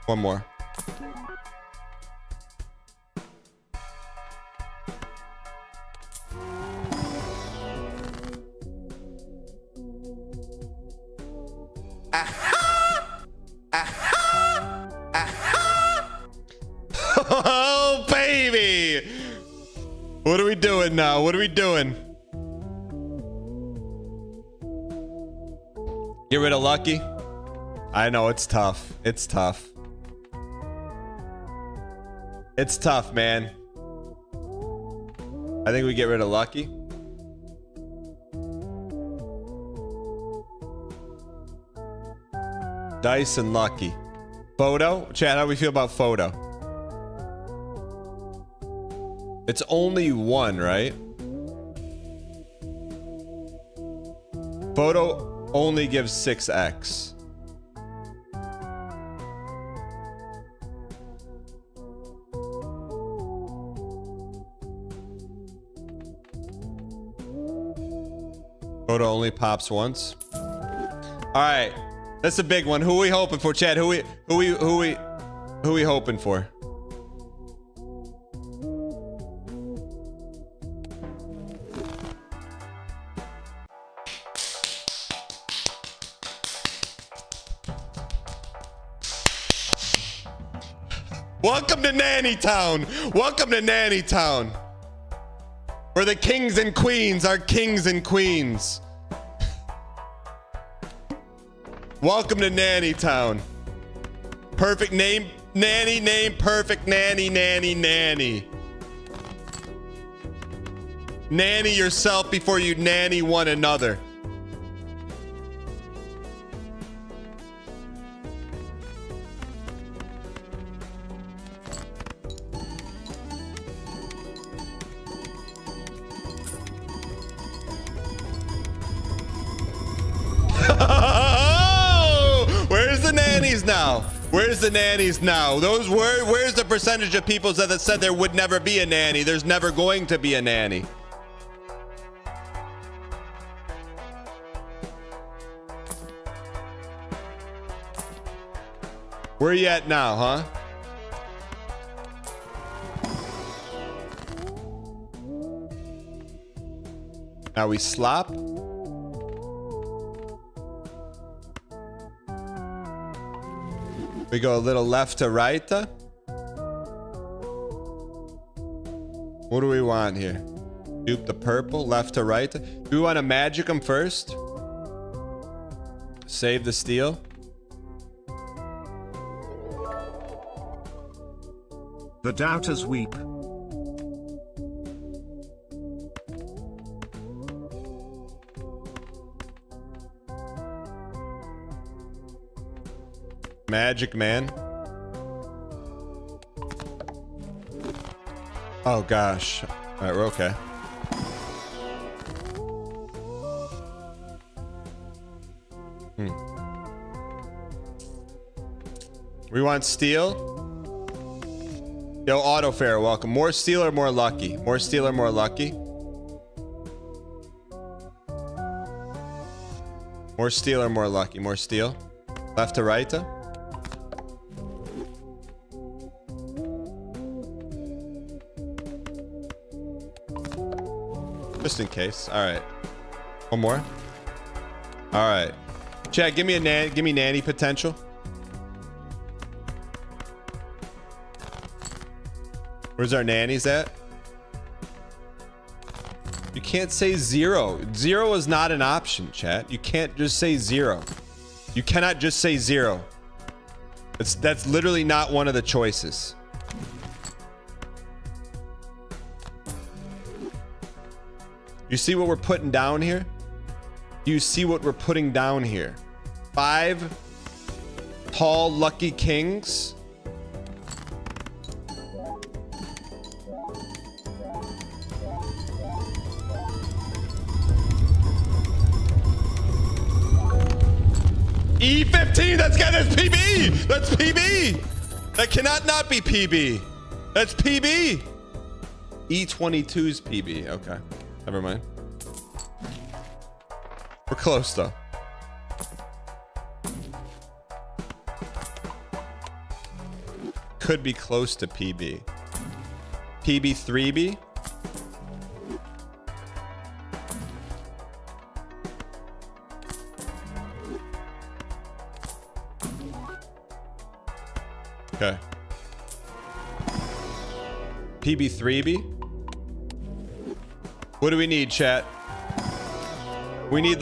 One more. Oh, baby. What are we doing now? What are we doing? Get rid of Lucky? I know, it's tough. It's tough. It's tough, man. I think we get rid of Lucky. Dice and Lucky. Photo? Chat, how do we feel about photo? It's only one, right? Photo only gives 6x. Photo only pops once. All right, that's a big one. Who are we hoping for, Chad? Who we hoping for? Welcome to Nanny Town. Welcome to Nanny Town. Where the kings and queens are kings and queens. Welcome to Nanny Town. Perfect name, nanny name, perfect nanny, nanny, nanny. Nanny yourself before you nanny one another. Where's the nannies now? Where's the nannies now? Where's the percentage of people that said there would never be a nanny? There's never going to be a nanny. Where you at now, huh? Now we slop. We go a little left to right. What do we want here? Dupe the purple, left to right. Do we want to magic them first? Save the steel. The doubters weep. Magic man. Oh gosh. All right, we're okay. We want steel. Yo, auto fair, welcome. More steel or more lucky? More steel or more lucky? More steel or more lucky? More steel. Left to right. Just in case. All right. One more. All right. Chat, give me nanny potential. Where's our nannies at? You can't say 0. 0 is not an option, chat. You can't just say 0. You cannot just say 0. That's literally not one of the choices. You see what we're putting down here? You see what we're putting down here? 5 tall lucky kings. E15, that's PB. That's PB. That cannot not be PB. That's PB. E22's PB. Okay, never mind. We're close though. Could be close to PB. PB3B. Okay. PB3B. What do we need, chat? We need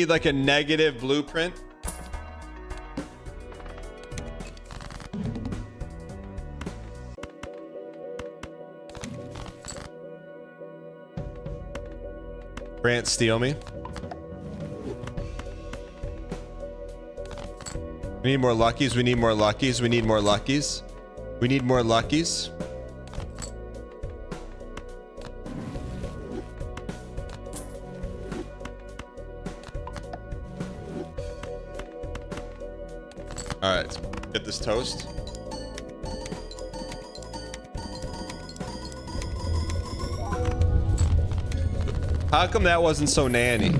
like a negative blueprint. Brant, steal me. We need more luckies. We need more luckies. We need more luckies. We need more luckies. All right, let's get this toast. How come that wasn't so nanny?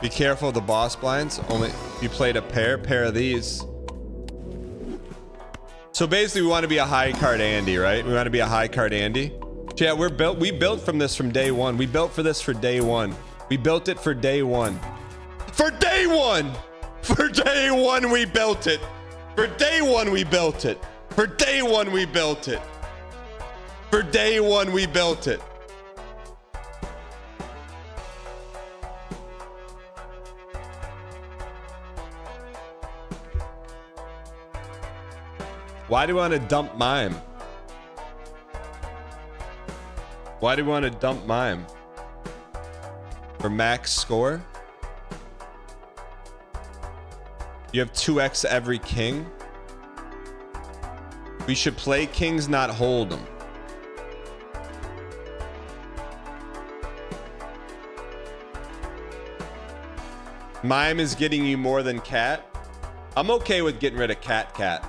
Be careful of the boss blinds. Only if you played a pair of these. So basically we want to be a high card Andy, right? We want to be a high card Andy. Yeah, we built from this from day one. We built for this for day one. We built it for day one. For day one! For day one we built it. For day one we built it. For day one we built it. For day one we built it. Why do we want to dump mime? Why do we want to dump mime? For max score? You have 2x every king? We should play kings, not hold them. Mime is getting you more than cat. I'm okay with getting rid of cat.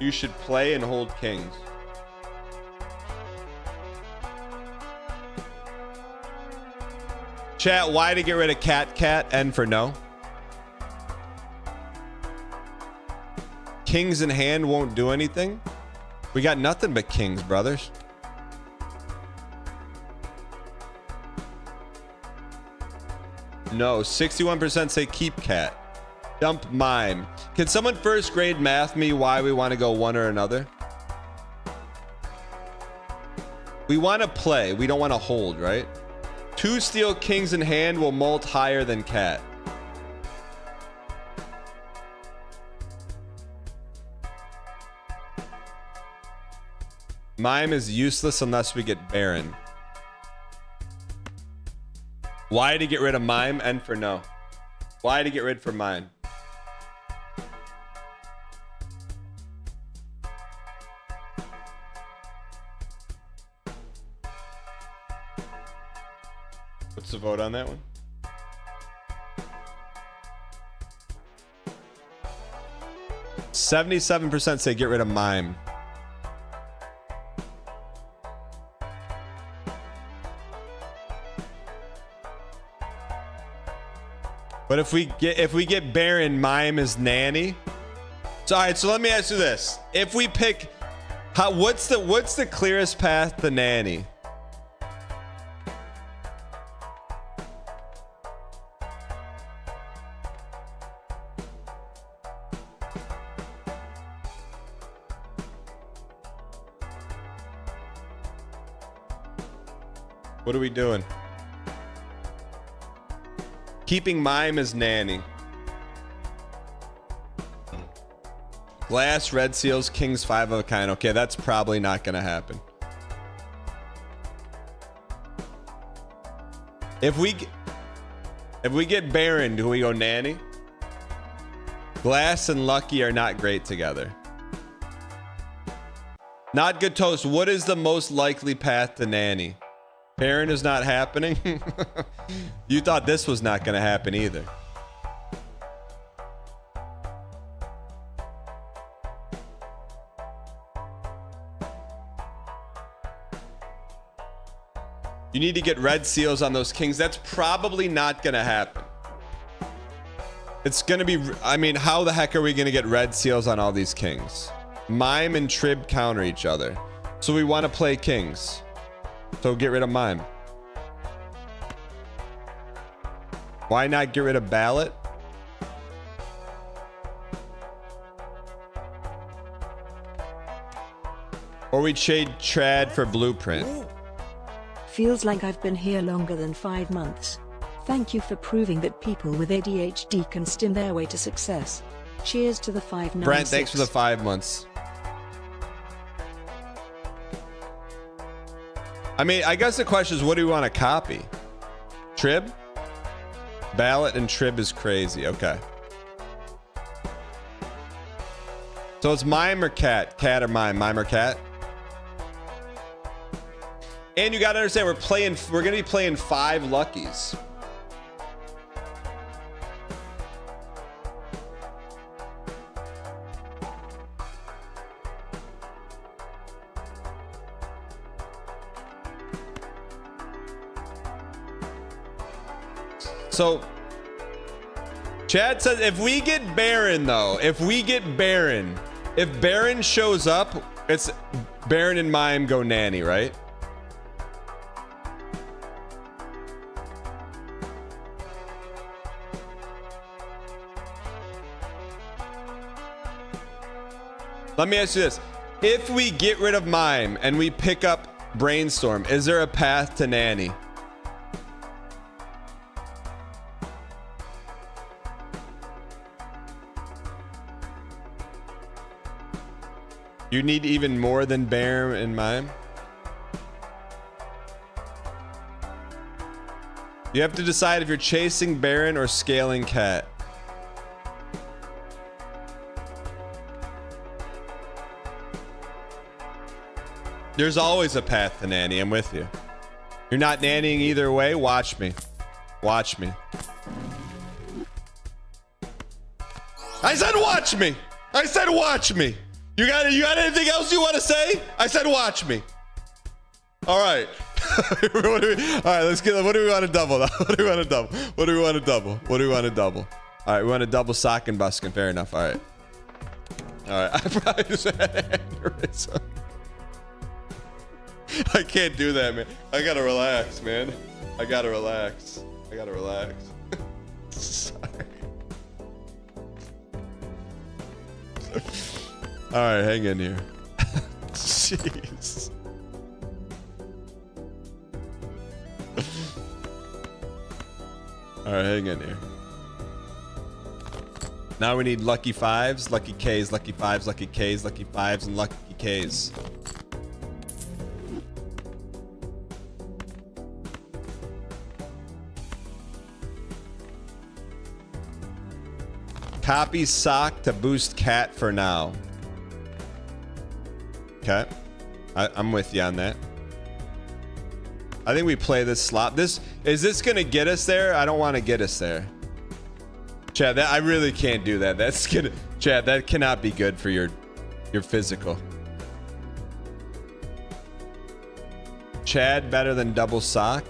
You should play and hold kings. Chat, why to get rid of cat? N for no. Kings in hand won't do anything. We got nothing but kings, brothers. No, 61% say keep cat. Dump mime. Can someone first grade math me why we want to go one or another? We want to play. We don't want to hold, right? 2 steel kings in hand will molt higher than cat. Mime is useless unless we get Baron. Why to get rid of mime? N for no. Why to get rid for mime? What's the vote on that one? %77% say get rid of mime. But if we get Baron, mime is nanny. So all right, so let me ask you this. If we pick What's the clearest path to nanny? What are we doing? Keeping mime as nanny. Glass, red seals, kings, 5 of a kind. Okay, that's probably not gonna happen. If we get Baron, do we go nanny? Glass and Lucky are not great together. Not good toast. What is the most likely path to nanny? Baron is not happening. You thought this was not gonna happen either. You need to get red seals on those kings. That's probably not gonna happen. It's gonna be, I mean, how the heck are we gonna get red seals on all these kings? Mime and Trib counter each other. So we want to play kings. So get rid of Mime. Why not get rid of Ballot? Or we trade Trad for Blueprint. Feels like I've been here longer than 5 months. Thank you for proving that people with ADHD can stim their way to success. Cheers to the 596. Brent, thanks for the 5 months. I mean, I guess the question is, what do we want to copy? Trib? Ballot and Trib is crazy. Okay. So it's Mime or Cat? Cat or Mime? Mime or Cat? And you got to understand, we're going to be playing 5 Luckies. So, Chad says if we get Baron, though, if Baron shows up, it's Baron and Mime go nanny, right? Let me ask you this. If we get rid of Mime and we pick up Brainstorm, is there a path to nanny? You need even more than Baron and Mime? You have to decide if you're chasing Baron or scaling Cat. There's always a path to nanny. I'm with you. You're not nannying either way. Watch me. Watch me. I said watch me. I said watch me. You got anything else you want to say? I said watch me. All right. All right, let's get. What do we want to double? What do we want to double? What do we want to double? What do we want to double? All right, we want to double sock and buskin. Fair enough. All right. All right. I probably just had an aneurysm. I can't do that, man. I gotta relax, man. I gotta relax. I gotta relax. Sorry. All right, hang in here. Jeez. All right, hang in here. Now we need lucky 5s, lucky Ks, lucky 5s, lucky Ks, lucky 5s, and lucky Ks. Copy sock to boost Cat for now. Okay. I'm with you on that. I think we play this slot. Is this gonna get us there? I don't want to get us there. Chad, I really can't do that. Chad, that cannot be good for your physical. Chad better than double sock?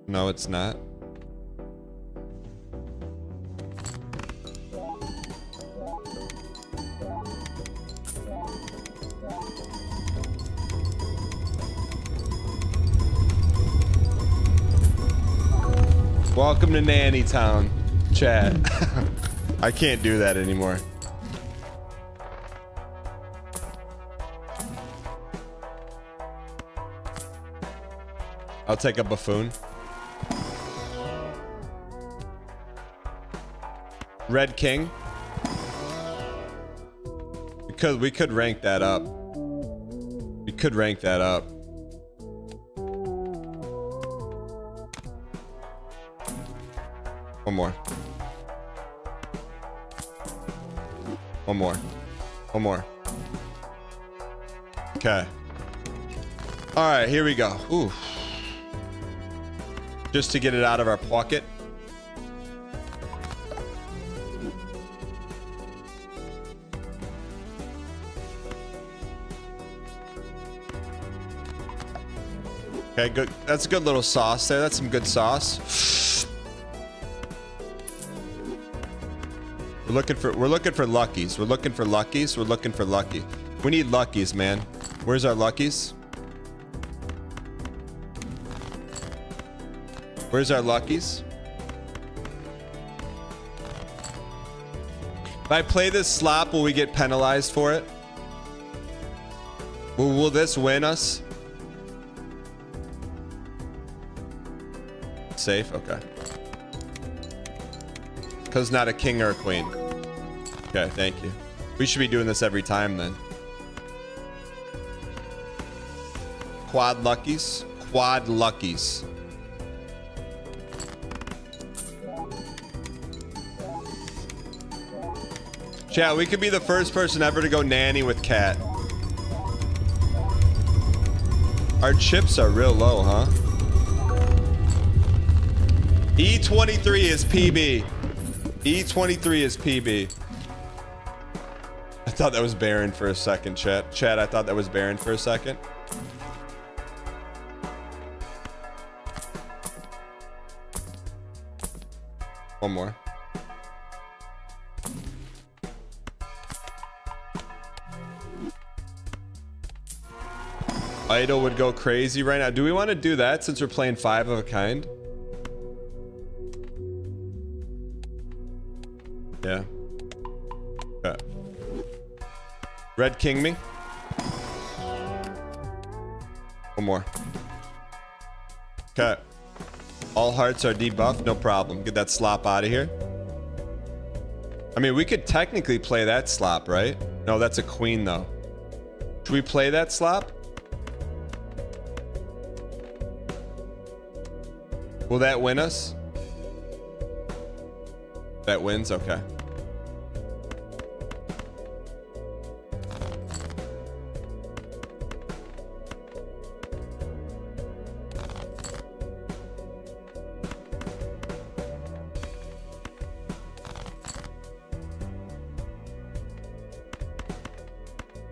No, it's not. Welcome to Nanny Town, chat. I can't do that anymore. I'll take a buffoon. Red King. We could rank that up. We could rank that up. One more. One more. One more. Okay. All right, here we go. Ooh. Just to get it out of our pocket. Okay, good. That's a good little sauce there. That's some good sauce. We're looking for luckies. We're looking for luckies. We're looking for lucky. We need luckies, man. Where's our luckies? Where's our luckies? If I play this slop, will we get penalized for it? Will this win us? Safe? Okay. Because not a king or a queen. Okay, thank you. We should be doing this every time then. Quad luckies. Quad luckies. Chat, we could be the first person ever to go nanny with cat. Our chips are real low, huh? E23 is PB. E23 is PB. I thought that was Baron for a second, chat. Chat, I thought that was Baron for a second. One more. Idol would go crazy right now. Do we want to do that since we're playing 5 of a kind? Yeah. Okay. Red King me. One more. Okay. All hearts are debuffed. No problem. Get that slop out of here. I mean, we could technically play that slop, right? No, that's a queen, though. Should we play that slop? Will that win us? That wins? Okay.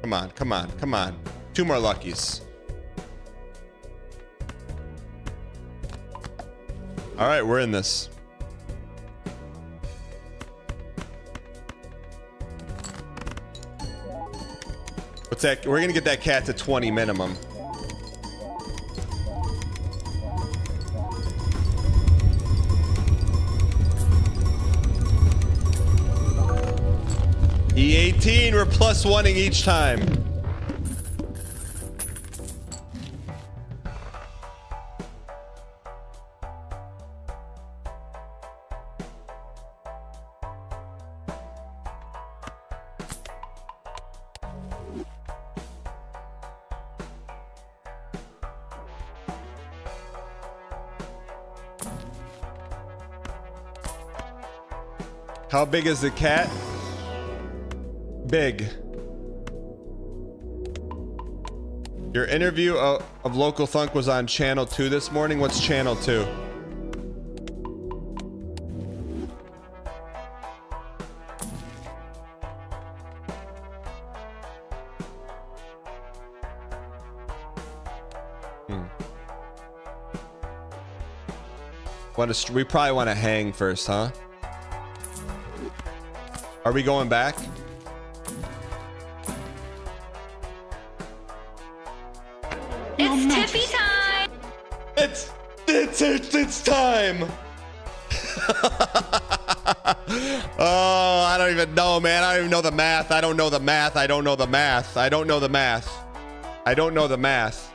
Come on, come on, come on. 2 more luckies. All right, we're in this. What's that? We're gonna get that cat to 20 minimum. E18, we're +1ing each time. How big is the cat? Big. Your interview of Local Thunk was on channel 2 this morning. What's channel 2? We probably want to hang first, huh? Are we going back? It's tippy time. It's time. Oh, I don't even know, man. I don't even know the math. I don't know the math. I don't know the math. I don't know the math. I don't know the math.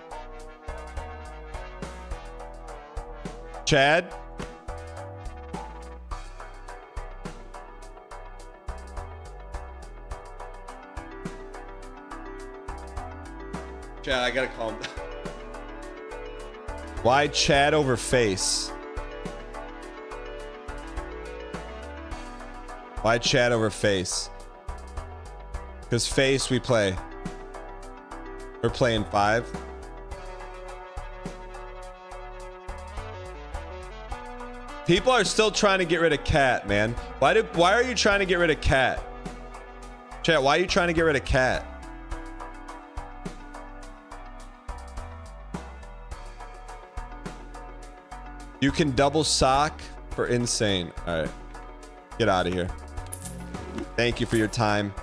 Chad? Chad, I gotta calm down. Why Chad over face? Why Chad over face? Because face we play. We're playing 5. People are still trying to get rid of Cat, man. Why are you trying to get rid of Cat? Chat, why are you trying to get rid of Cat? You can double sock for insane. All right. Get out of here. Thank you for your time.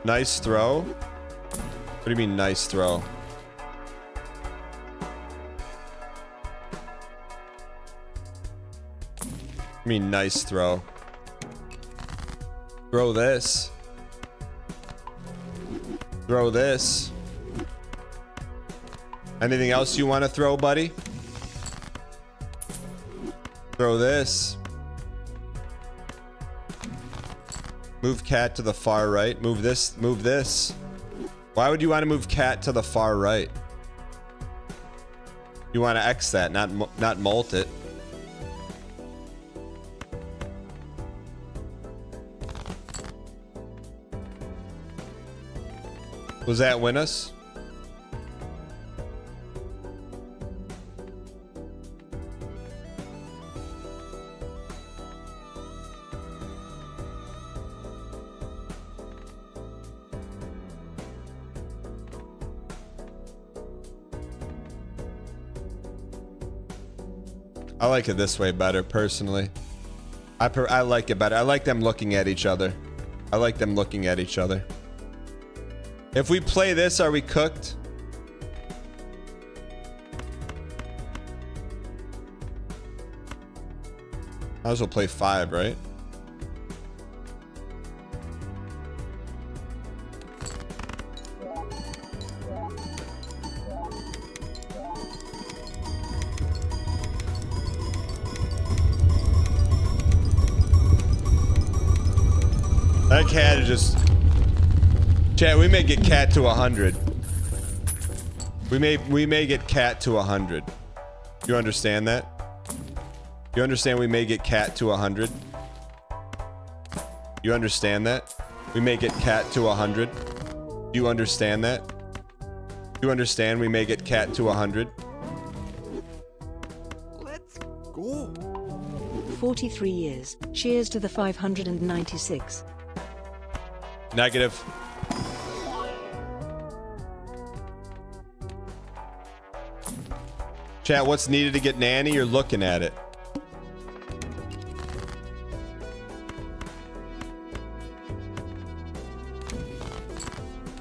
Nice throw. What do you mean nice throw? I mean nice throw. Throw this. Throw this. Anything else you want to throw, buddy? Throw this. Move Cat to the far right. Move this. Move this. Why would you want to move Cat to the far right? You want to X that, not molt it. Was that win us? I like it this way better, personally. I like it better. I like them looking at each other. I like them looking at each other. If we play this, are we cooked? Might as well play 5, right? That cat is just... Chat, we may get Cat to 100. We may get Cat to 100. You understand that? You understand we may get Cat to 100? You understand that? We may get Cat to 100. Do you understand that? Do you understand we may get Cat to 100? Let's go. 43 years. Cheers to the 596. Negative. Chat, what's needed to get Nanny? You're looking at it.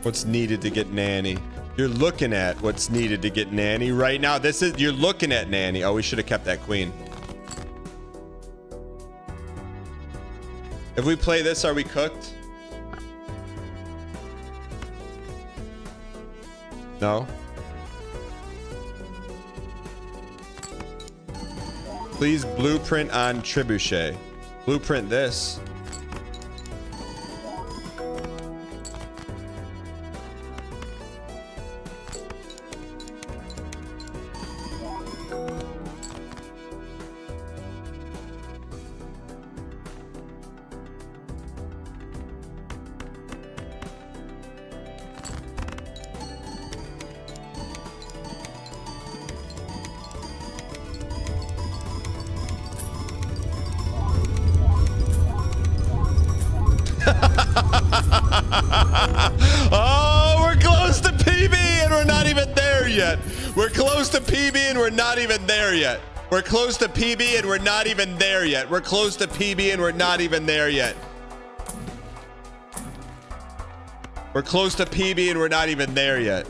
What's needed to get Nanny? You're looking at what's needed to get Nanny right now. You're looking at Nanny. Oh, we should have kept that queen. If we play this, are we cooked? No. Please blueprint on Trebuchet. Blueprint this. Oh, we're close to PB and we're not even there yet. We're close to PB and we're not even there yet. We're close to PB and we're not even there yet. We're close to PB and we're not even there yet. We're close to PB and we're not even there yet.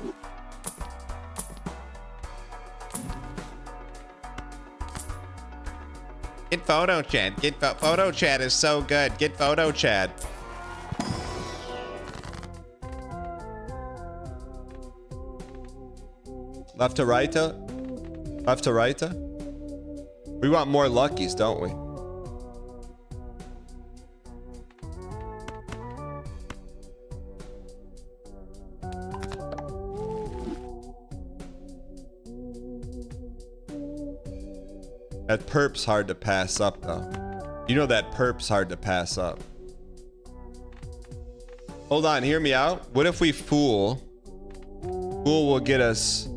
Get photo chat. Get photo chat is so good. Get photo chat. Left to right? Left to right? We want more luckies, don't we? That perp's hard to pass up, though. You know that perp's hard to pass up. Hold on, hear me out. What if we fool? Fool will get us...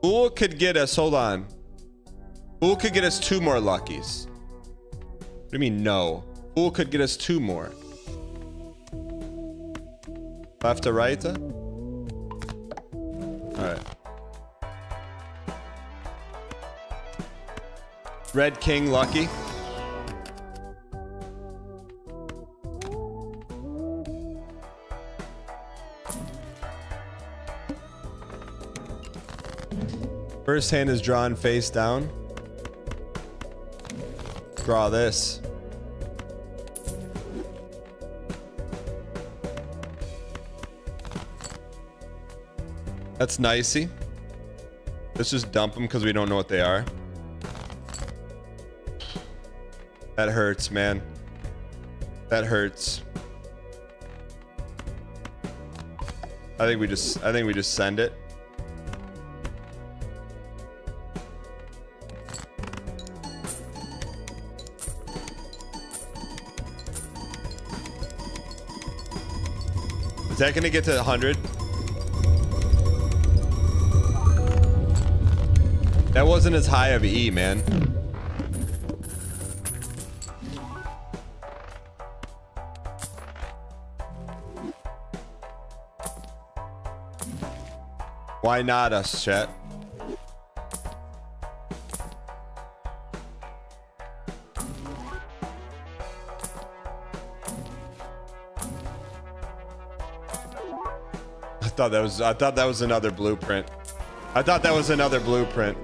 Fool could get us... Hold on. Fool could get us 2 more luckies. What do you mean, no? Fool could get us 2 more. Left to right? Alright. Red King lucky. First hand is drawn face down. Draw this. That's nicey. Let's just dump them because we don't know what they are. That hurts, man. That hurts. I think we just send it. Is that gonna get to 100? That wasn't as high of E, man. Why not us, chat? I thought that was another blueprint. I thought that was another blueprint.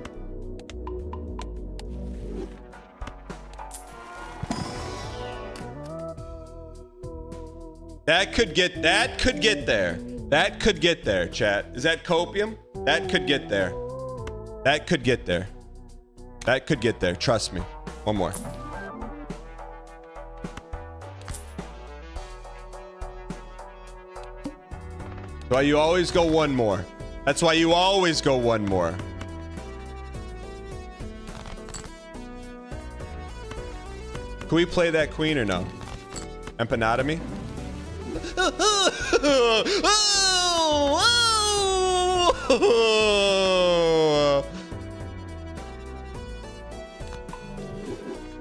That could get there. That could get there, chat. Is that copium? That could get there. That could get there. That could get there. Trust me. One more. That's why you always go one more. That's why you always go one more. Can we play that queen or no? Empanotomy?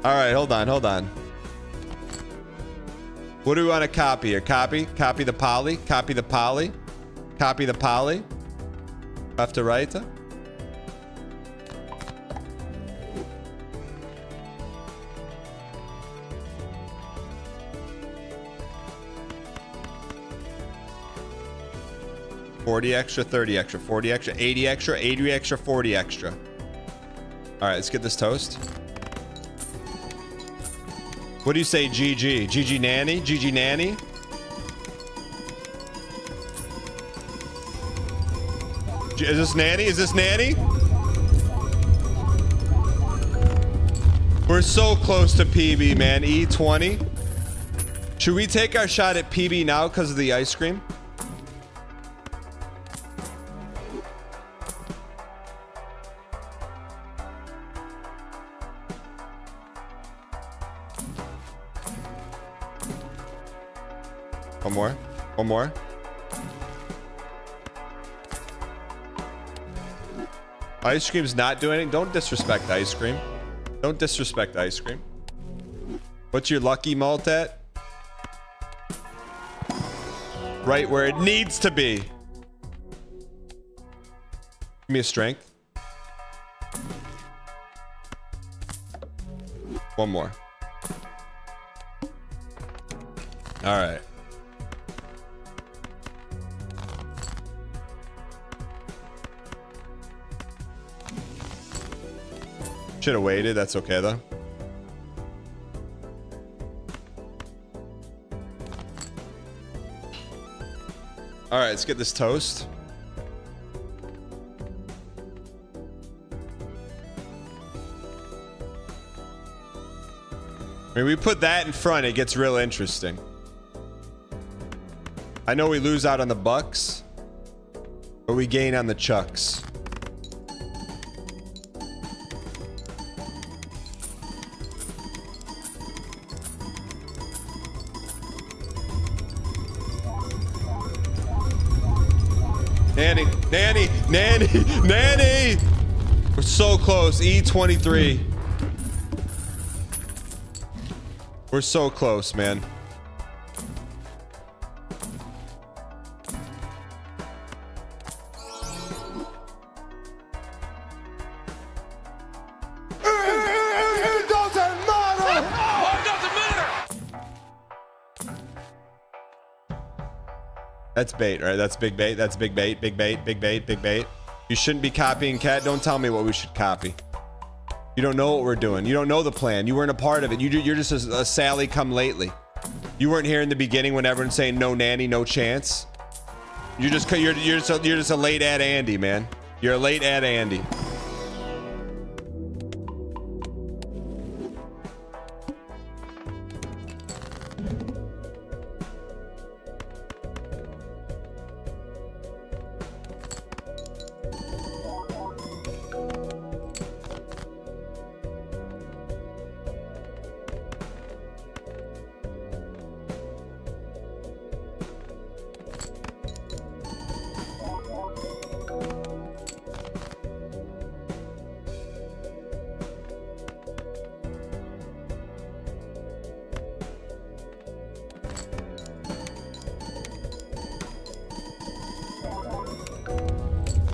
All right, hold on. What do we want to copy here? Copy the poly, copy the poly, copy the poly. Left to right. $40 extra, 30 extra, 40 extra, 80 extra, 80 extra, 40 extra. All right, let's get this toast. What do you say, GG? GG nanny? GG nanny? Is this nanny? Is this nanny? We're so close to PB, man. E20. Should we take our shot at PB now because of the ice cream? One more. Ice cream's not doing it. Don't disrespect ice cream. Don't disrespect ice cream. What's your lucky malt at? Right where it needs to be. Give me a strength. One more. All right. Should have waited. That's okay though. All right, let's get this toast. I mean, we put that in front, it gets real interesting. I know we lose out on the Bucks, but we gain on the Chucks. Nanny, nanny, nanny, nanny! We're so close. E23. We're so close, man. It doesn't matter! What doesn't matter? That's bait, right? That's big bait. That's big bait. Big bait. Big bait. Big bait. You shouldn't be copying Cat. Don't tell me what we should copy. You don't know what we're doing. You don't know the plan. You weren't a part of it. You're just a Sally come lately. You weren't here in the beginning when everyone's saying no nanny, no chance. You're just a late ad Andy, man. You're a late ad Andy.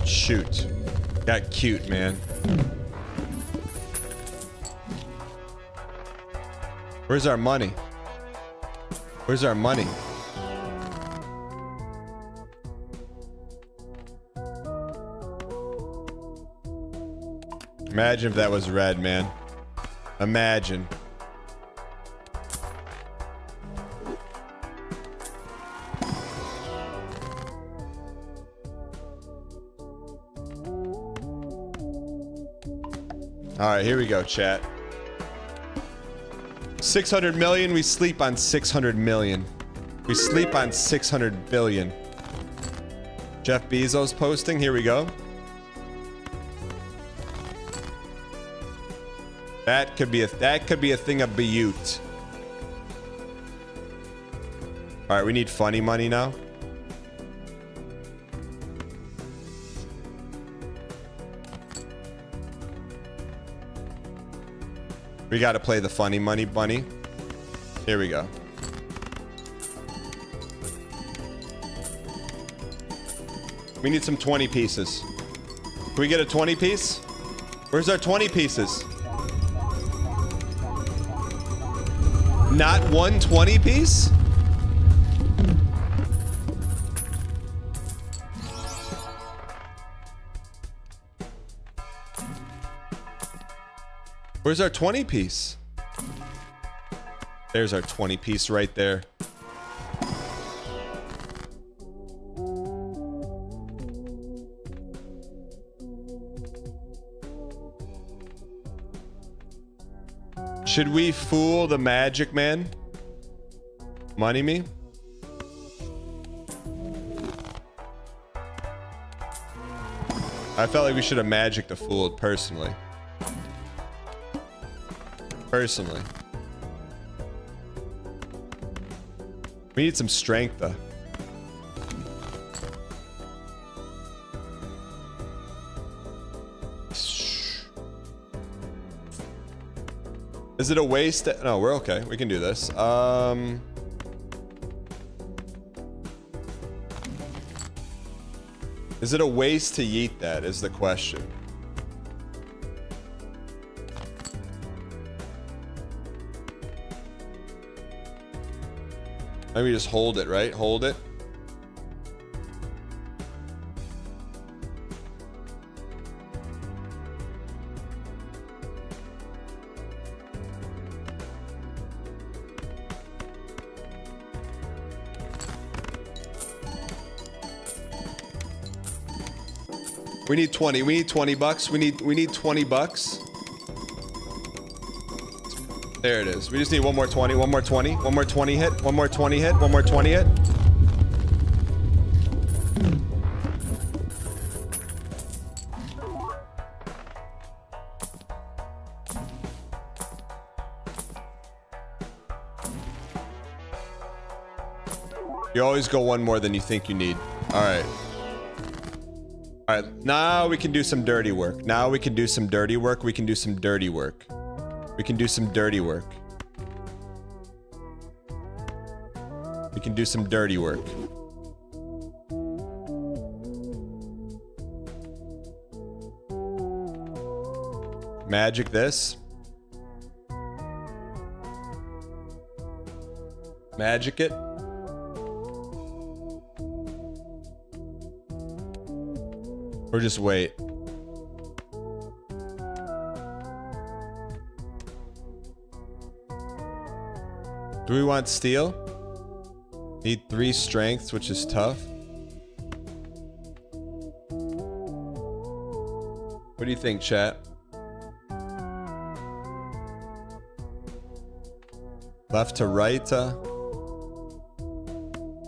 Shoot. Got cute, man. Where's our money? Where's our money? Imagine if that was red, man. Imagine. All right, here we go, chat. 600 million, we sleep on 600 million. We sleep on 600 billion. Jeff Bezos posting, here we go. That could be a thing of Butte. All right, we need funny money now. We got to play the funny money bunny. Here we go. We need some 20 pieces. Can we get a 20 piece? Where's our 20 pieces? Not one 20 piece? Where's our 20 piece? There's our 20 piece right there. Should we fool the magic man? Money me? I felt like we should have magic the fooled personally. Personally. We need some strength though. Is it a waste? No, we're okay. We can do this. Is it a waste to yeet that is the question. Maybe just hold it, right? Hold it. We need 20. We need 20 bucks. We need 20 bucks. There it is. We just need one more 20. One more 20. One more 20 hit. One more 20 hit. One more 20 hit. You always go one more than you think you need. All right. All right, now we can do some dirty work. Now we can do some dirty work. We can do some dirty work. We can do some dirty work. We can do some dirty work. Magic this. Magic it. Or just wait. Do we want steel? Need 3 strengths, which is tough. What do you think, chat? Left to right?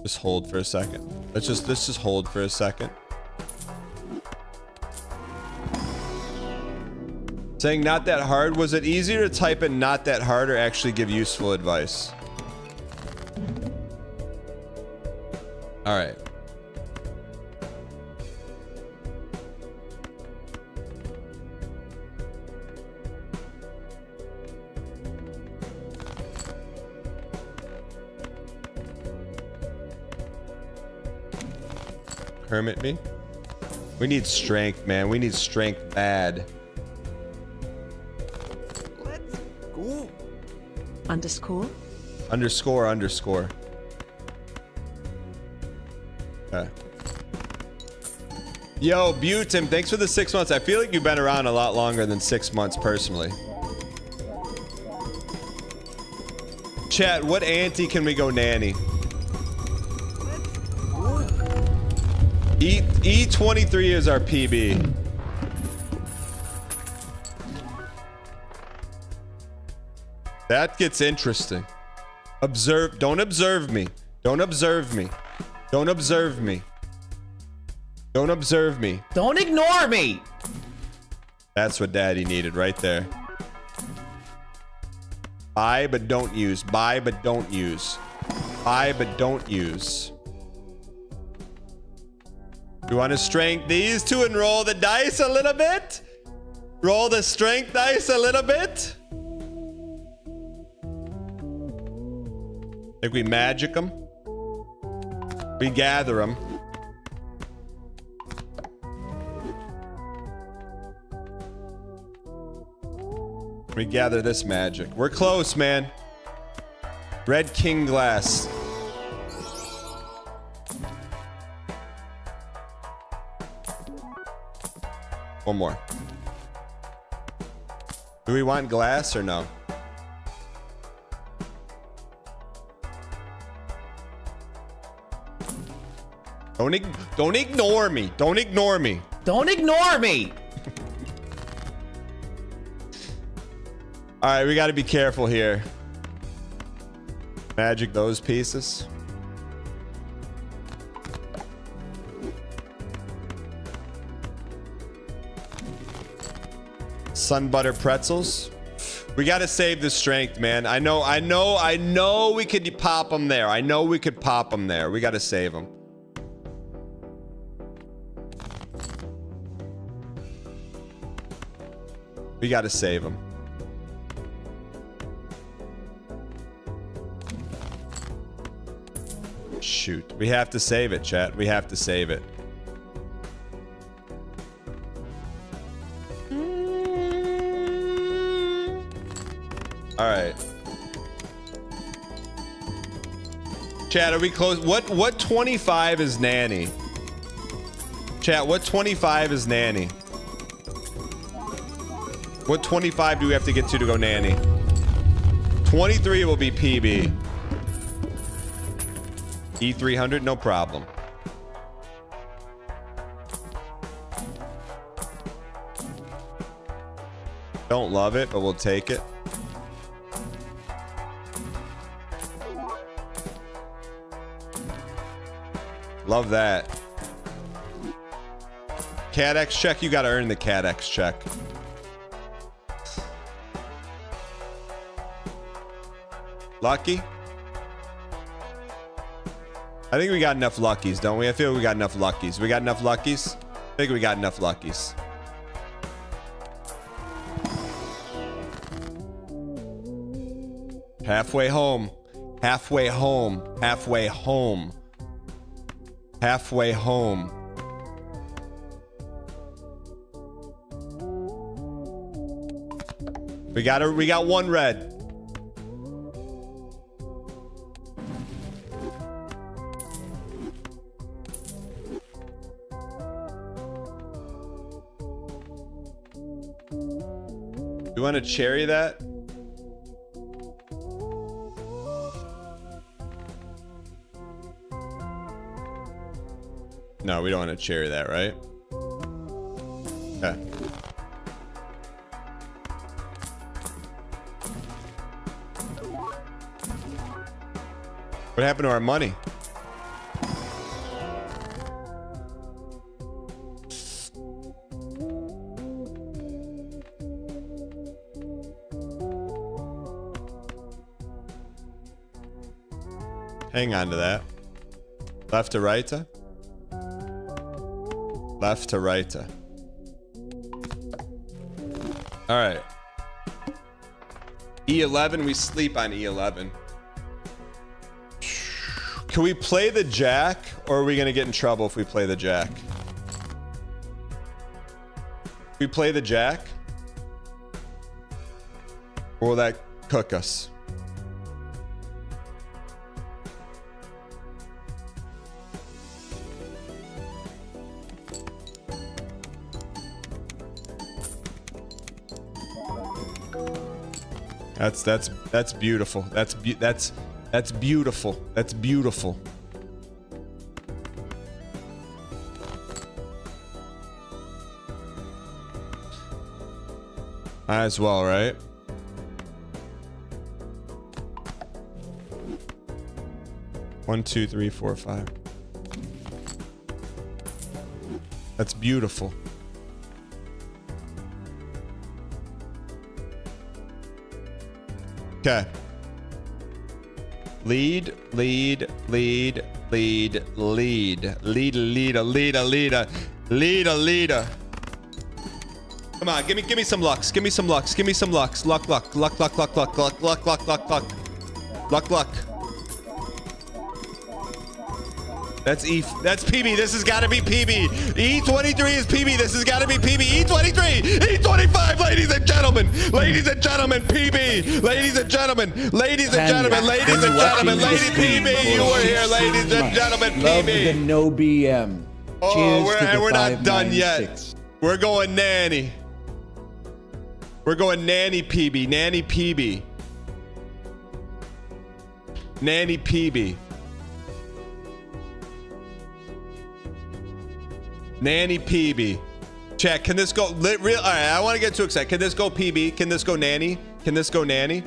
Just hold for a second. Let's just hold for a second. Saying not that hard. Was it easier to type in not that hard or actually give useful advice? All right. Hermit me. We need strength, man. We need strength bad. Underscore? Underscore, underscore. Okay. Yo, Butim, thanks for the 6 months. I feel like you've been around a lot longer than 6 months personally. Chat, what auntie can we go nanny? E23 is our PB. That gets interesting. Observe. Don't observe me. Don't observe me. Don't observe me. Don't observe me. Don't ignore me. That's what daddy needed right there. Buy but don't use. Buy but don't use. Buy but don't use. You want to strength these two and roll the dice a little bit? Roll the strength dice a little bit? Think we magic them? We gather them. We gather this magic. We're close, man. Red King glass. One more. Do we want glass or no? Don't ignore me. Don't ignore me. Don't ignore me. All right, we got to be careful here. Magic those pieces. Sun butter pretzels. We got to save the strength, man. I know we could pop them there. I know we could pop them there. We got to save them. We got to save them. Shoot. We have to save it, chat. We have to save it. All right. Chat, are we close? What 25 is nanny? Chat, what 25 is nanny? What 25 do we have to get to go nanny? 23 will be PB. E300, no problem. Don't love it, but we'll take it. Love that. CADX check, you gotta earn the CADX check. Lucky? I think we got enough luckies, don't we? I feel we got enough luckies. We got enough luckies? I think we got enough luckies. Halfway home. Halfway home. Halfway home. Halfway home. We got one red. You want to cherry that? No, we don't want to cherry that, right? Okay. What happened to our money? Hang on to that. Left to right. Left to right. All right. E11, we sleep on E11. Can we play the jack, or are we going to get in trouble if we play the jack? We play the jack? Or will that cook us? That's beautiful. That's beautiful. That's beautiful. Might as well, right? One, two, three, four, five. That's beautiful. Okay. Lead. Come on, give me some lucks. Give me some lucks. Give me some lucks. Luck. That's PB. This has got to be PB. E23 is PB. This has got to be PB. E23. E25, ladies and gentlemen. Ladies and gentlemen, PB. Ladies and gentlemen. Ladies and gentlemen. Ladies and gentlemen. Lady PB. You were here, ladies and gentlemen. PB. Love the no BM. Cheers to the we're not done yet. 596. We're going nanny. We're going nanny PB. Nanny PB. Nanny PB. Nanny PB. Chat, can this go all right, I want to get too excited. Can this go PB? Can this go nanny? Can this go nanny?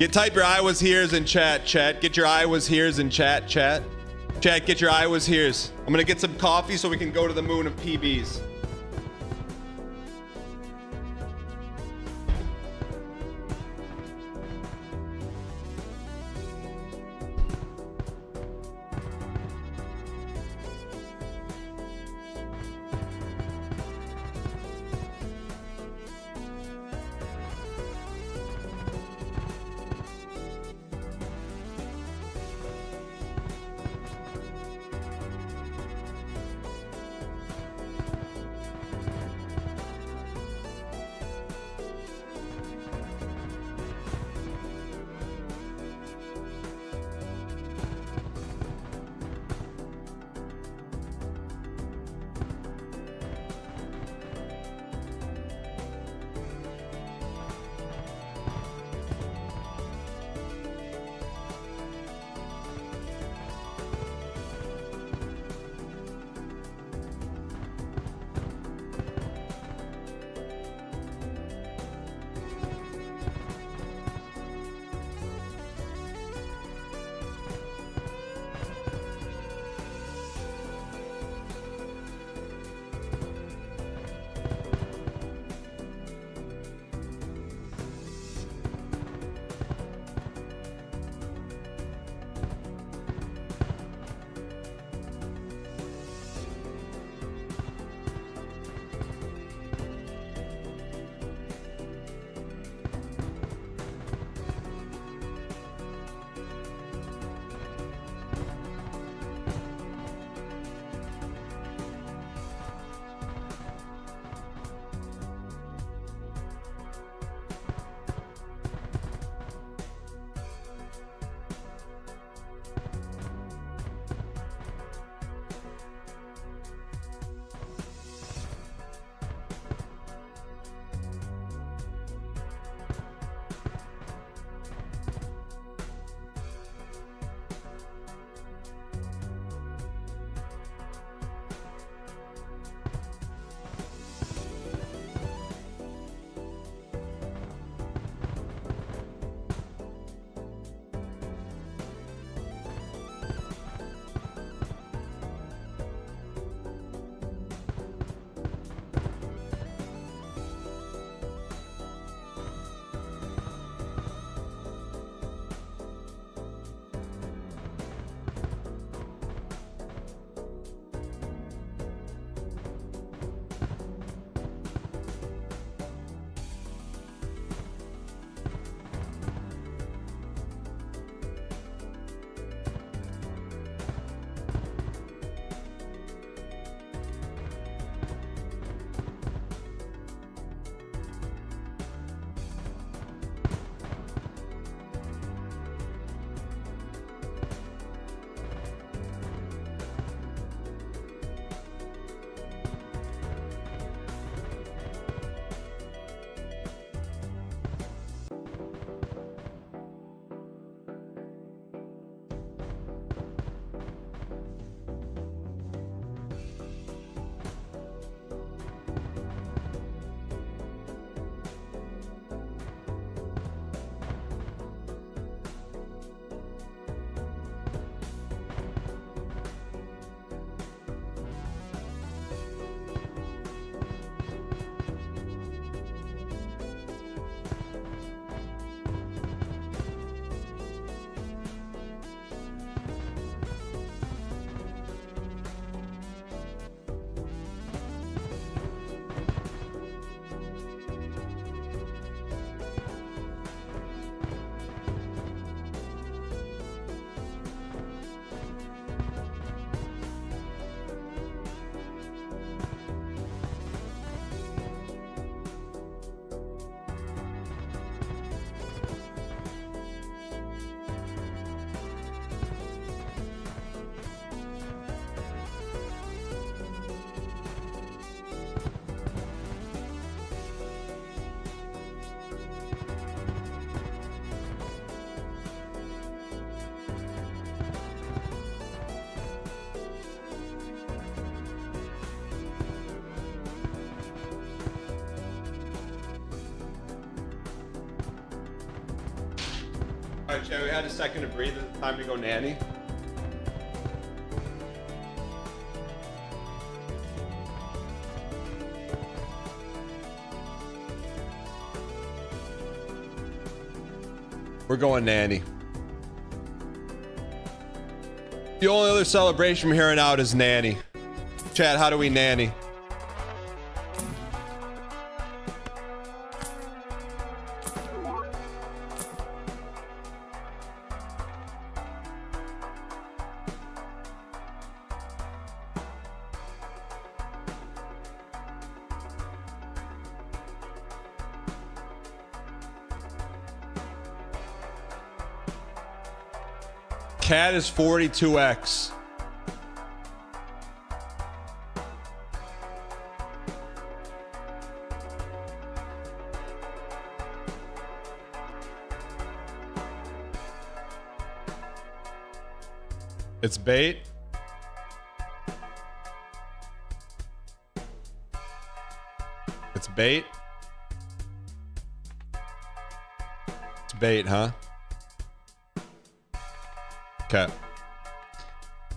Type your I was here's in chat. Get your I was here's in chat. Chat, get your I was here's. I'm gonna get some coffee so we can go to the moon of PBs. on, Chad. We had a second to breathe. It's time to go nanny. We're going nanny. The only other celebration from here on out is nanny. Chad, how do we nanny? Cat is 42x. It's bait. It's bait. It's bait, huh? Okay.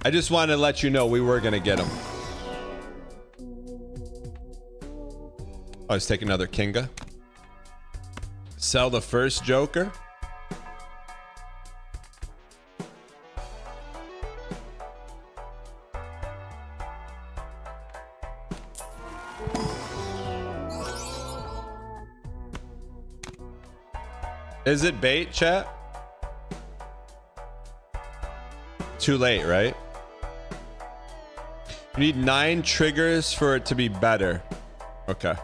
I just wanted to let you know we were gonna get him. Oh, let's take another Kinga. Sell the first Joker. Is it bait, chat? Too late, right? You need 9 triggers for it to be better. Okay.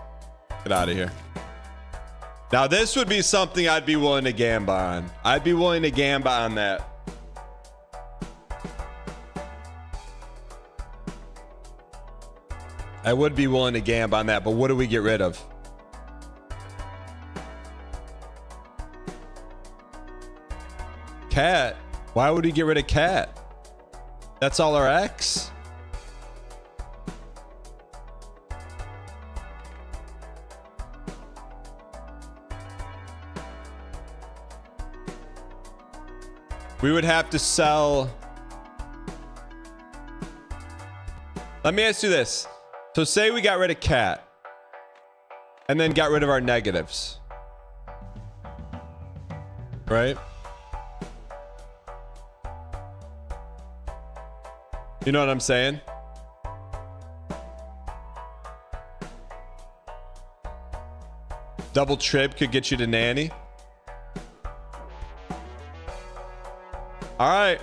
Get out of here. Now, this would be something I'd be willing to gamba on. I'd be willing to gamba on that. I would be willing to gamba on that, but what do we get rid of? Cat? Why would we get rid of Cat? That's all our X? We would have to sell. Let me ask you this. So say we got rid of Cat and then got rid of our negatives. Right? You know what I'm saying? Double trip could get you to nanny. All right.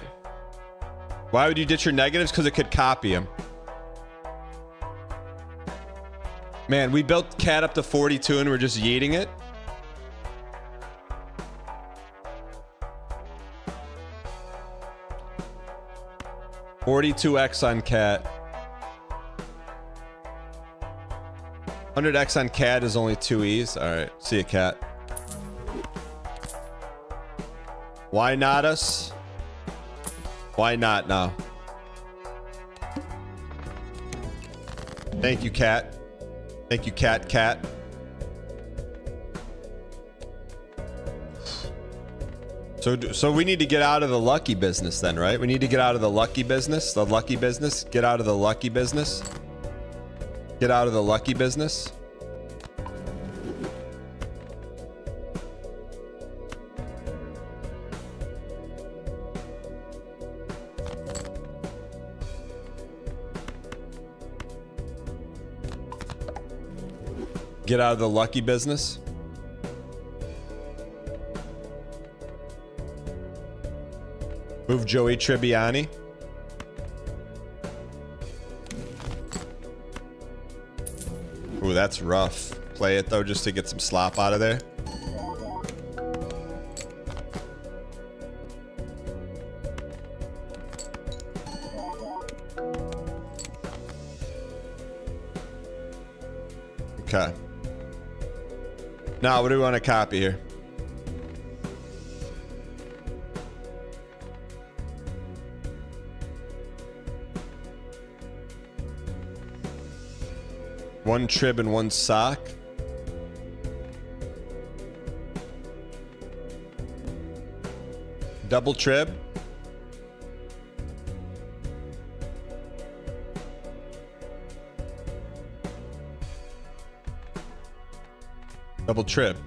Why would you ditch your negatives? Because it could copy them. Man, we built Cat up to 42 and we're just yeeting it. $42x on Cat. 100x on Cat is only 2 E's. All right, see ya, Cat. Why not us? Why not now? Thank you, Cat. Thank you, Cat. So we need to get out of the lucky business then, right? We need to get out of the lucky business. The lucky business. Get out of the lucky business. Get out of the lucky business. Get out of the lucky business. Move Joey Tribbiani. Ooh, that's rough. Play it though, just to get some slop out of there. Okay. Now, what do we want to copy here? One trib and one sock. Double trib. Double trib.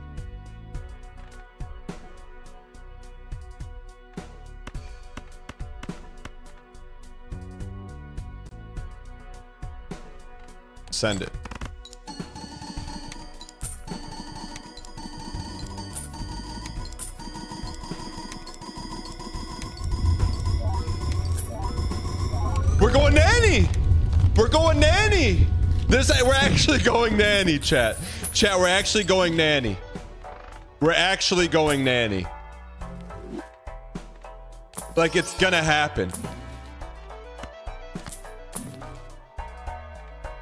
Send it. We're going nanny. We're going nanny. We're actually going nanny, chat. Chat, we're actually going nanny. We're actually going nanny. Like it's gonna happen.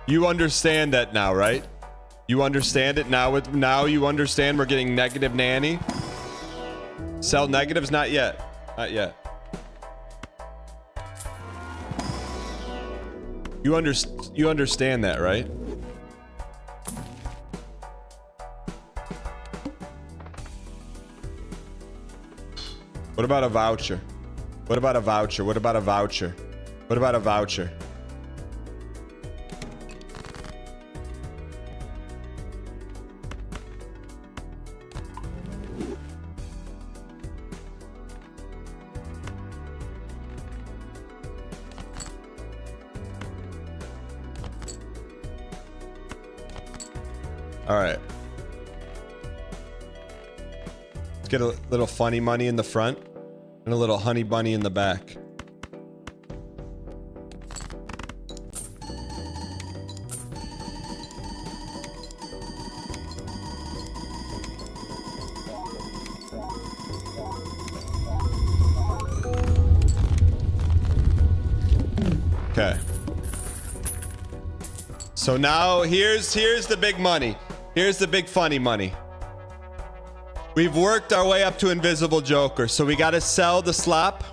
You understand that now, right? You understand it now. Now you understand we're getting negative nanny. Sell negatives? Not yet. Not yet. You understand that, right? What about a voucher? What about a voucher? What about a voucher? What about a voucher? All right. Let's get a little funny money in the front and a little honey bunny in the back. Okay. So now here's the big money. Here's the big funny money. We've worked our way up to Invisible Joker, so we gotta sell the slop.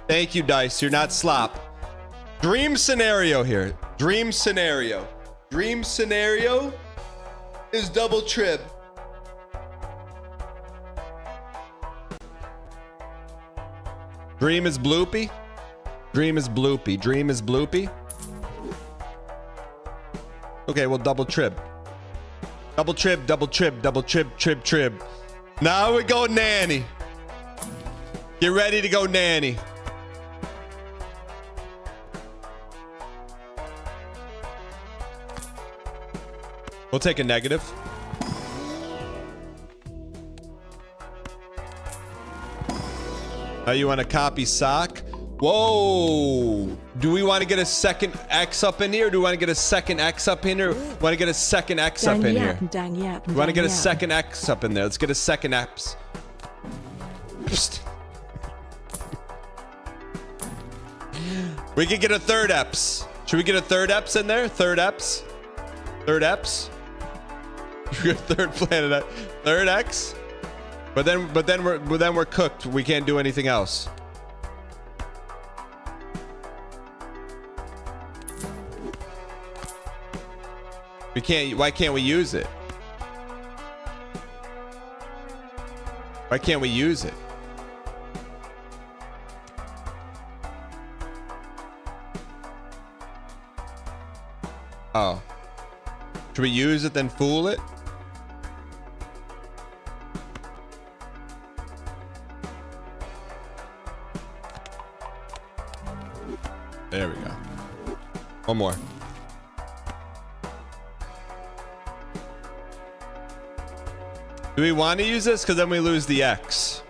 Thank you, Dice. You're not slop. Dream scenario here. Dream scenario. Dream scenario is double trib. Dream is bloopy. Dream is bloopy. Dream is bloopy. Okay, well, double trib. Double trib, double trib, double trib, trib, trib. Now we go nanny. Get ready to go nanny. We'll take a negative. You want to copy sock? Whoa. Do we want to get a second X up in here? Or do we want to get a second X up in here? Want to get a second X up in here? Dang yap. We want to get a second X up in there. Let's get a second X. We could get a third Eps. Should we get a third Eps in there? Third Eps? Third Eps? Third planet. Third X? But then we're cooked. We can't do anything else. We can't. Why can't we use it? Why can't we use it? Oh. Should we use it then fool it? There we go. One more. Do we want to use this? Because then we lose the X.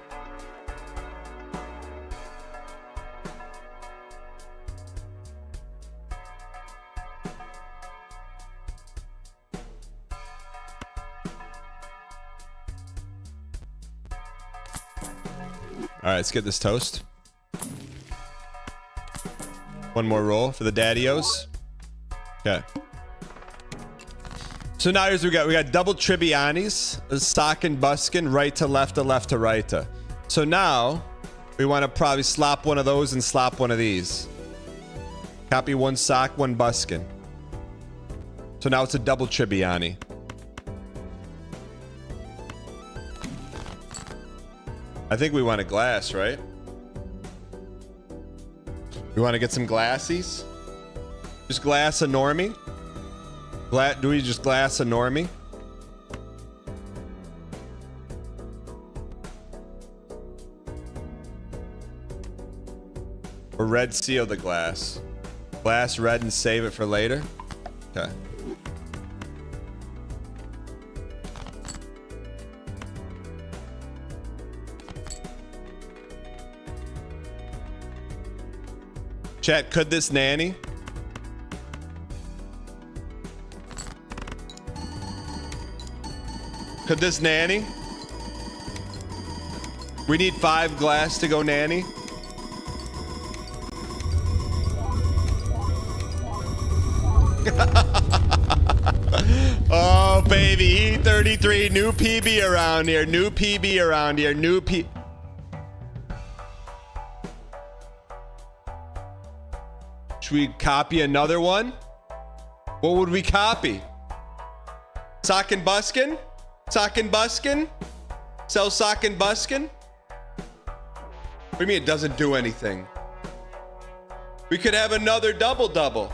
All right, let's get this toast. One more roll for the daddios. Okay. So now here's what we got double Tribianis, sock and buskin, right to left to left to right to. So now we want to probably slop one of those and slop one of these. Copy one sock, one buskin. So now it's a double Tribiani. I think we want a glass, right? We want to get some glassies? Just glass a normie? Do we just glass a normie? Or red seal the glass. Glass red and save it for later? Okay. Chat, could this nanny? Could this nanny? We need 5 glass to go nanny. Oh, baby. E33. New PB around here. New PB around here. New P... Should we copy another one? What would we copy? Sock and buskin? Sock and buskin? Sell sock and buskin? What do you mean it doesn't do anything? We could have another double-double.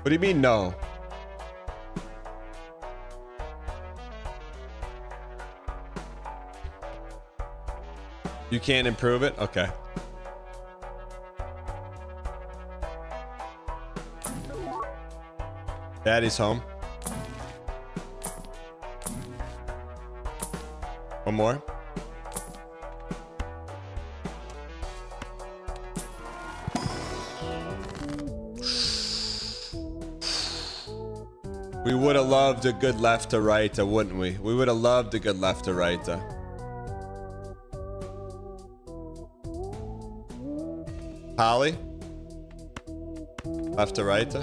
What do you mean no? You can't improve it? Okay. Daddy's home. One more. We would have loved a good left to right, wouldn't we? We would have loved a good left to right. Holly? Left to right?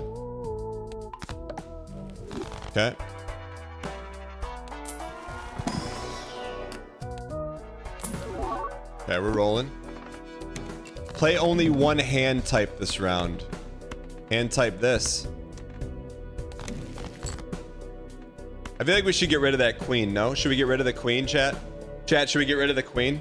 Okay. Okay, we're rolling. Play only one hand type this round. Hand type this. I feel like we should get rid of that queen, no? Should we get rid of the queen, chat? Chat, should we get rid of the queen?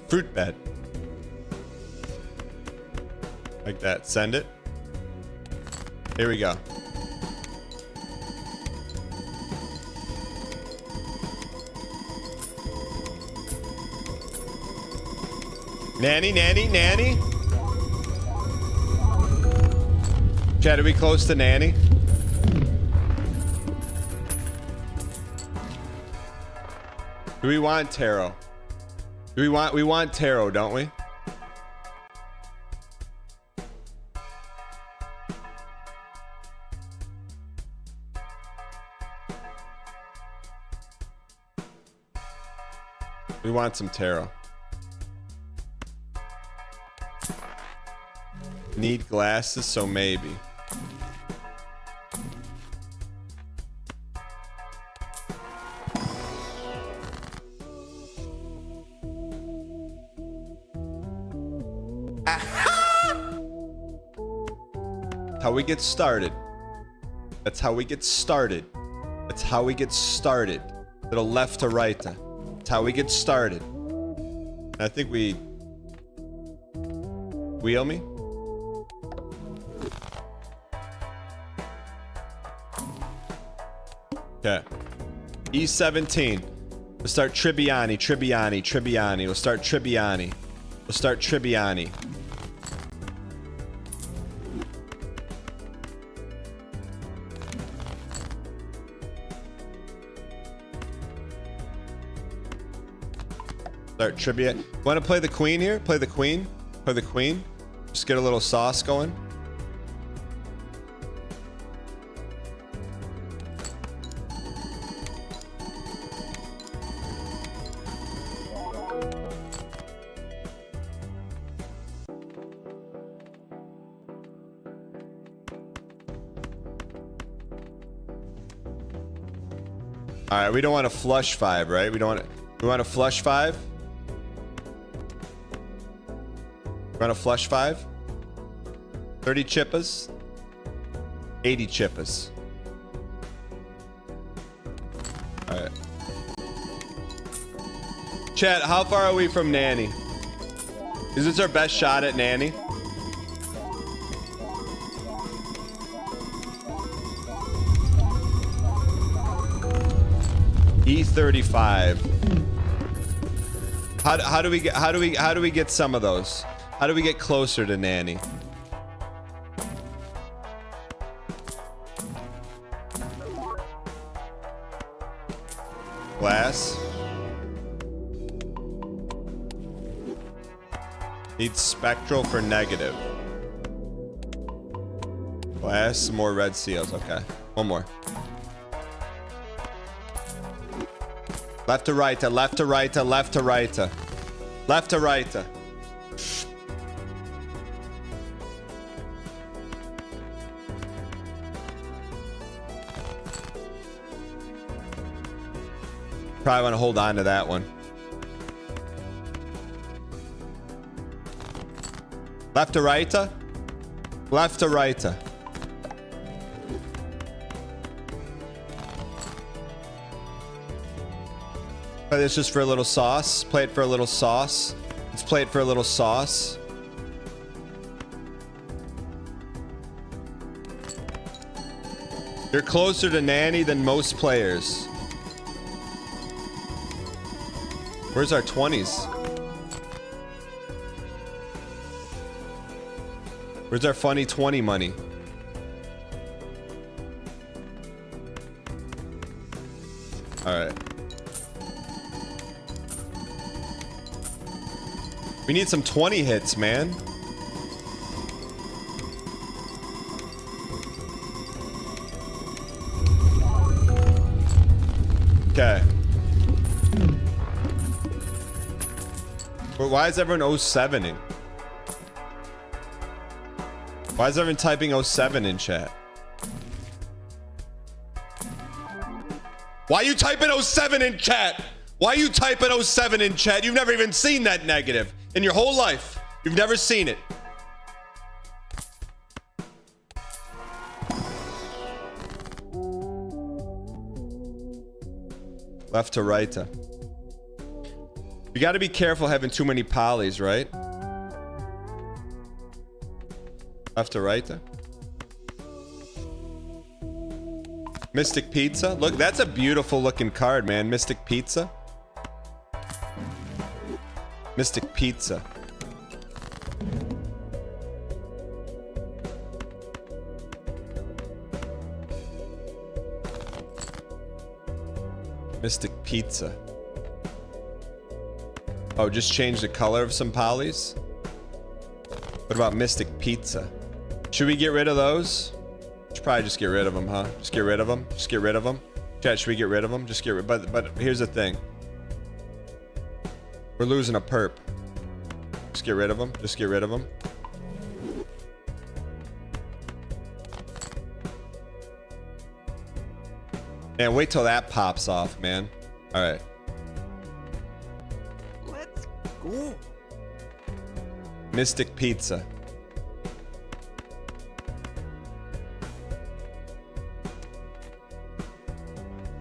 Fruit bed. Like that. Send it. Here we go. Nanny, nanny, nanny. Chat, are we close to nanny? Do we want tarot? We want tarot, don't we? We want some tarot. Need glasses, so maybe. How we get started. That's how we get started. That's how we get started. Little left to right. That's how we get started. I think we wheel me. Okay. E17. We'll start Tribbiani, Tribbiani, Tribbiani. We'll start Tribbiani. We'll start Tribbiani. Start trivia. Want to play the queen here? Play the queen? Play the queen? Just get a little sauce going. All right, we don't want to flush 5, right? We don't want to. We want to flush 5. We want to flush 5. 30 chippas. 80 chippas. All right. Chat, how far are we from Nanny? Is this our best shot at Nanny? E35. How do we get some of those? How do we get closer to Nanny? Glass. Need spectral for negative. Glass, some more red seals. Okay. One more. Left to right, left to right, left to right. Left to right. Probably want to hold on to that one. Left to right. Left to right. Play this just for a little sauce. Play it for a little sauce. Let's play it for a little sauce. You're closer to Nanny than most players. Where's our 20s? Where's our funny 20 money? All right. We need some 20 hits, man. Okay. But why is everyone 07ing? Why is everyone typing 07 in chat? Why are you typing 07 in chat? Why are you typing 07 in chat? You've never even seen that negative in your whole life. You've never seen it. Left to right. You got to be careful having too many polys, right? Left to right. Mystic Pizza. Look, that's a beautiful looking card, man. Mystic Pizza. Mystic Pizza. Mystic Pizza. Oh, just change the color of some polys? What about Mystic Pizza? Should we get rid of those? Should probably just get rid of them, huh? Just get rid of them. Just get rid of them. Chat, should we get rid of them? Just get rid. But here's the thing. We're losing a perp. Just get rid of them. Just get rid of them. Man, wait till that pops off, man. All right. Let's go. Mystic Pizza.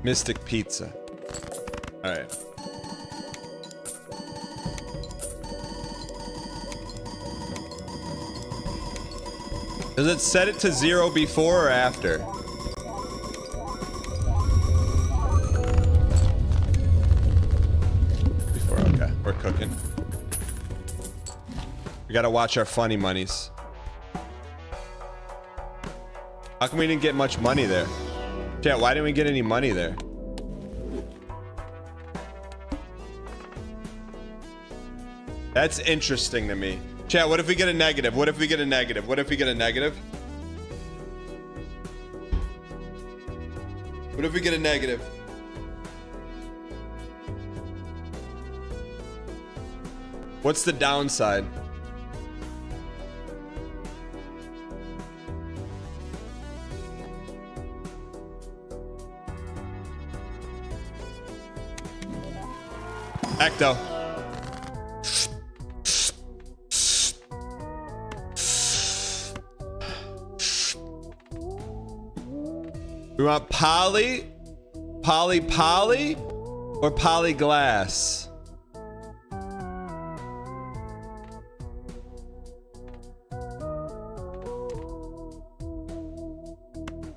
Mystic Pizza. All right. Does it set it to 0 before or after? Before, okay. We're cooking. We gotta watch our funny monies. How come we didn't get much money there? Chat, why didn't we get any money there? That's interesting to me. Chat, what if we get a negative? What if we get a negative? What if we get a negative? What if we get a negative? What's the downside? Ecto. We want poly, poly, or polyglass?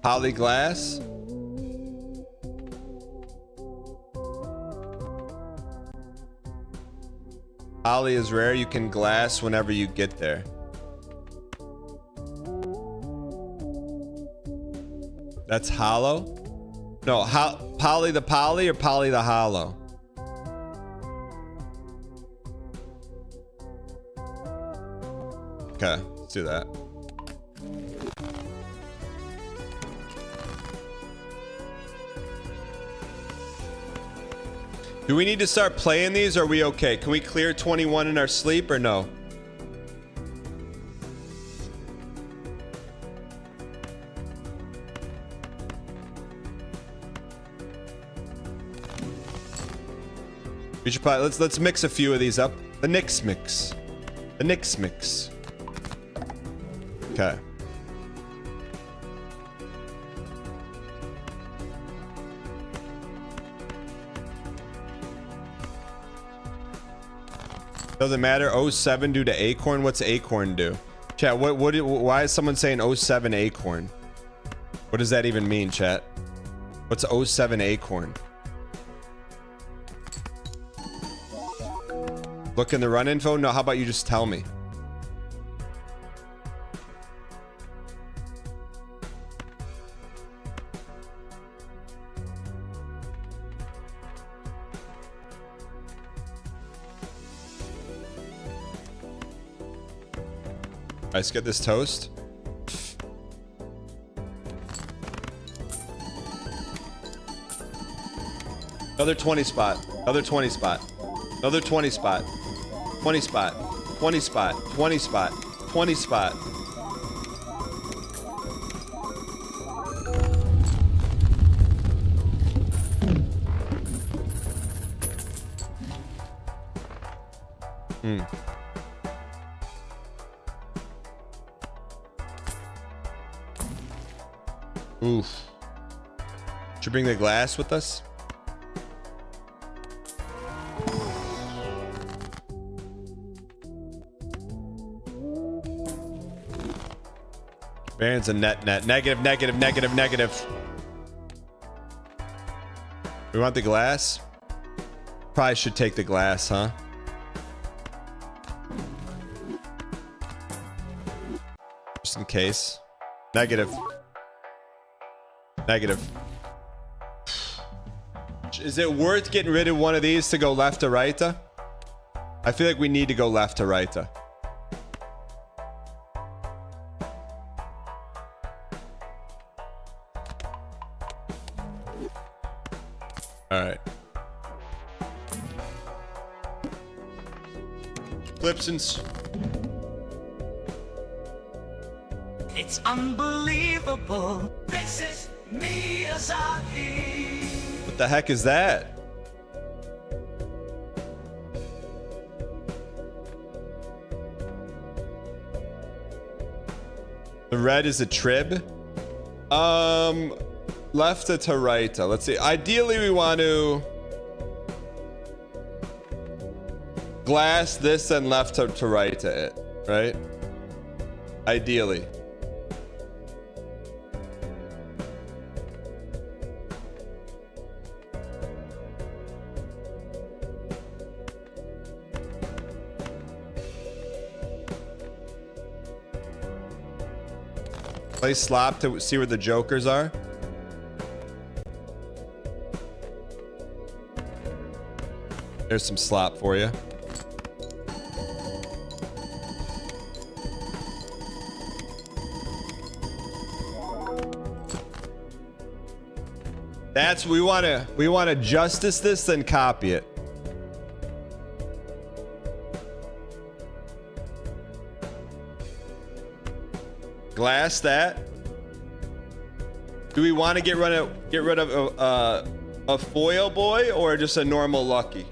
Polyglass? Poly is rare. You can glass whenever you get there. That's hollow? No, poly the poly or poly the hollow? Okay, let's do that. Do we need to start playing these or are we okay? Can we clear 21 in our sleep or no? We should probably let's mix a few of these up. The Knicks mix. The Knicks mix. Okay. Doesn't matter. 07 due to Acorn. What's Acorn do? Chat, why is someone saying 07 Acorn? What does that even mean, chat? What's 07 Acorn? Look in the run info? No, how about you just tell me? Alright, let's get this toast. Another 20 spot. Another 20 spot. Another 20 spot. 20 spot. 20 spot. 20 spot. 20 spot. Oof. Should we bring the glass with us? Baron's a net. Negative. We want the glass? Probably should take the glass, huh? Just in case. Negative. Is it worth getting rid of one of these to go left to right? I feel like we need to go left to right. Alright. Flips and... It's unbelievable. This is Miyazaki. What the heck is that? The red is a trib. Left to right. Let's see. Ideally, we want to glass this and left to right to it, right? Ideally. Play slop to see where the jokers are. There's some slop for you. That's we want to justice this, then copy it. Glass that. Do we want to get rid of a foil boy or just a normal lucky?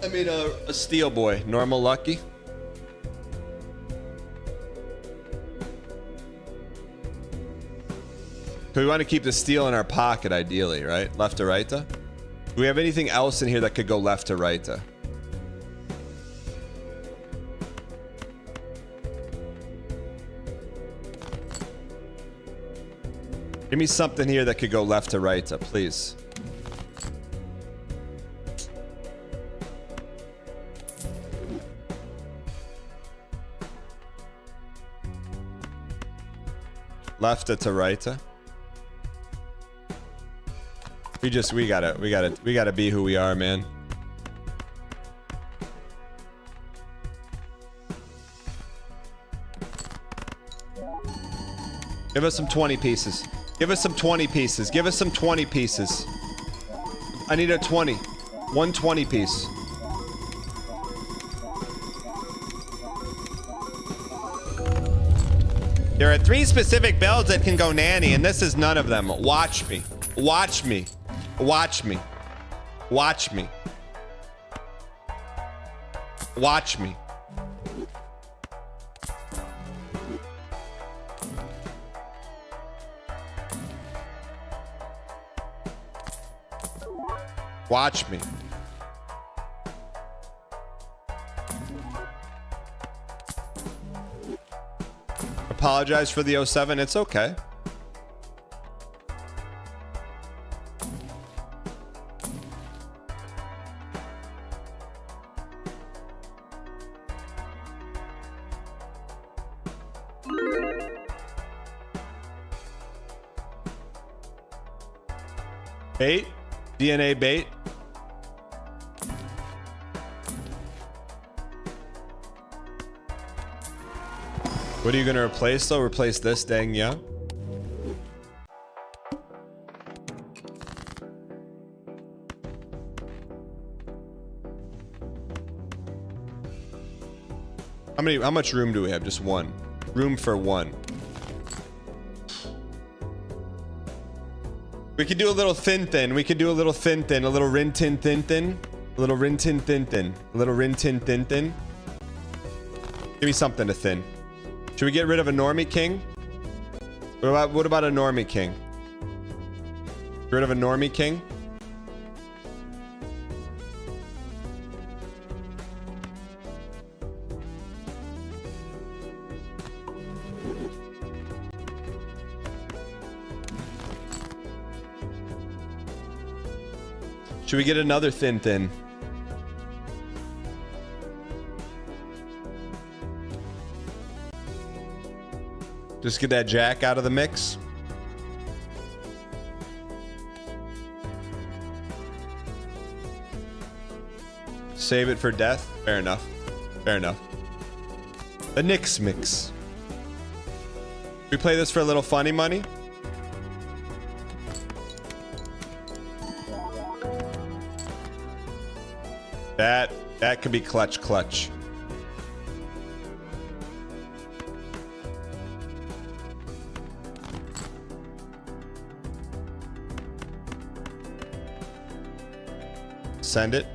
I mean, a steel boy. Normal lucky. So we want to keep the steel in our pocket, ideally, right? Left to right. Do we have anything else in here that could go left to right? Give me something here that could go left to right, please. Left to right. We gotta be who we are, man. Give us some 20 pieces. Give us some 20 pieces. Give us some 20 pieces. I need a 20. 120 piece. There are 3 specific builds that can go nanny, and this is none of them. Watch me. Watch me. Watch me. Watch me. Watch me. Watch me. Apologize for the 07. It's okay. Bait? DNA bait? What are you gonna replace though? Replace this dang yeah? How much room do we have? Just one. Room for one. We could do a little thin. We could do a little thin. A little rin tin thin. A little rin tin thin. A little rin tin thin. Give me something to thin. Should we get rid of a normie king? What about a normie king? Get rid of a normie king? Should we get another thin? Just get that jack out of the mix. Save it for death. Fair enough. Fair enough. The Knicks mix. We play this for a little funny money. That could be clutch. Send it.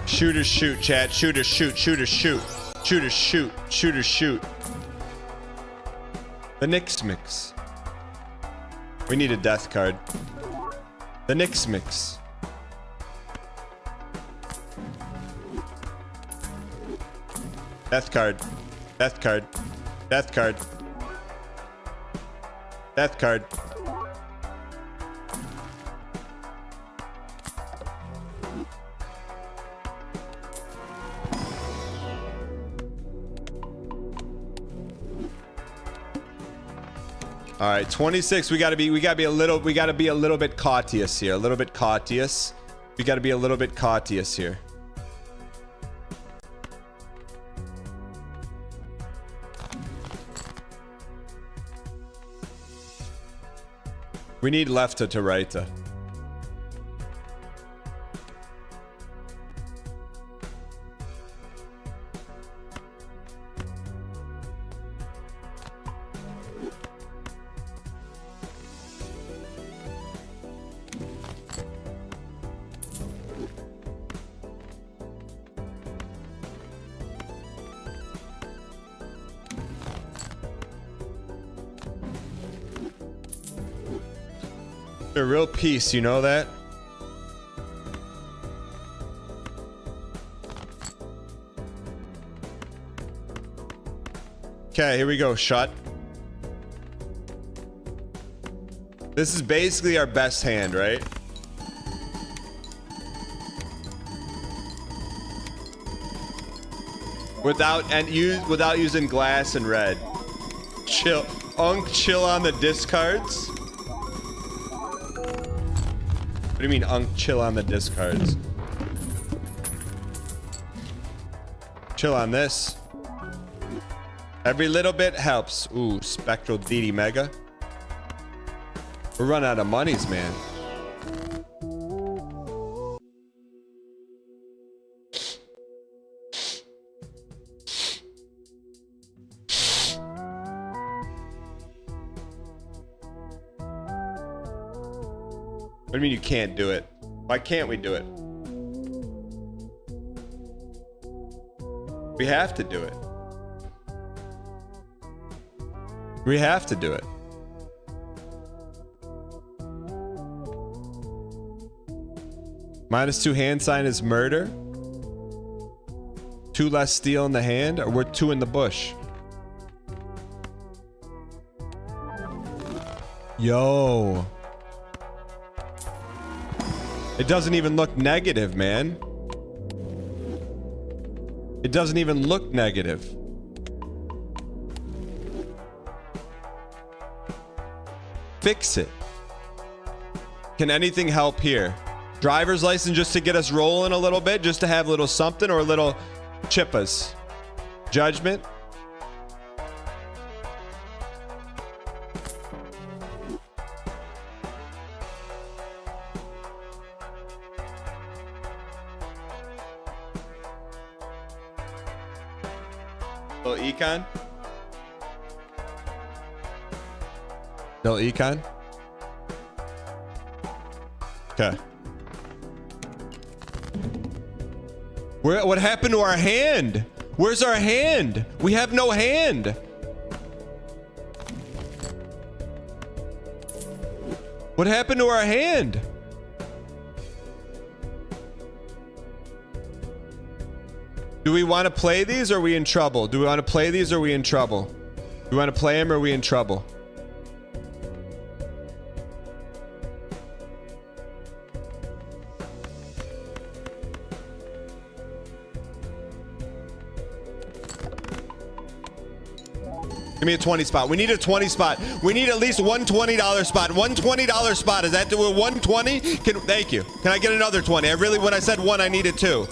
Shooters shoot, chat. Shooters shoot. Shooters shoot. Shooters shoot. Shooters shoot. The Knicks mix. We need a death card. The Knicks mix. Death card. Death card. Death card. Death card. All right, 26. We gotta be a little bit cautious here. A little bit cautious. We gotta be a little bit cautious here. We need left to right. You're a real piece, you know that? Okay, here we go. Shut. This is basically our best hand, right? Without using glass and red. Chill. Chill on the discards. What do you mean chill on the discards? Chill on this. Every little bit helps. Ooh, Spectral DD Mega. We're running out of monies, man. What do you mean you can't do it? Why can't we do it? We have to do it. We have to do it. -2 hand sign is murder. 2 less steel in the hand, or we're 2 in the bush. Yo. It doesn't even look negative, man. It doesn't even look negative. Fix it. Can anything help here? Driver's license just to get us rolling a little bit, just to have a little something, or a little chippas. Judgment. Little econ. Little econ. Okay. What happened to our hand? Where's our hand? We have no hand. What happened to our hand? Do we want to play these, or are we in trouble? Do we want to play these, or are we in trouble? Do we want to play them, or are we in trouble? Give me a 20 spot. We need a 20 spot. We need at least one $20 spot. One $20 spot. Is that 120? Thank you. Can I get another 20? When I said one, I needed 2.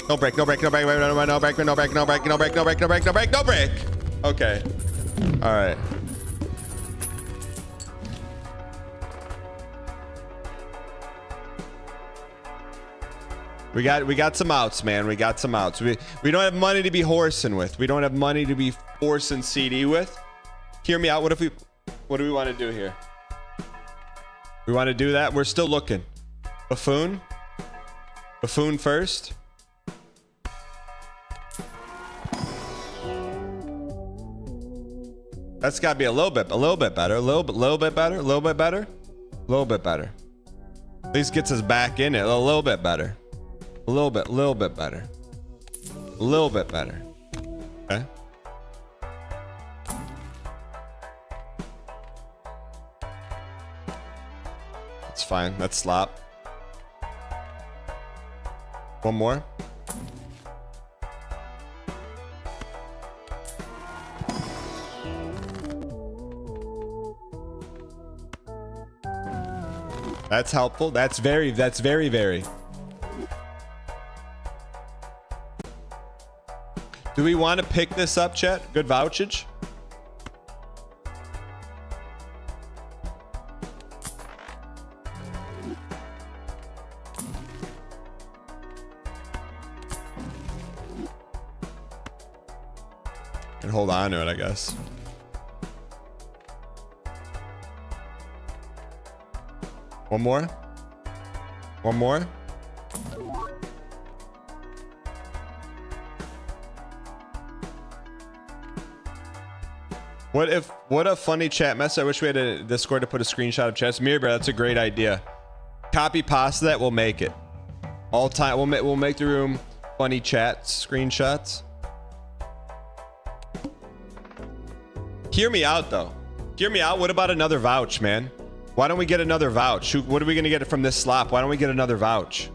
No break, no break, no break, no break, no break, no break, no break, no break, no break, no break, no break, no break. Okay. All right. We got some outs, man. We got some outs. We don't have money to be horsing with. We don't have money to be forcing CD with. Hear me out. What do we want to do here? We want to do that. We're still looking. Buffoon. Buffoon first. That's got to be a little bit better. A little bit better. A little bit better. A little bit better. At least gets us back in it. A little bit better. A little bit better. A little bit better. Okay. That's fine. That's slop. One more. That's helpful. That's very. Do we want to pick this up, chat? Good vouchage. And hold on to it, I guess. One more. One more. What a funny chat message. I wish we had a Discord to put a screenshot of chats. Mirror Bear, that's a great idea. Copy pasta that, we'll make it. All time, we'll make the room funny chats, screenshots. Hear me out though. Hear me out. What about another vouch, man? Why don't we get another vouch? What are we gonna get from this slop? Why don't we get another vouch?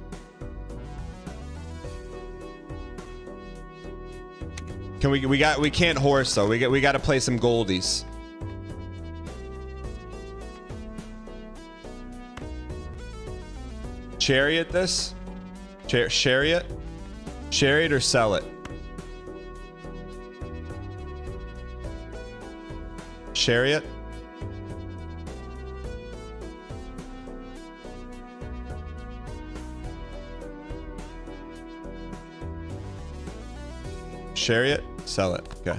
Can we can't horse though. We got to play some goldies. Chariot this? Chariot? Chariot or sell it? Chariot? Chariot? Sell it. Okay.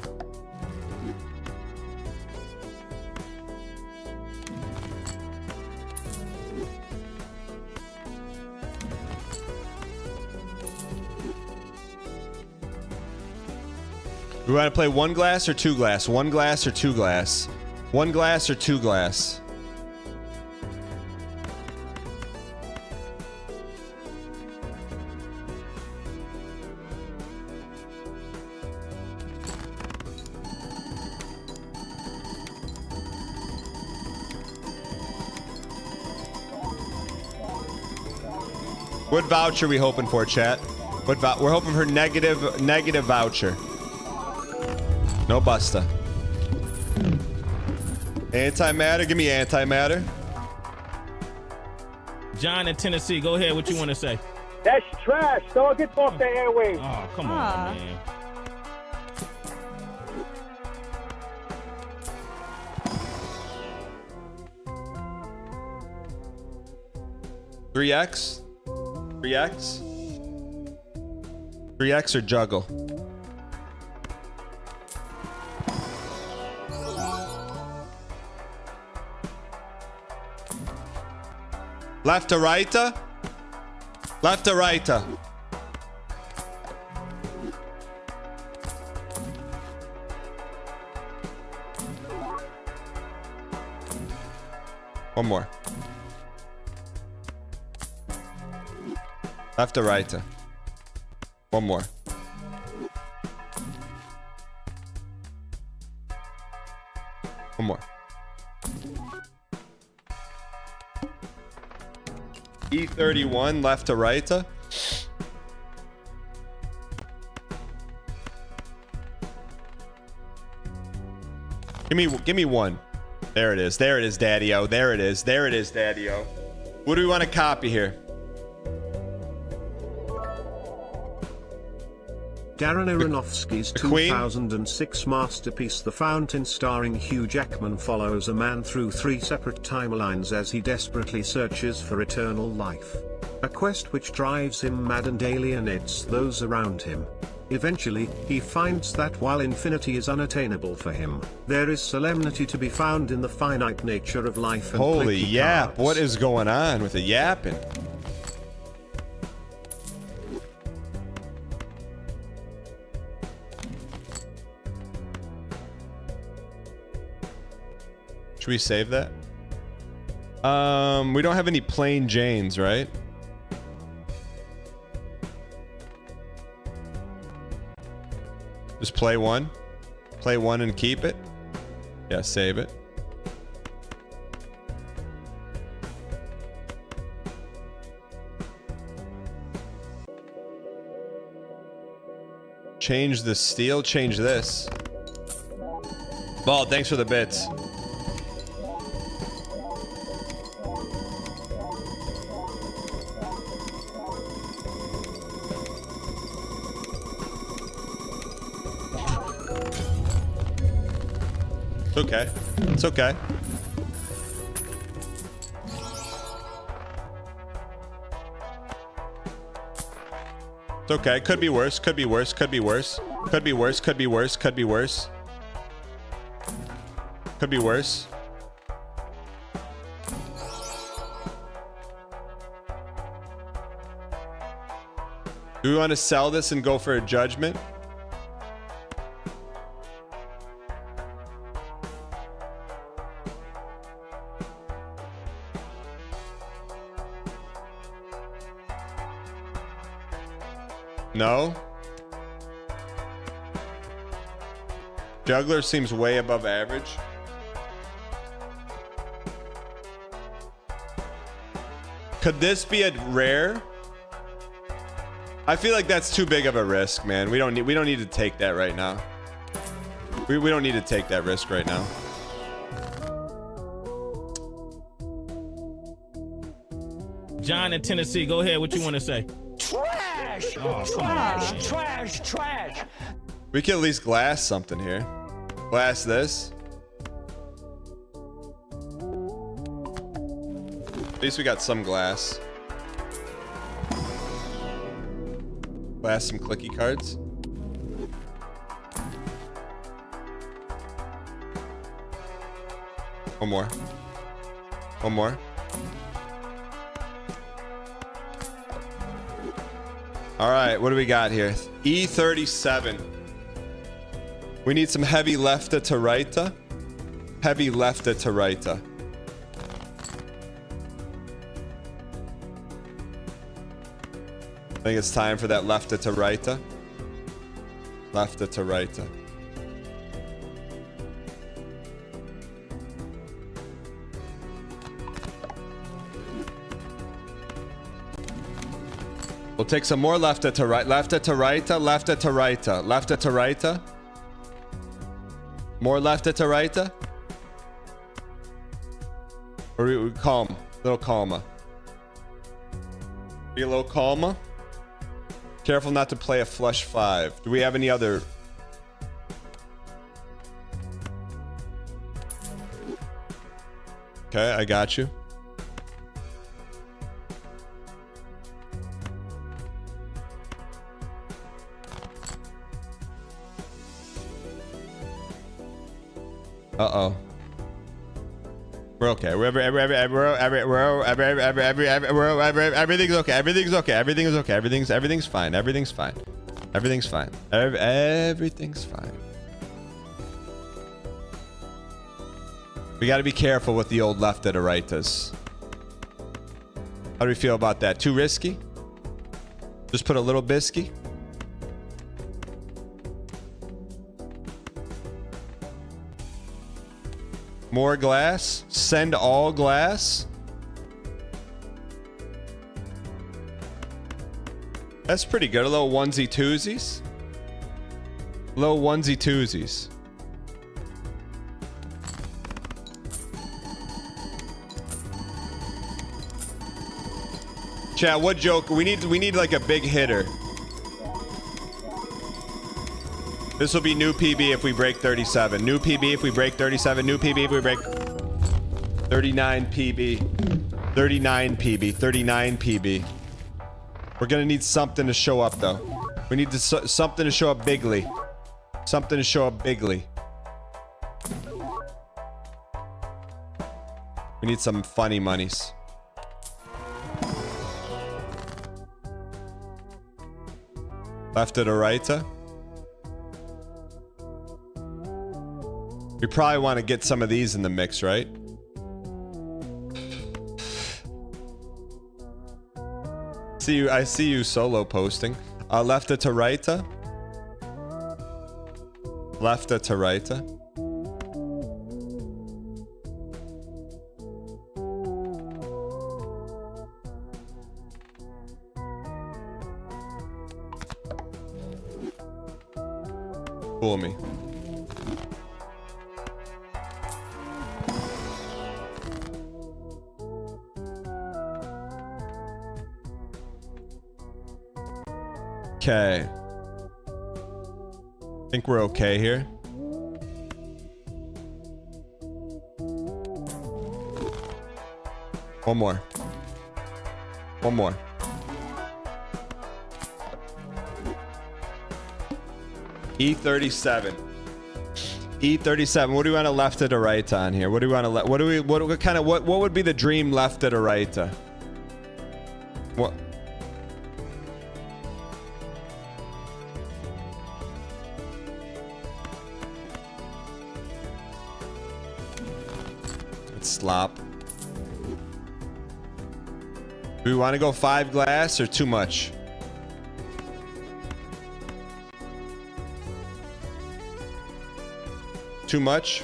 We want to play one glass or two glass? One glass or two glass? One glass or two glass? What voucher are we hoping for, chat? We're hoping for negative voucher. No busta. Antimatter, give me antimatter. John in Tennessee, go ahead. What you want to say? That's trash, dog. Get off the airwaves. Oh, come on, man. $3X? 3X or juggle? Left to right? Left to right? One more. Left to right? One more. One more. E31 left to right. Give me one. There it is. There it is, Daddy-O. There it is. There it is, Daddy-O. What do we want to copy here? Darren Aronofsky's 2006 masterpiece The Fountain, starring Hugh Jackman, follows a man through 3 separate timelines as he desperately searches for eternal life. A quest which drives him mad and alienates those around him. Eventually, he finds that while infinity is unattainable for him, there is solemnity to be found in the finite nature of life and holy yap, what is going on with the yapping? Should we save that? We don't have any plain Janes, right? Just play one. Play one and keep it. Yeah, save it. Change the steel, change this. Bald, thanks for the bits. It's okay. It's okay. It's okay. Could be worse. Could be worse. Could be worse. Could be worse. Could be worse. Could be worse. Could be worse. Do we want to sell this and go for a judgment? No. Juggler seems way above average. Could this be a rare? I feel like that's too big of a risk, man. We don't need to take that right now. We don't need to take that risk right now. John in Tennessee, go ahead. What you want to say? Trash! Oh, Trash! We can at least glass something here. Glass this. At least we got some glass. Glass some clicky cards. One more. One more. All right, what do we got here? E37. We need some heavy lefta to righta. Heavy lefta to righta. I think it's time for that lefta to righta. Lefta to righta. We'll take some more lefta to right, lefta to righta, lefta to righta, lefta to righta. More lefta to righta. Or we calm, a little calmer. Be a little calmer. Careful not to play a flush 5. Do we have any other? Okay, I got you. Uh-oh. We're okay. Everything's okay. Everything's okay. Everything is okay. Everything's fine. Everything's fine. Everything's fine. Everything's fine. We got to be careful with the old left to rightas. How do we feel about that? Too risky? Just put a little bisky. More glass. Send all glass. That's pretty good. A little onesie twosies. Little onesie twosies. Chat, what joke? We need like a big hitter. This will be new PB if we break 37. New PB if we break 37. New PB if we break 39 PB. 39 PB. 39 PB. We're gonna need something to show up though. We need something to show up bigly. Something to show up bigly. We need some funny monies. Left to right. We probably want to get some of these in the mix, right? I see you solo posting. Left to right. Left to right. Fool me. Okay. I think we're okay here. One more. One more. E37. E37. What do we want to left to right on here? What do we want to what would be the dream left to right? What? Slop. Do we want to go 5 glass or too much? Too much?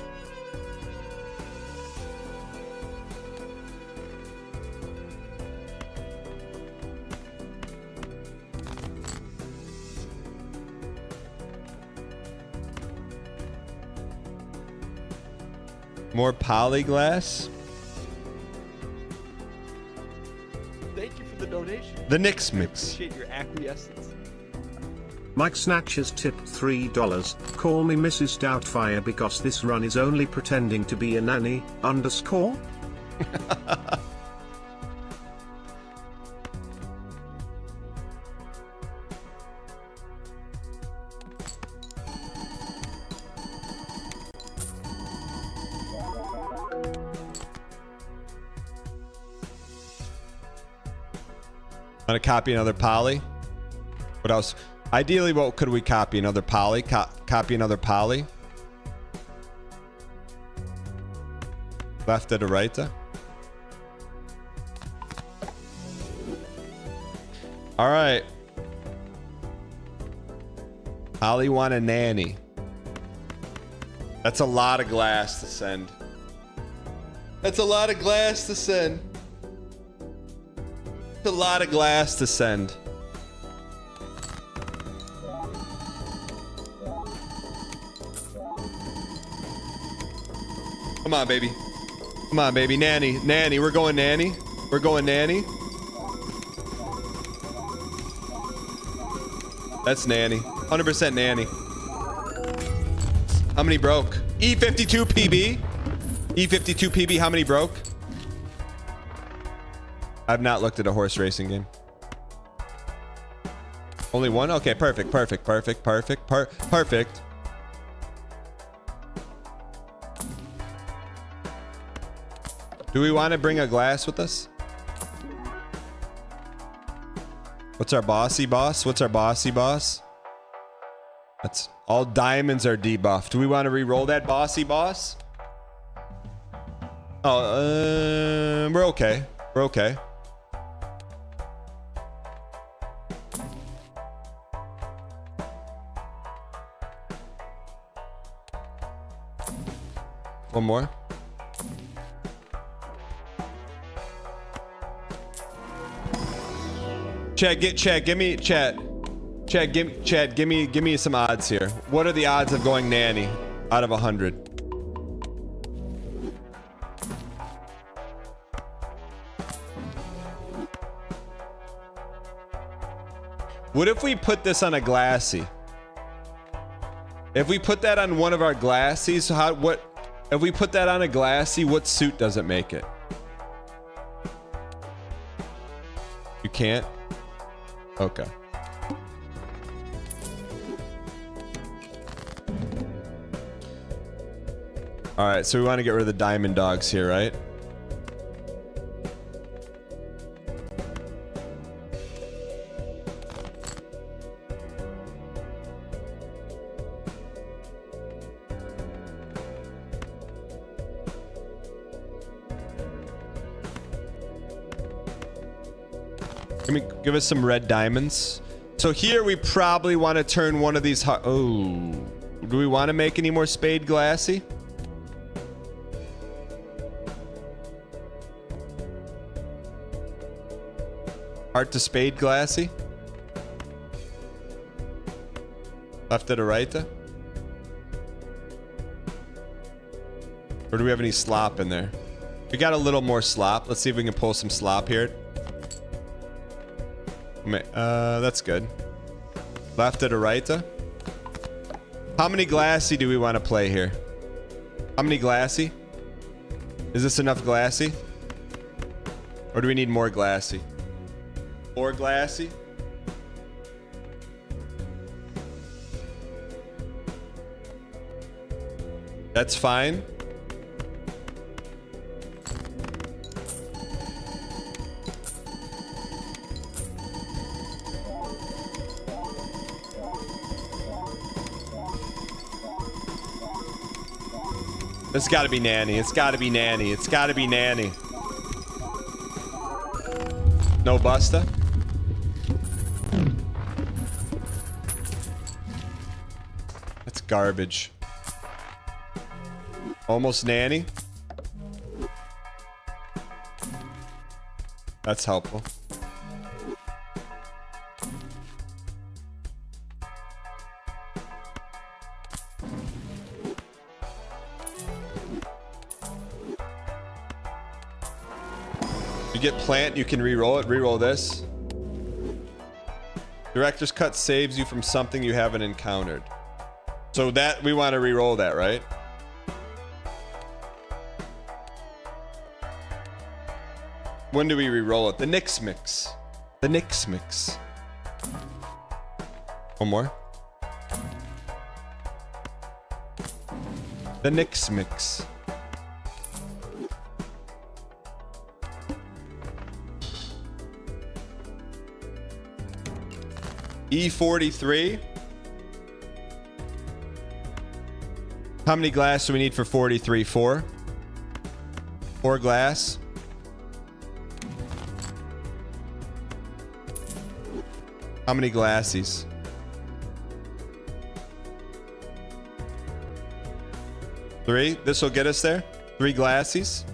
More polyglass? Thank you for the donation. The Knicks mix. Appreciate your acquiescence. Mike Snatches tipped $3. Call me Mrs. Doubtfire because this run is only pretending to be a nanny, underscore? Want to copy another poly? What else? Ideally, what could we copy? Another poly? Copy another poly? Left to right? All right. Poly want a nanny. That's a lot of glass to send. That's a lot of glass to send. It's a lot of glass to send. Come on, baby. Come on, baby. Nanny. Nanny. We're going nanny. We're going nanny. That's nanny. 100% nanny. How many broke? E52 PB. E52 PB. How many broke? I've not looked at a horse racing game. Only one? Okay, perfect, perfect, perfect, perfect, perfect. Do we want to bring a glass with us? What's our bossy boss? What's our bossy boss? That's all diamonds are debuffed. Do we want to re-roll that bossy boss? Oh, we're okay. We're okay. One more. Chad, give me some odds here. What are the odds of going nanny out of 100? What if we put this on a glassy? If we put that on one of our glassies, if we put that on a glassy, what suit does it make it? You can't? Okay. All right, so we want to get rid of the diamond dogs here, right? Give us some red diamonds. So here we probably want to turn one of these. Oh, do we want to make any more spade glassy? Heart to spade glassy. Left to right. Or do we have any slop in there? We got a little more slop. Let's see if we can pull some slop here. That's good. Left to right. How many glassy do we want to play here? How many glassy? Is this enough glassy? Or do we need more glassy? 4 glassy? That's fine. It's gotta be nanny. It's gotta be nanny. It's gotta be nanny. No busta? That's garbage. Almost nanny. That's helpful. You get plant, you can re-roll it. Re-roll this. Director's cut saves you from something you haven't encountered. So that we want to re-roll that, right? When do we re-roll it? The Nix mix. The Nix mix. One more. The Nix mix. E43. How many glass do we need for 43? 4? 4 glass. How many glassies? 3. This will get us there. 3 glassies.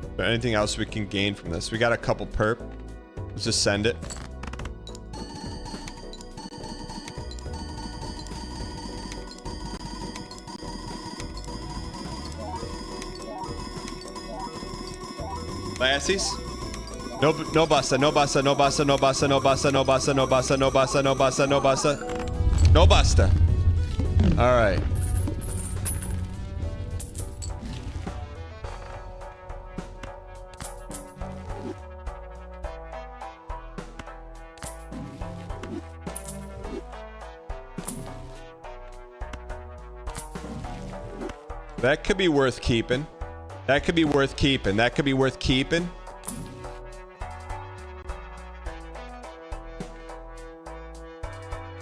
Is there anything else we can gain from this? We got a couple perp. Let's just send it. Glassies? No basta, no basta, no basta, no basta, no basta, no basta, no basta, no basta, no basta, no basta. No basta. All right. That could be worth keeping. That could be worth keeping. That could be worth keeping.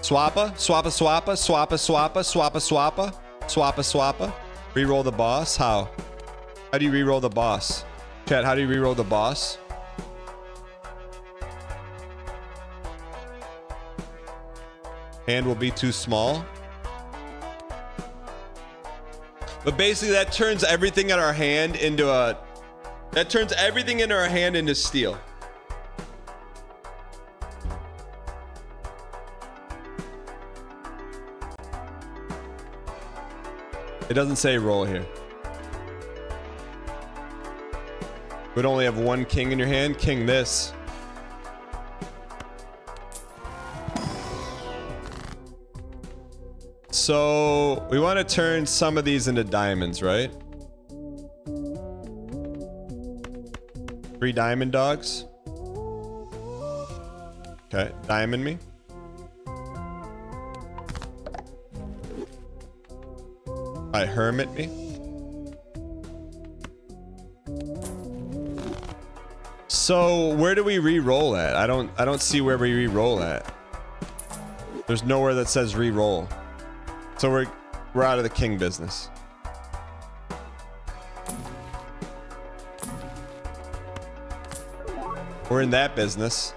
Swappa, swappa, swappa, swappa, swappa, swappa, swappa, swappa, swappa. Reroll the boss. How? How do you reroll the boss? Chat, how do you reroll the boss? Hand will be too small. But basically that turns everything in our hand into a... That turns everything in our hand into steel. It doesn't say roll here. Would only have one king in your hand. King this. So we want to turn some of these into diamonds, right? 3 diamond dogs. Okay, diamond me. Alright, hermit me. So where do we re-roll at? I don't see where we re-roll at. There's nowhere that says re-roll. So we're out of the king business. We're in that business.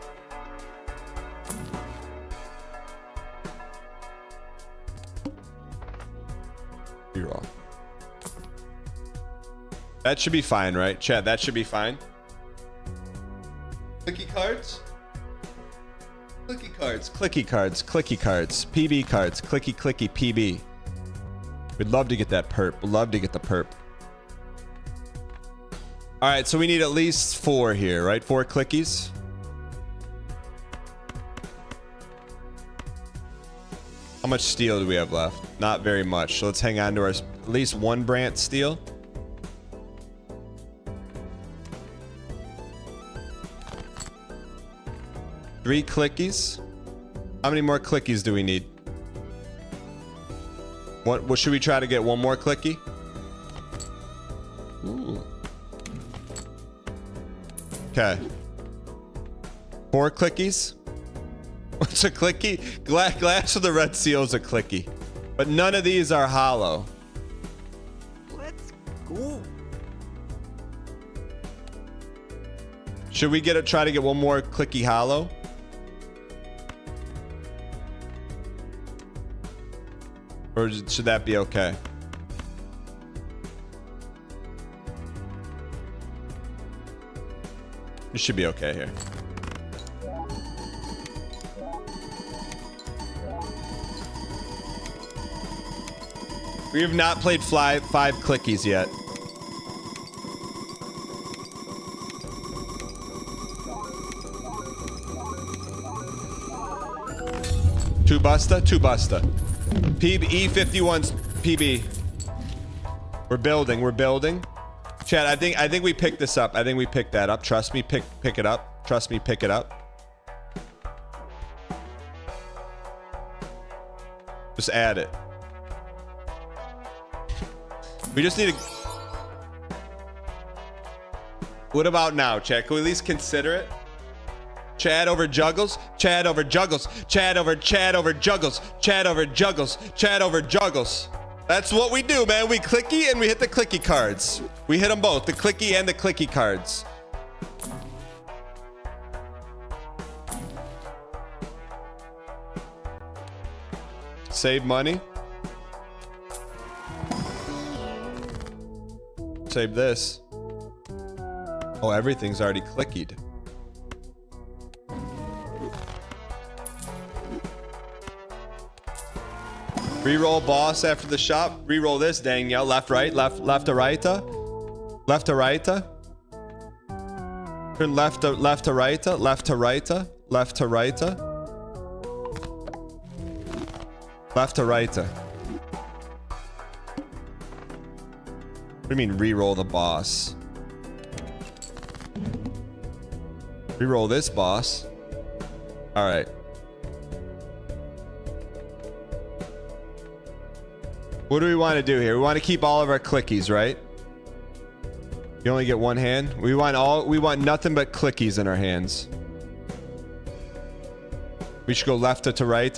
Reroll. That should be fine, right? Chat, that should be fine. Clicky cards? Clicky cards, clicky cards, clicky cards, PB cards, clicky clicky PB. We'd love to get that perp. We'd love to get the perp. All right, so we need at least 4 here, right? 4 clickies. How much steel do we have left? Not very much. So let's hang on to our at least 1 Brant steel. Three clickies. How many more clickies do we need? What should we try to get? 1 more clicky? Ooh. Okay. 4 clickies. What's a clicky? Glass with the red seal is a clicky. But none of these are hollow. Let's go. Should we try to get one more clicky hollow? Or should that be okay? It should be okay here. We have not played 5 clickies yet. Two busta. PB E51's PB. We're building. Chad, I think we picked this up. I think we picked that up. Trust me, pick it up. Trust me, pick it up. Just add it. We just need to... What about now, Chad? Can we at least consider it? Chad over juggles. Chad over juggles. Chad over juggles. Chad over juggles. Chad over juggles. That's what we do, man. We clicky and we hit the clicky cards. We hit them both, the clicky and the clicky cards. Save money. Save this. Oh, everything's already clickied. Reroll boss after the shop. Reroll this, Danielle. Left, right, left to right. Left to right. Turn left to right. Left to right. Left to right. Left to right. What do you mean reroll the boss? Reroll this boss. All right. What do we want to do here? We want to keep all of our clickies, right? You only get one hand. We want nothing but clickies in our hands. We should go left to right.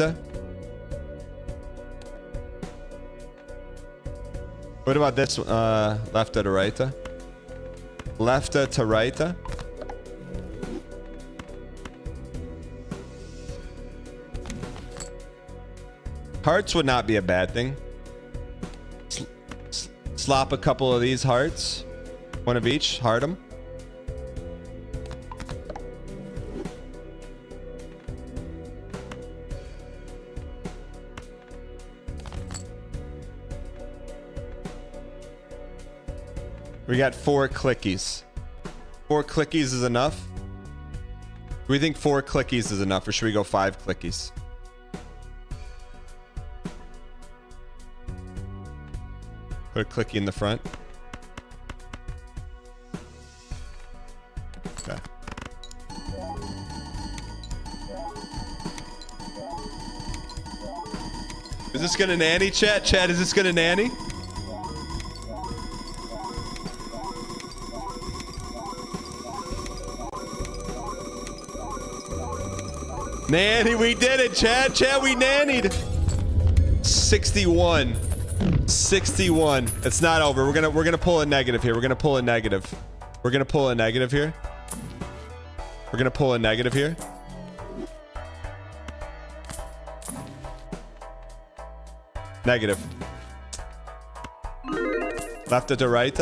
What about this? Left to right. Left to right. Hearts would not be a bad thing. Slop a couple of these hearts. One of each. Heart them. We got 4 clickies. 4 clickies is enough? Do we think 4 clickies is enough, or should we go 5 clickies? Put a clicky in the front. Okay. Is this gonna nanny, chat? Chat, is this gonna nanny? Nanny, we did it, Chad. Chad, we nannied. 61. 61. It's not over. We're gonna pull a negative here. We're gonna pull a negative. We're gonna pull a negative here. We're gonna pull a negative here. Negative. Left to right.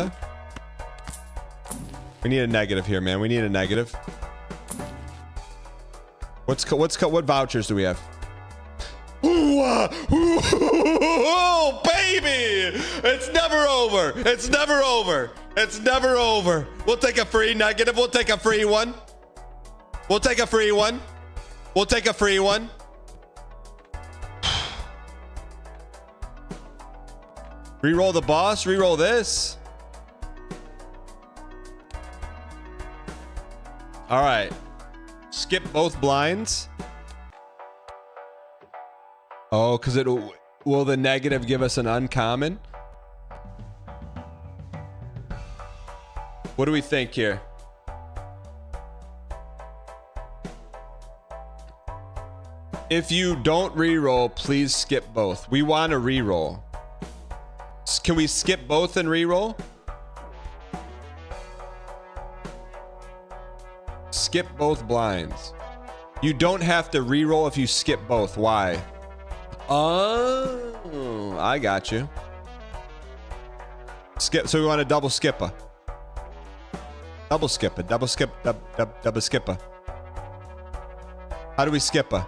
We need a negative here, man. We need a negative. What vouchers do we have? Oh, baby! It's never over. It's never over. It's never over. We'll take a free negative. We'll take a free one. We'll take a free one. We'll take a free one. Reroll the boss. Reroll this. All right. Skip both blinds. Oh, because will the negative give us an uncommon? What do we think here? If you don't reroll, please skip both. We want to reroll. Can we skip both and reroll? skip both blinds. You don't have to re-roll if you skip both. Why? Oh, I got you. Skip. So we want a double skipper. Double skipper. Double skip. Double skipper. How do we skipper?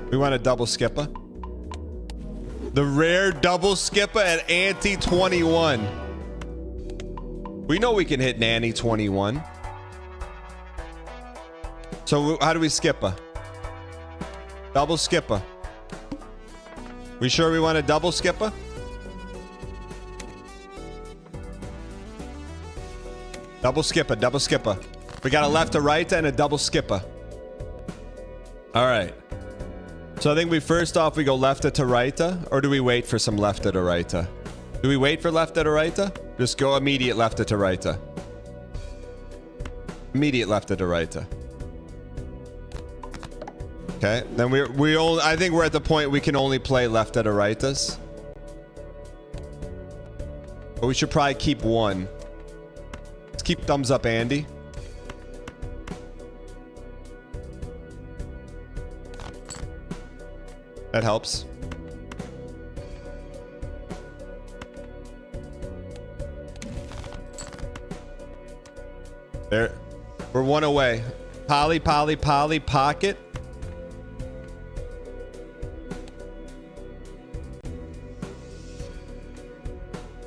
We want a double skipper. The rare double skipper at ante 21. We know we can hit nanny 21. So how do we skipper? Double skipper. We sure we want a double skipper? Double skipper, double skipper. We got a left, a right, and a double skipper. All right. So I think we first off, we go left to right, or do we wait for some left to right? Do we wait for left to right? Just go immediate left to right. Immediate left to right. Okay, then we only. I think we're at the point we can only play left to rightas. But we should probably keep one. Let's keep thumbs up, Andy. That helps. There. We're one away. Poly, poly, poly, pocket.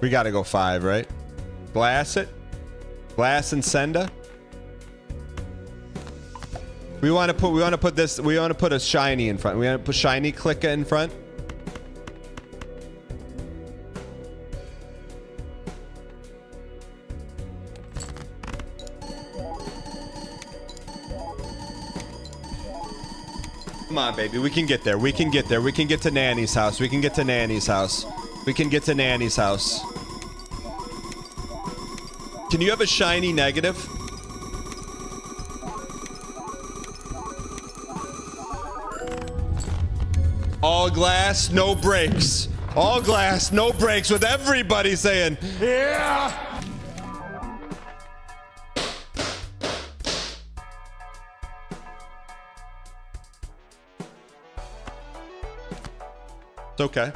We gotta go 5, right? Glass it. Glass and sender. We want to put this. We want to put a shiny in front. We want to put shiny clicker in front. Come on, baby. We can get there. We can get there. We can get to Nanny's house. We can get to Nanny's house. We can get to Nanny's house. Can you have a shiny negative? All glass, no brakes. All glass, no brakes, with everybody saying, yeah! It's okay.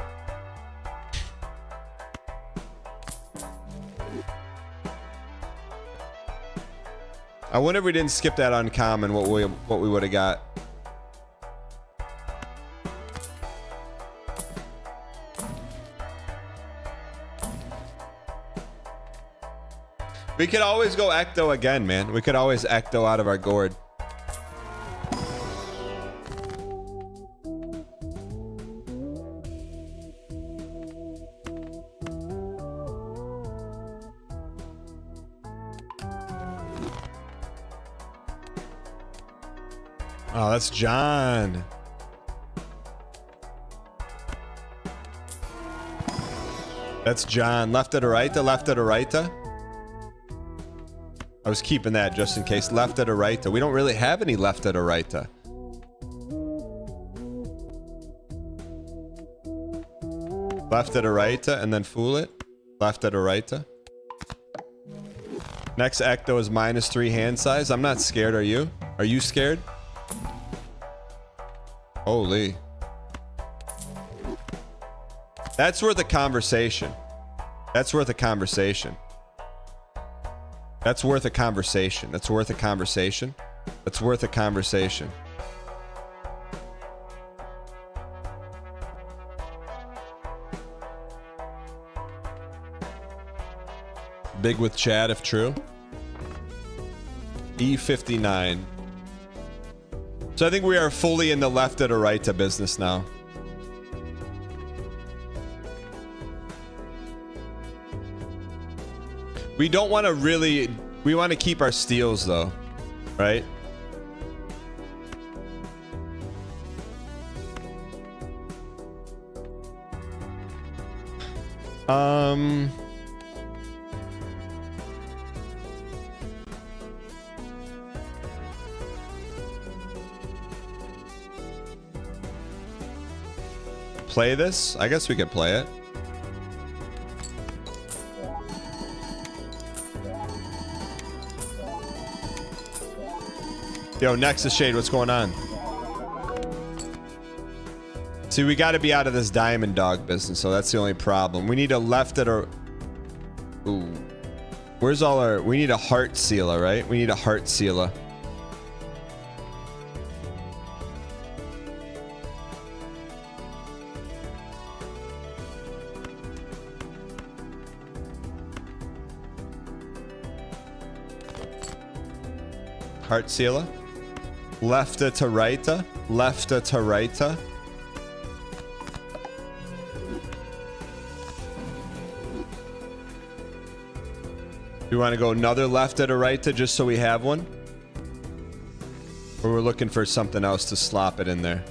I wonder if we didn't skip that uncommon, what we would have got. We could always go ecto again, man. We could always ecto out of our gourd. Oh, that's John. That's John. Left to right, left to right. I was keeping that just in case. Left to right. We don't really have any left to right. Left to right and then fool it. Left to right. Next ecto is -3 hand size. I'm not scared. Are you? Are you scared? Holy. That's worth a conversation. That's worth a conversation. That's worth a conversation. That's worth a conversation. That's worth a conversation. Big with Chad if true. E59. So I think we are fully in the left to right to business now. We don't want to really... We want to keep our steals, though. Right? Play this? I guess we could play it. Yo, Nexus Shade, what's going on? See, we got to be out of this diamond dog business, so that's the only problem. We need a left at a... Ooh. Where's all our... We need a heart sealer, right? We need a heart sealer. Heart sealer. Lefta to righta. Lefta to righta. Do you want to go another lefta to righta just so we have one? Or we're looking for something else to slop it in there?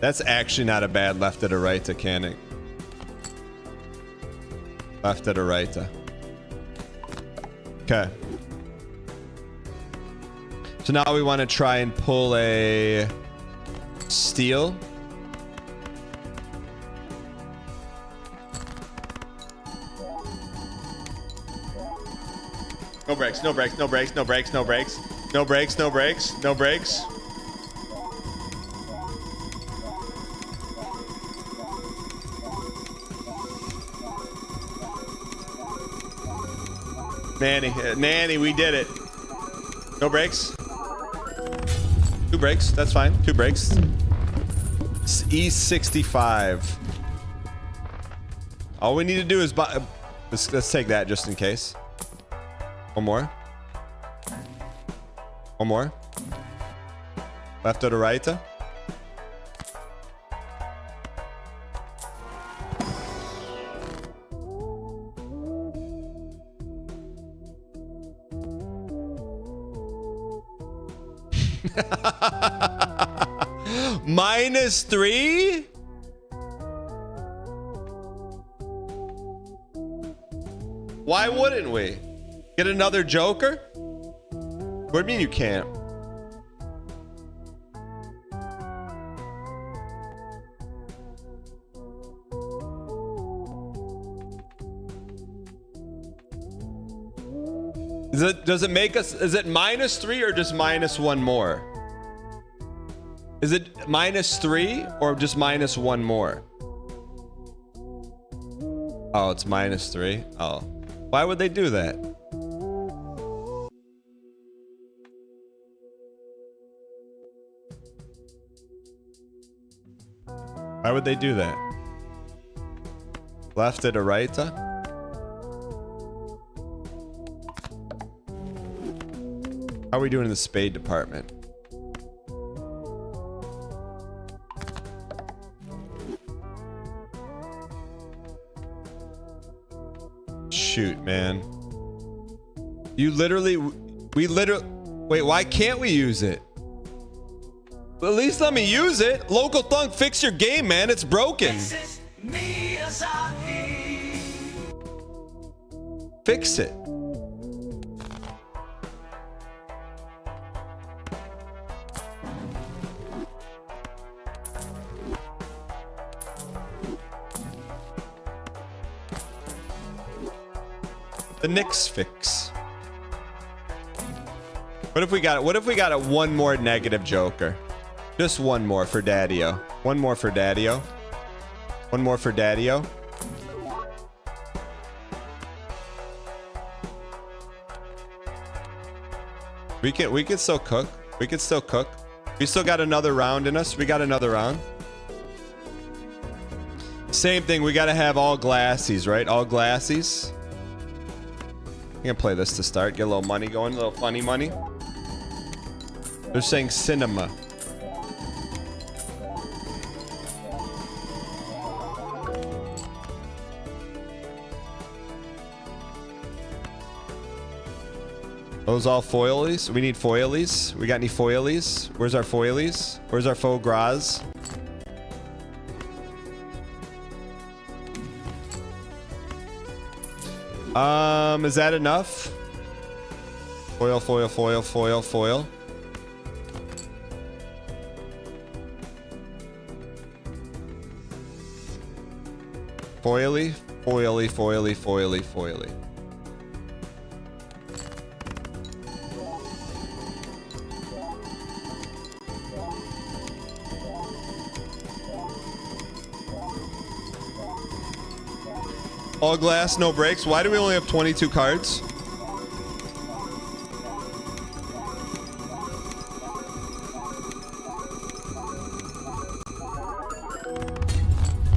That's actually not a bad lefta to righta, can it? Lefta to righta. Okay. So now we want to try and pull a steel. No brakes, no brakes, no brakes, no brakes, no brakes. No brakes, no brakes, no brakes. Nanny, we did it. No brakes. 2 brakes, that's fine. 2 brakes. E65. All we need to do is buy. Let's take that just in case. One more. One more. Left or to right? -3? Why wouldn't we? Get another Joker? What do you mean you can't? Does it make us, is it -3 or just -1 more? Is it -3 or just -1 more? Oh, it's -3. Oh, why would they do that? Why would they do that? Left to right? How are we doing in the spade department? Shoot, man. We literally, wait, why can't we use it? Well, at least let me use it. Local Thunk, fix your game, man. It's broken. Fix it. The Knicks fix. What if we got it? What if we got a one more negative Joker? Just one more for Daddy-O. One more for Daddy-O. One more for Daddy-O. We can still cook. We can still cook. We still got another round in us. We got another round. Same thing. We got to have all glassies, right? All glassies. I'm gonna play this to start. Get a little money going. A little funny money. They're saying cinema. Those all foilies? We need foilies. We got any foilies? Where's our foilies? Where's our faux gras? Is that enough? Foil, foil, foil, foil, foil. Foily, foily, foily, foily, foily. All glass, no breaks. Why do we only have 22 cards?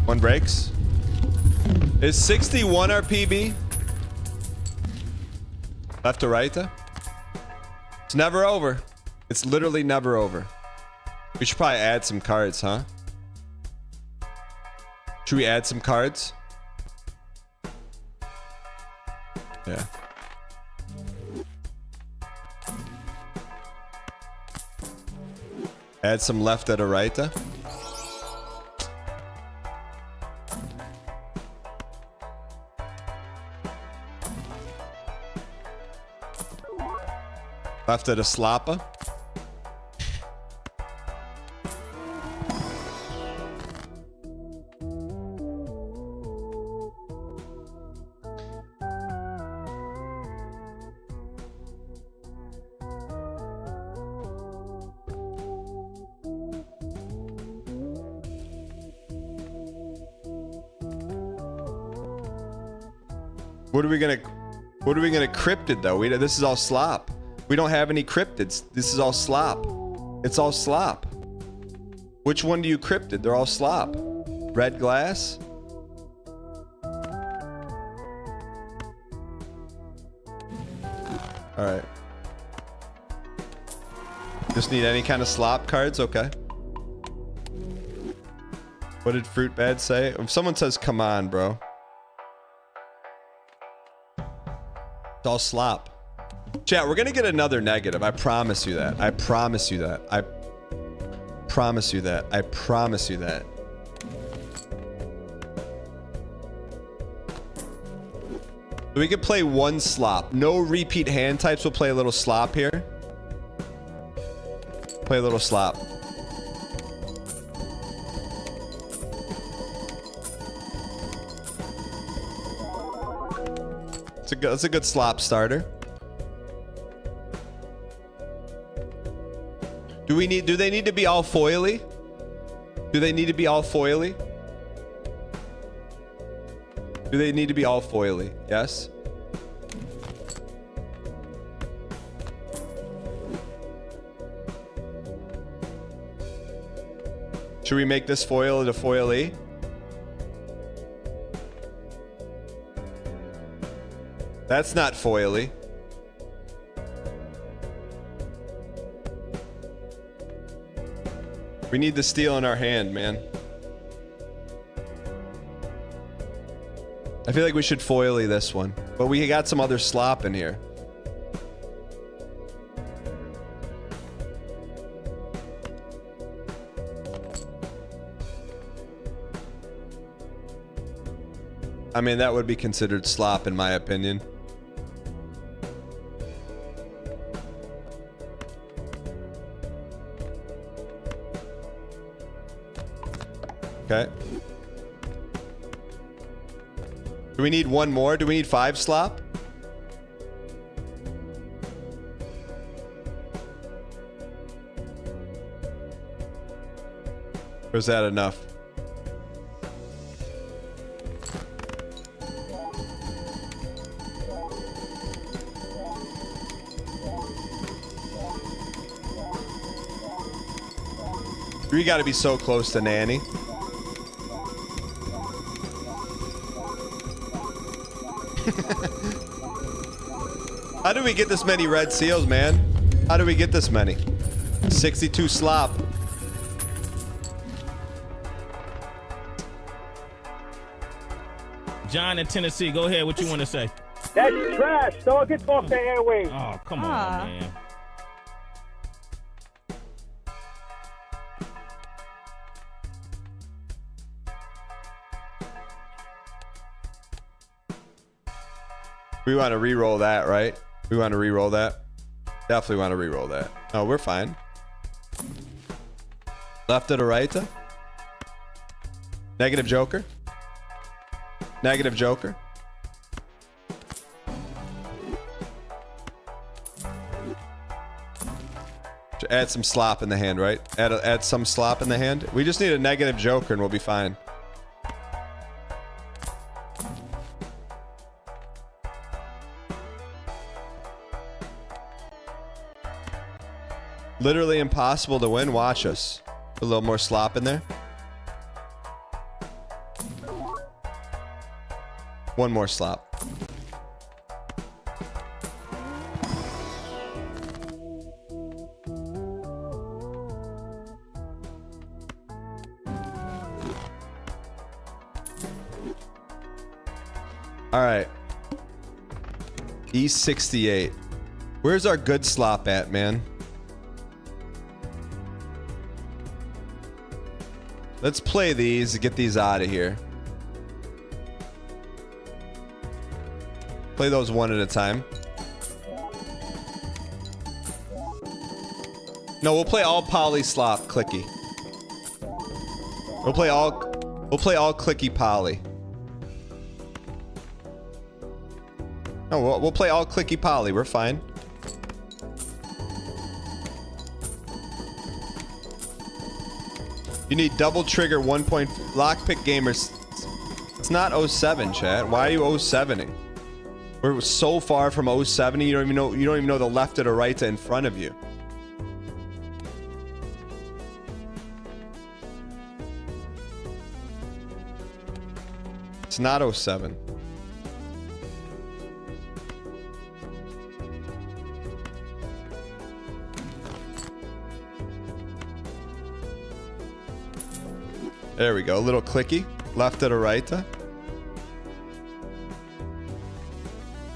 One breaks. Is 61 our PB? Left to right? It's never over. It's literally never over. We should probably add some cards, huh? Should we add some cards? Yeah. Add some left at a right. Left at a slappa. What are we gonna cryptid though? This is all slop. We don't have any cryptids. This is all slop. It's all slop. Which one do you cryptid? They're all slop. Red glass? Alright. Just need any kind of slop cards? Okay. What did Fruit Bad say? If someone says, come on, bro. It's all slop. Chat, we're gonna get another negative. I promise you that. I promise you that. I promise you that. I promise you that. We could play one slop. No repeat hand types. We'll play a little slop here. Play a little slop. That's a good slop starter. Do they need to be all foily? Do they need to be all foily? Do they need to be all foily? Yes. Should we make this foil into foily? That's not foily. We need the steel in our hand, man. I feel like we should foily this one, but we got some other slop in here. I mean, that would be considered slop in my opinion. Okay. Do we need one more? Do we need 5 slop? Or is that enough? We gotta be so close to Nanny. How do we get this many red seals, man? How do we get this many? 62 slop. John in Tennessee, go ahead. What you want to say? That's trash. Don't get off the airwaves. Oh, come on, man. We want to re-roll that, right? We want to re-roll that. Definitely want to re-roll that. Oh, we're fine. Left or right? Negative joker. Negative joker. Add some slop in the hand, right? Add some slop in the hand. We just need a negative joker and we'll be fine. Literally impossible to win. Watch us. A little more slop in there. One more slop. All right. E68. Where's our good slop at, man? Let's play these and get these out of here. Play those one at a time. No, we'll play all poly slop clicky. We'll play all clicky poly. No, we'll play all clicky poly. We're fine. You need double trigger 1 point lockpick gamers. It's not 07, chat. Why are you 07ing? We're so far from 07. You don't even know the left or the right in front of you. It's not 07. There we go. A little clicky. Left or right. What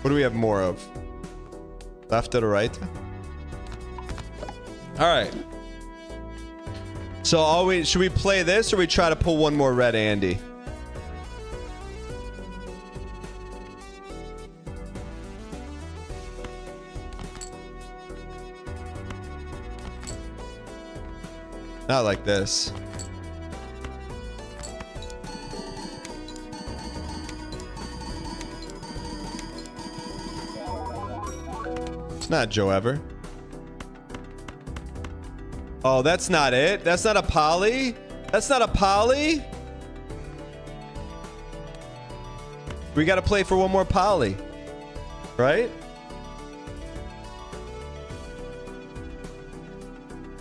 do we have more of? Left or right? All right. So should we play this or we try to pull one more red Andy? Not like this. Not Joe Ever. Oh, that's not it. That's not a poly. That's not a poly. We got to play for one more poly, right?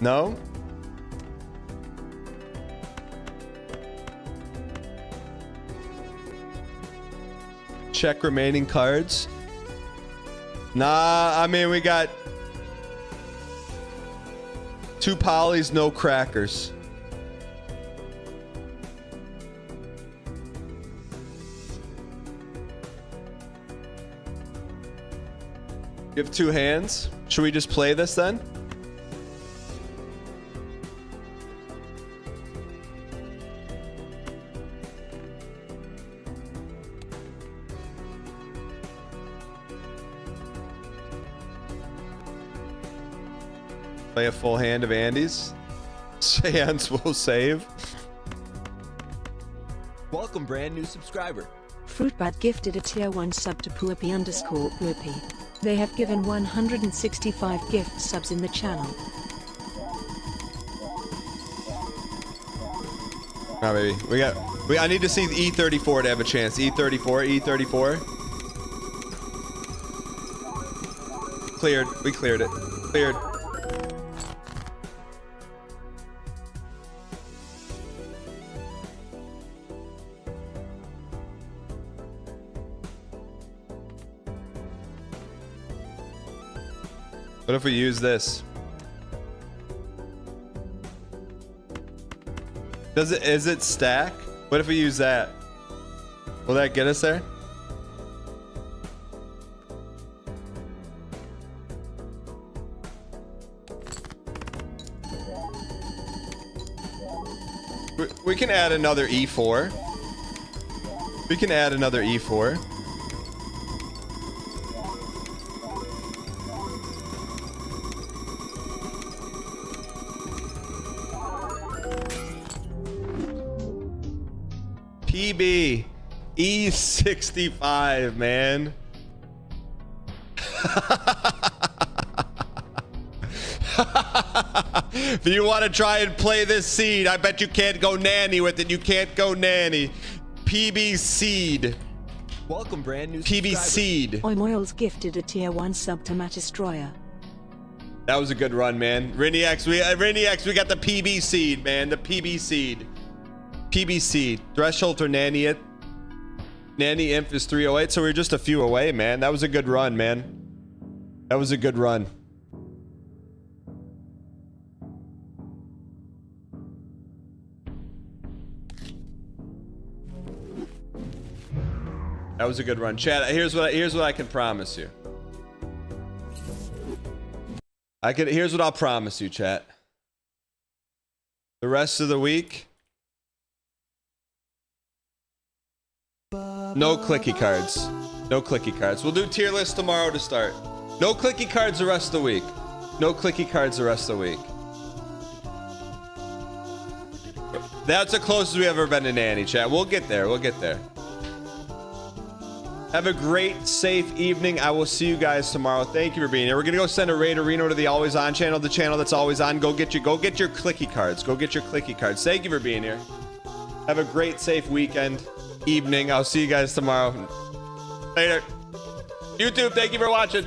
No. Check remaining cards. Nah, I mean, we got 2 polys, no crackers. You have 2 hands. Should we just play this then? Play a full hand of Andy's. Hands will save. Welcome, brand new subscriber. Fruitbat gifted a tier 1 sub to Puapi_Puapi. They have given 165 gift subs in the channel. Oh, baby. I need to see the E34 to have a chance. E34. Cleared. We cleared it. Cleared. What if we use this? Is it stack? What if we use that? Will that get us there? We can add another E4. We can add another E4. PB E65, man. If you want to try and play this seed, I bet you can't go nanny with it. You can't go nanny. PB seed. Welcome, brand new PB seed. Oimoils gifted a tier 1 sub to Matt Destroyer. That was a good run, man. Riniax, we got the PB seed, man. The PB seed. PB seed. Threshold or Nanny it. Nanny Imp is 308, so we're just a few away, man. That was a good run, man. That was a good run. That was a good run. Chat, here's what I can promise you. Here's what I'll promise you, chat. The rest of the week, no clicky cards. No clicky cards. We'll do tier list tomorrow to start. No clicky cards the rest of the week. No clicky cards the rest of the week. That's the closest we've ever been to Nanny, chat. We'll get there. We'll get there. Have a great, safe evening. I will see you guys tomorrow. Thank you for being here. We're gonna go send a raid to Reno to the Always On channel, the channel that's always on. Go get your clicky cards. Go get your clicky cards. Thank you for being here. Have a great, safe weekend, evening. I'll see you guys tomorrow. Later. YouTube, thank you for watching.